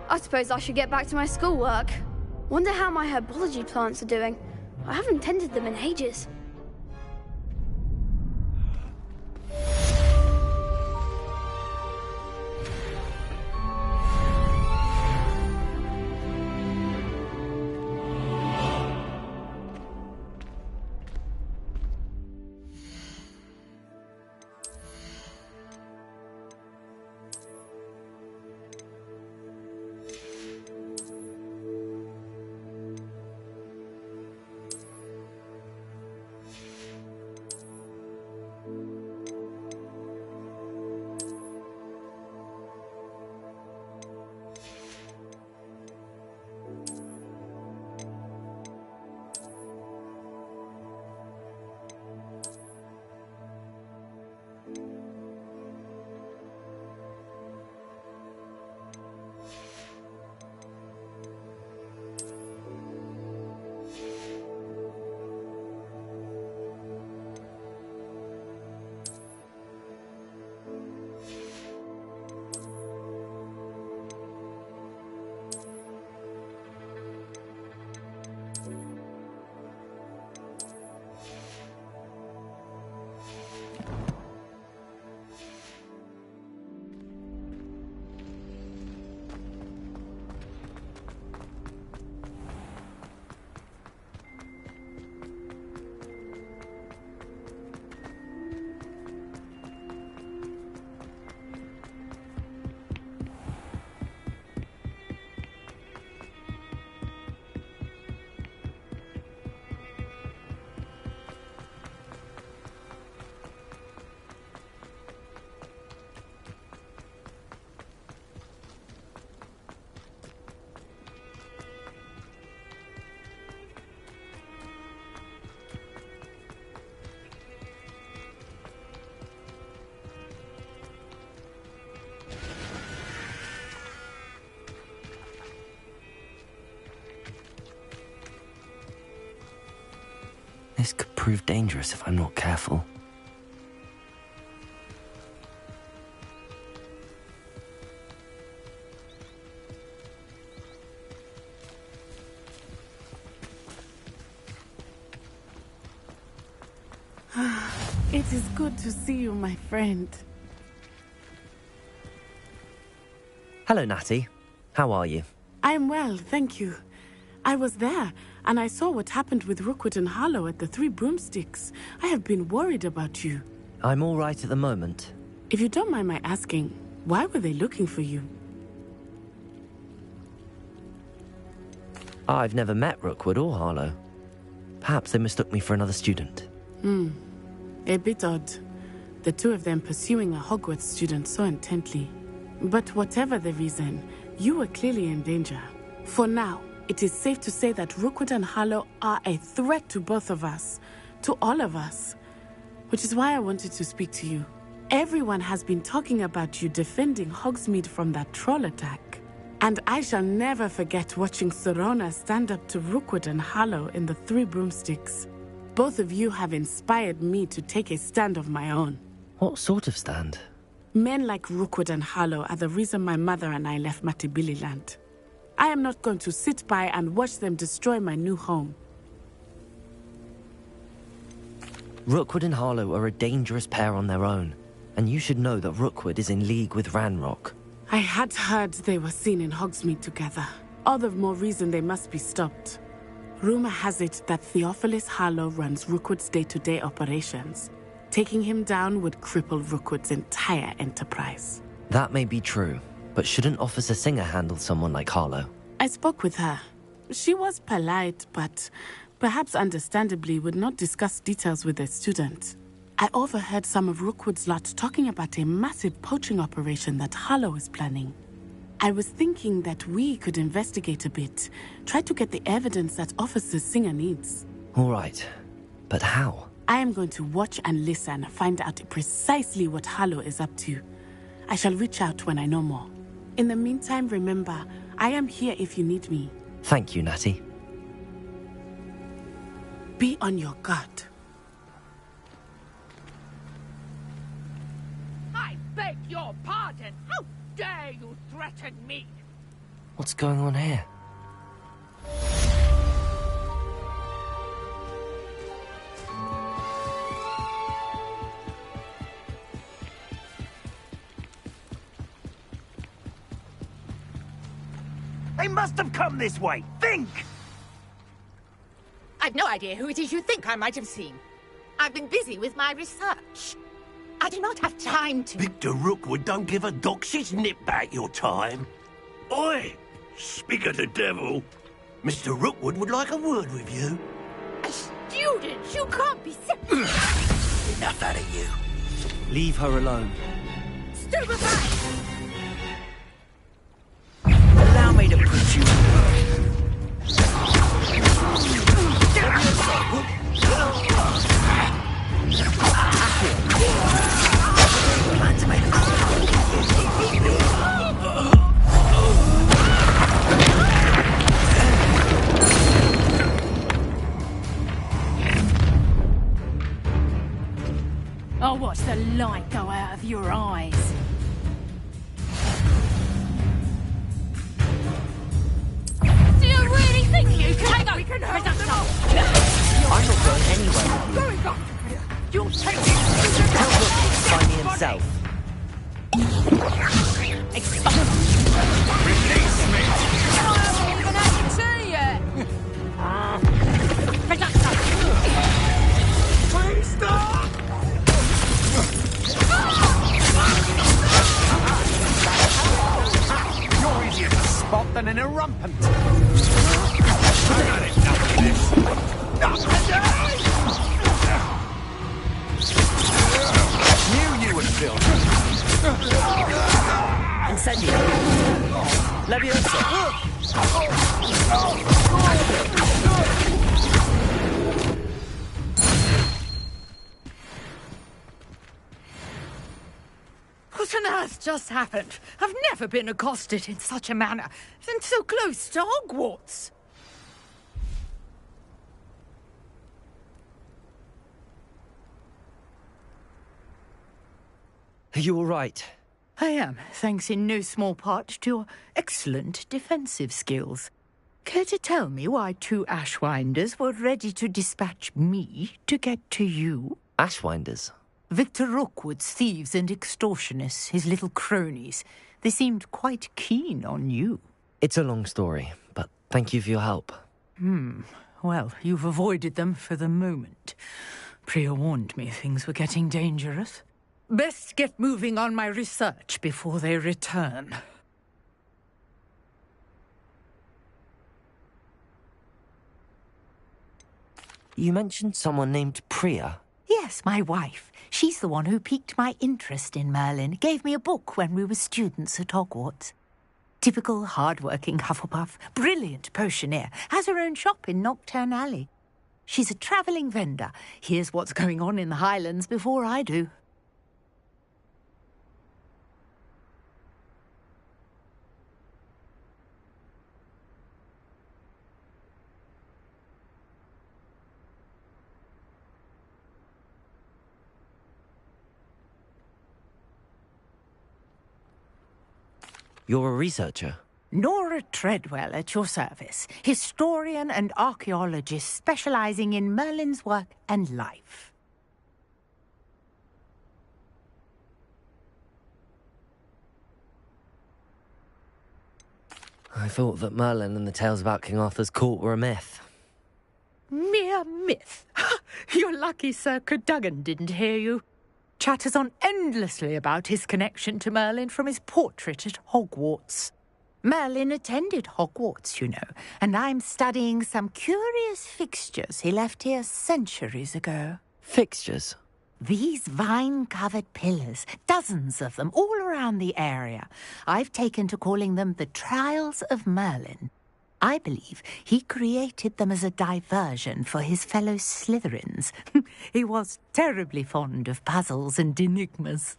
I suppose I should get back to my schoolwork. Wonder how my herbology plants are doing. I haven't tended them in ages. This could prove dangerous if I'm not careful. It is good to see you, my friend. Hello, Natty. How are you? I'm well, thank you. I was there, and I saw what happened with Rookwood and Harlow at the Three Broomsticks. I have been worried about you. I'm all right at the moment. If you don't mind my asking, why were they looking for you? I've never met Rookwood or Harlow. Perhaps they mistook me for another student. A bit odd. The two of them pursuing a Hogwarts student so intently. But whatever the reason, you were clearly in danger. For now, it is safe to say that Rookwood and Harlow are a threat to both of us. To all of us. Which is why I wanted to speak to you. Everyone has been talking about you defending Hogsmeade from that troll attack. And I shall never forget watching Sirona stand up to Rookwood and Harlow in the Three Broomsticks. Both of you have inspired me to take a stand of my own. What sort of stand? Men like Rookwood and Harlow are the reason my mother and I left Matabeleland. I am not going to sit by and watch them destroy my new home. Rookwood and Harlow are a dangerous pair on their own, and you should know that Rookwood is in league with Ranrock. I had heard they were seen in Hogsmeade together. All the more reason they must be stopped. Rumor has it that Theophilus Harlow runs Rookwood's day-to-day operations. Taking him down would cripple Rookwood's entire enterprise. That may be true, but shouldn't Officer Singer handle someone like Harlow? I spoke with her. She was polite, but perhaps understandably would not discuss details with a student. I overheard some of Rookwood's lot talking about a massive poaching operation that Harlow is planning. I was thinking that we could investigate a bit, try to get the evidence that Officer Singer needs. All right, but how? I am going to watch and listen, find out precisely what Harlow is up to. I shall reach out when I know more. In the meantime, remember, I am here if you need me. Thank you, Natty. Be on your guard. I beg your pardon. How dare you threaten me? What's going on here? They must have come this way. Think! I've no idea who it is you think I might have seen. I've been busy with my research. I do not have time to... Victor Rookwood don't give a doxy's nip back your time. Oi! Speak of the devil. Mr. Rookwood would like a word with you. A student? You can't be Enough out of you. Leave her alone. Stupefy! Allow me to put you... I'll watch the light go out of your eyes. Do you really think you can... Hang on, we can help them all. I'm not going anywhere with you. Going on. You'll take it. Tell Rookwood to find me himself. Release me! I haven't even had the tea yet. Please stop! You're easier to spot than in a rumpant. I've had enough of this. Knew you would feel. Incendio. Leviosa. What on earth just happened? I've never been accosted in such a manner, and so close to Hogwarts. Are you all right? I am, thanks in no small part to your excellent defensive skills. Care to tell me why 2 Ashwinders were ready to dispatch me to get to you? Ashwinders? Victor Rookwood's thieves and extortionists, his little cronies. They seemed quite keen on you. It's a long story, but thank you for your help. Well, you've avoided them for the moment. Priya warned me things were getting dangerous. Best get moving on my research before they return. You mentioned someone named Priya. Yes, my wife. She's the one who piqued my interest in Merlin. Gave me a book when we were students at Hogwarts. Typical hard-working Hufflepuff, brilliant potioneer, has her own shop in Nocturne Alley. She's a travelling vendor. Hears what's going on in the Highlands before I do. You're a researcher? Nora Treadwell at your service, historian and archaeologist specialising in Merlin's work and life. I thought that Merlin and the tales about King Arthur's court were a myth. Mere myth. You're lucky Sir Cadogan didn't hear you. Chatters on endlessly about his connection to Merlin from his portrait at Hogwarts. Merlin attended Hogwarts, you know, and I'm studying some curious fixtures he left here centuries ago. Fixtures? These vine-covered pillars, dozens of them, all around the area. I've taken to calling them the Trials of Merlin. I believe he created them as a diversion for his fellow Slytherins. He was terribly fond of puzzles and enigmas.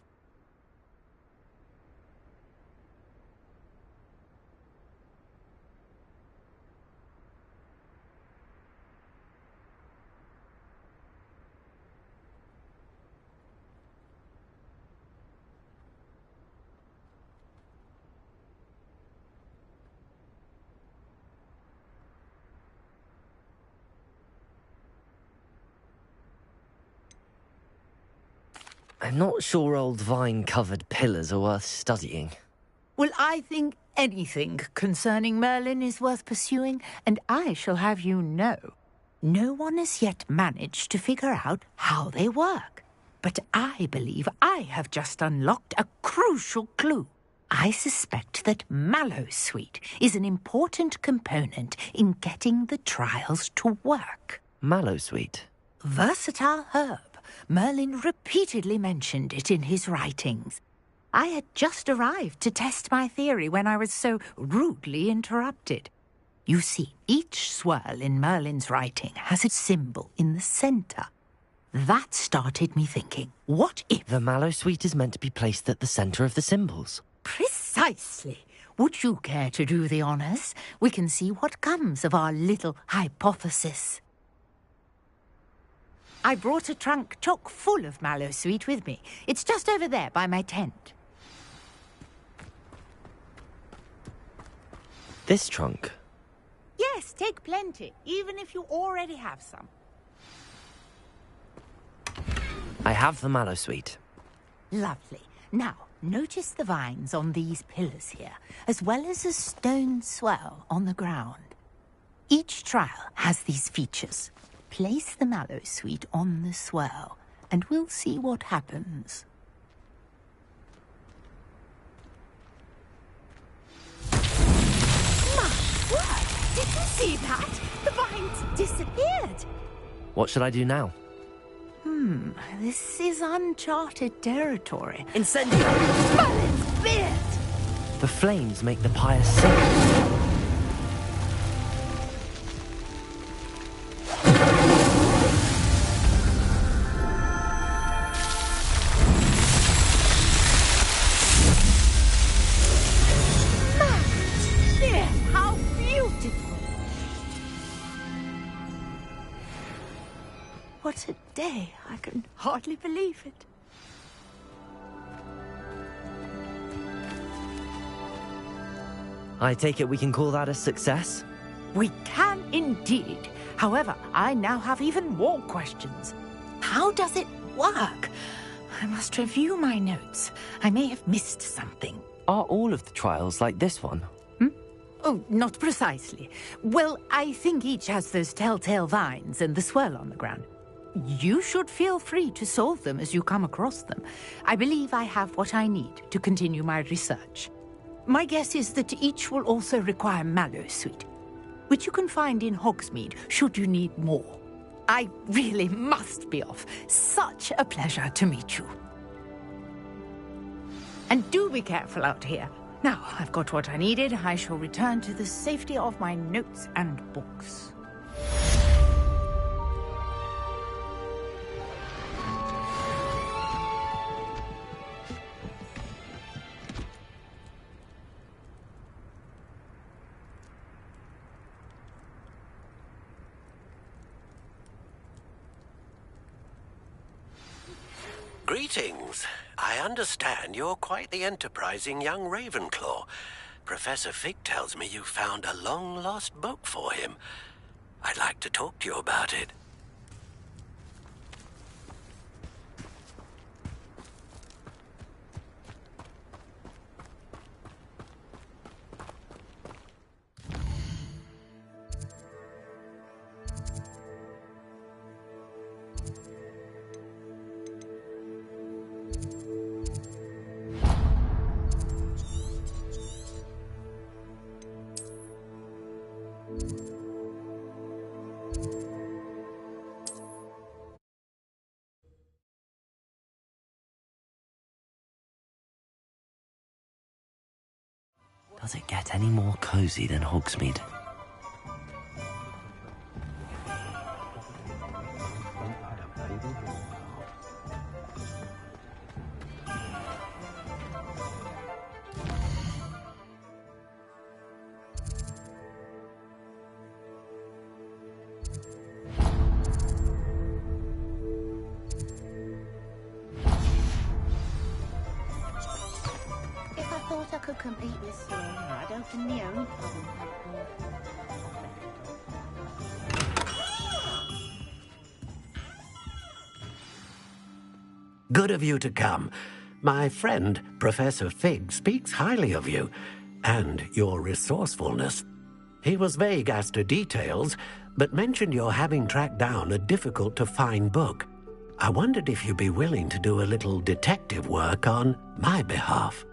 I'm not sure old vine-covered pillars are worth studying. Well, I think anything concerning Merlin is worth pursuing, and I shall have you know, no one has yet managed to figure out how they work. But I believe I have just unlocked a crucial clue. I suspect that Mallowsweet is an important component in getting the trials to work. Mallowsweet? Versatile herb. Merlin repeatedly mentioned it in his writings. I had just arrived to test my theory when I was so rudely interrupted. You see, each swirl in Merlin's writing has a symbol in the centre. That started me thinking, what if... The Mallowsweet is meant to be placed at the centre of the symbols. Precisely. Would you care to do the honours? We can see what comes of our little hypothesis. I brought a trunk chock full of Mallowsweet with me. It's just over there by my tent. This trunk? Yes, take plenty, even if you already have some. I have the Mallowsweet. Lovely. Now, notice the vines on these pillars here, as well as a stone swell on the ground. Each trial has these features. Place the Mallowsweet on the swirl, and we'll see what happens. My word! Did you see that? The vines disappeared! What should I do now? This is uncharted territory. Incendio! Merlin's beard! The flames make the pyre sing. What a day. I can hardly believe it. I take it we can call that a success? We can indeed. However, I now have even more questions. How does it work? I must review my notes. I may have missed something. Are all of the trials like this one? Oh, not precisely. Well, I think each has those telltale vines and the swirl on the ground. You should feel free to solve them as you come across them. I believe I have what I need to continue my research. My guess is that each will also require Mallowsweet, which you can find in Hogsmeade should you need more. I really must be off. Such a pleasure to meet you. And do be careful out here. Now, I've got what I needed. I shall return to the safety of my notes and books. Greetings. I understand you're quite the enterprising young Ravenclaw. Professor Fig tells me you found a long-lost book for him. I'd like to talk to you about it. Does it get any more cozy than Hogsmeade? If I thought I could complete this story, I'd open the only problem Good of you to come. My friend, Professor Fig, speaks highly of you and your resourcefulness. He was vague as to details, but mentioned your having tracked down a difficult-to-find book. I wondered if you'd be willing to do a little detective work on my behalf.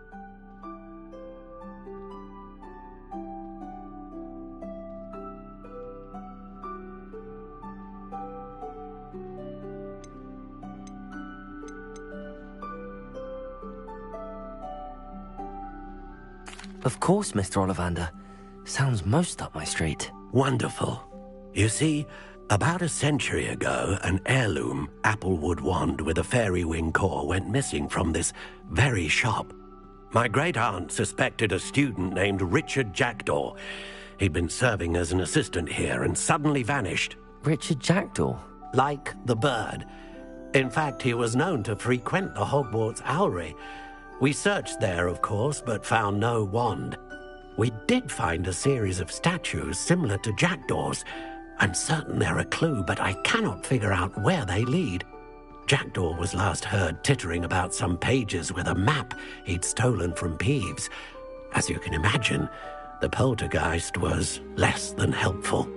Of course, Mr. Ollivander. Sounds most up my street. Wonderful. You see, about a century ago, an heirloom applewood wand with a fairy wing core went missing from this very shop. My great-aunt suspected a student named Richard Jackdaw. He'd been serving as an assistant here and suddenly vanished. Richard Jackdaw? Like the bird. In fact, he was known to frequent the Hogwarts Owlery. We searched there, of course, but found no wand. We did find a series of statues similar to Jackdaw's. I'm certain they're a clue, but I cannot figure out where they lead. Jackdaw was last heard tittering about some pages with a map he'd stolen from Peeves. As you can imagine, the poltergeist was less than helpful.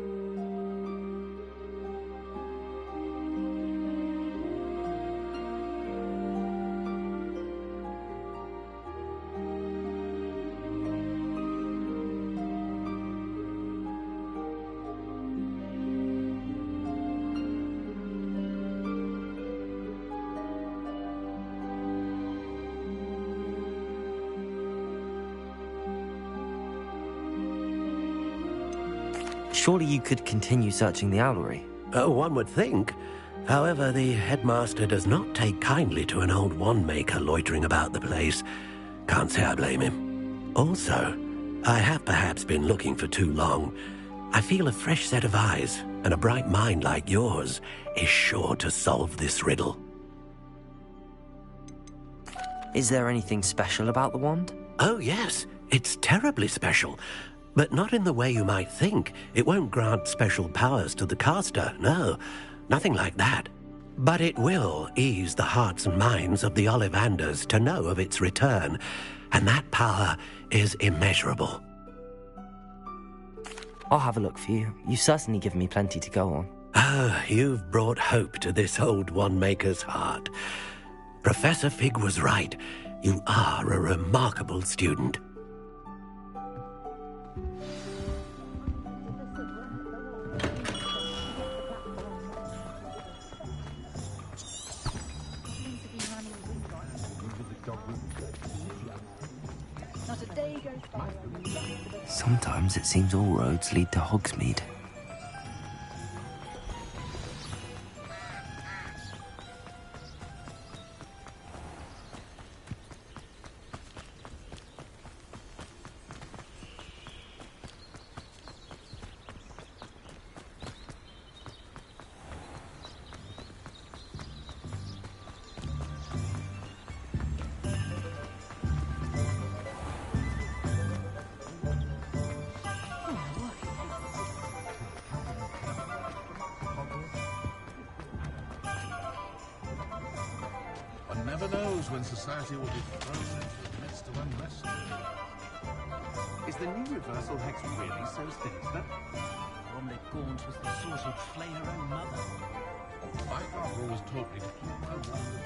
Surely you could continue searching the Owlery. Oh, one would think. However, the headmaster does not take kindly to an old wand maker loitering about the place. Can't say I blame him. Also, I have perhaps been looking for too long. I feel a fresh set of eyes and a bright mind like yours is sure to solve this riddle. Is there anything special about the wand? Oh, yes. It's terribly special, but not in the way you might think. It won't grant special powers to the caster, no, nothing like that. But it will ease the hearts and minds of the Ollivanders to know of its return, and that power is immeasurable. I'll have a look for you. You've certainly given me plenty to go on. Oh, you've brought hope to this old Wand-Maker's heart. Professor Fig was right. You are a remarkable student. Sometimes it seems all roads lead to Hogsmeade. One never knows when society will be thrown into the midst of unrest. Is the new reversal hex really so sinister? Only Gaunt was the sort who'd flay her own mother. My father always taught me to keep my word.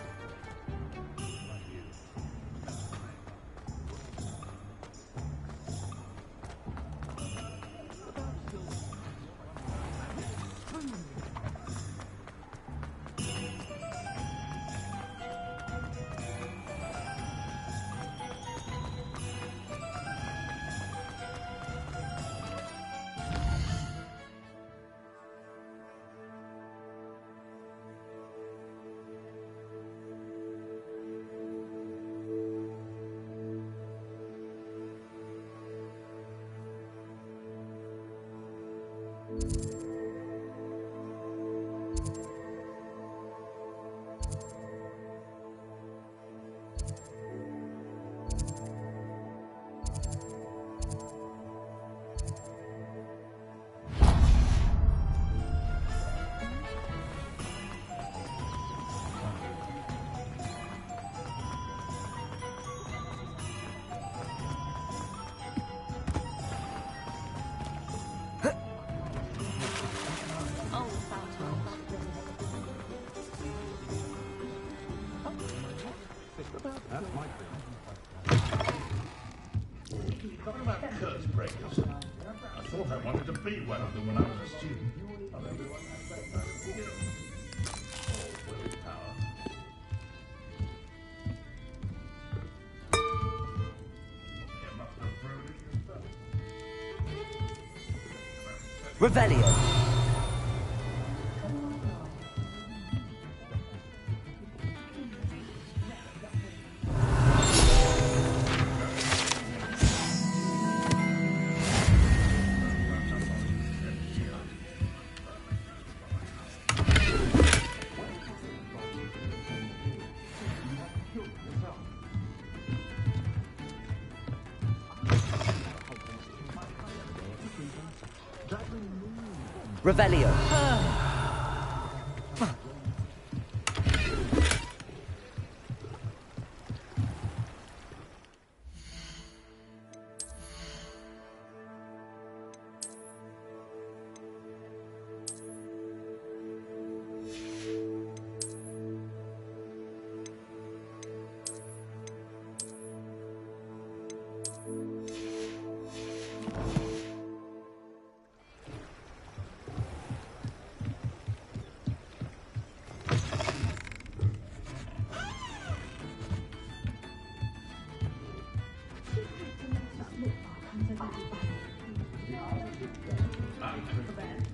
Talking about curse breakers, I thought I wanted to be one of them when I was a student. Revelio. Revelio.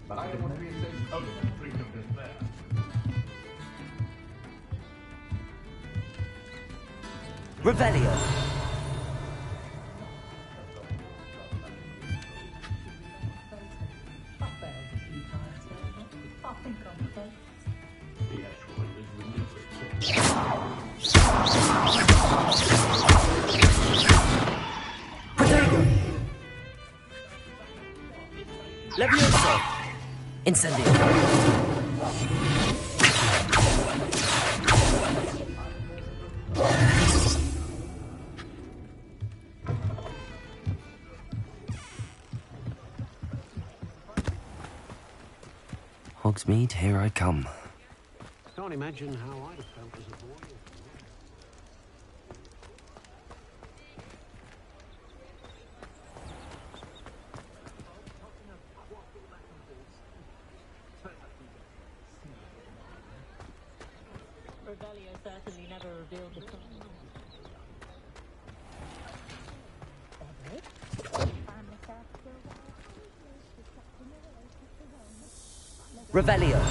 But I don't want to be associated. Oh, drink of this there. Revelio. Protego. Levioso! Incendio! Hogsmeade, here I come. Can't imagine how I'd have felt as a boy. Revelio certainly never revealed the truth. Revelio!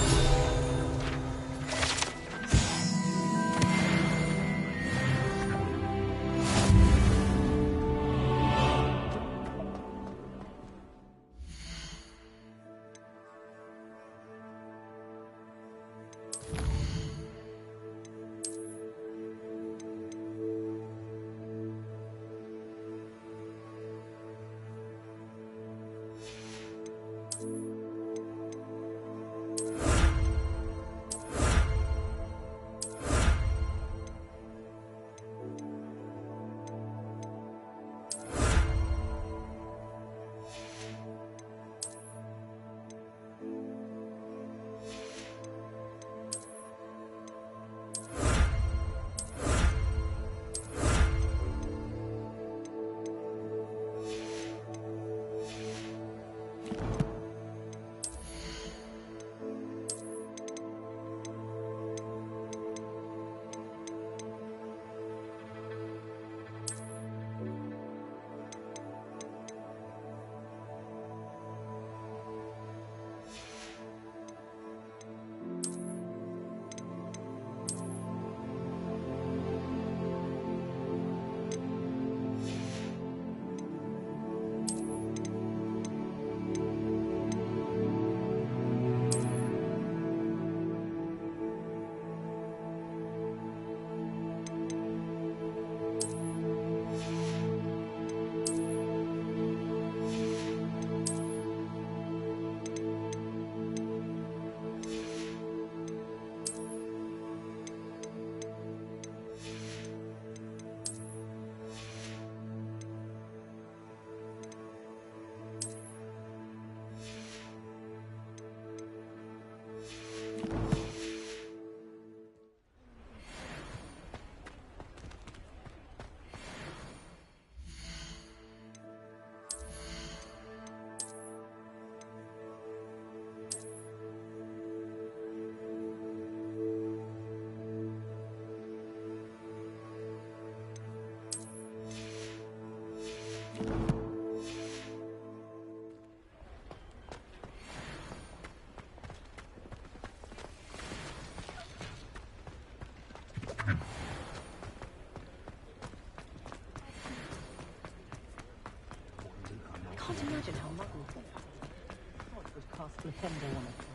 I can't imagine how modern it is. What would cost Defender one of them?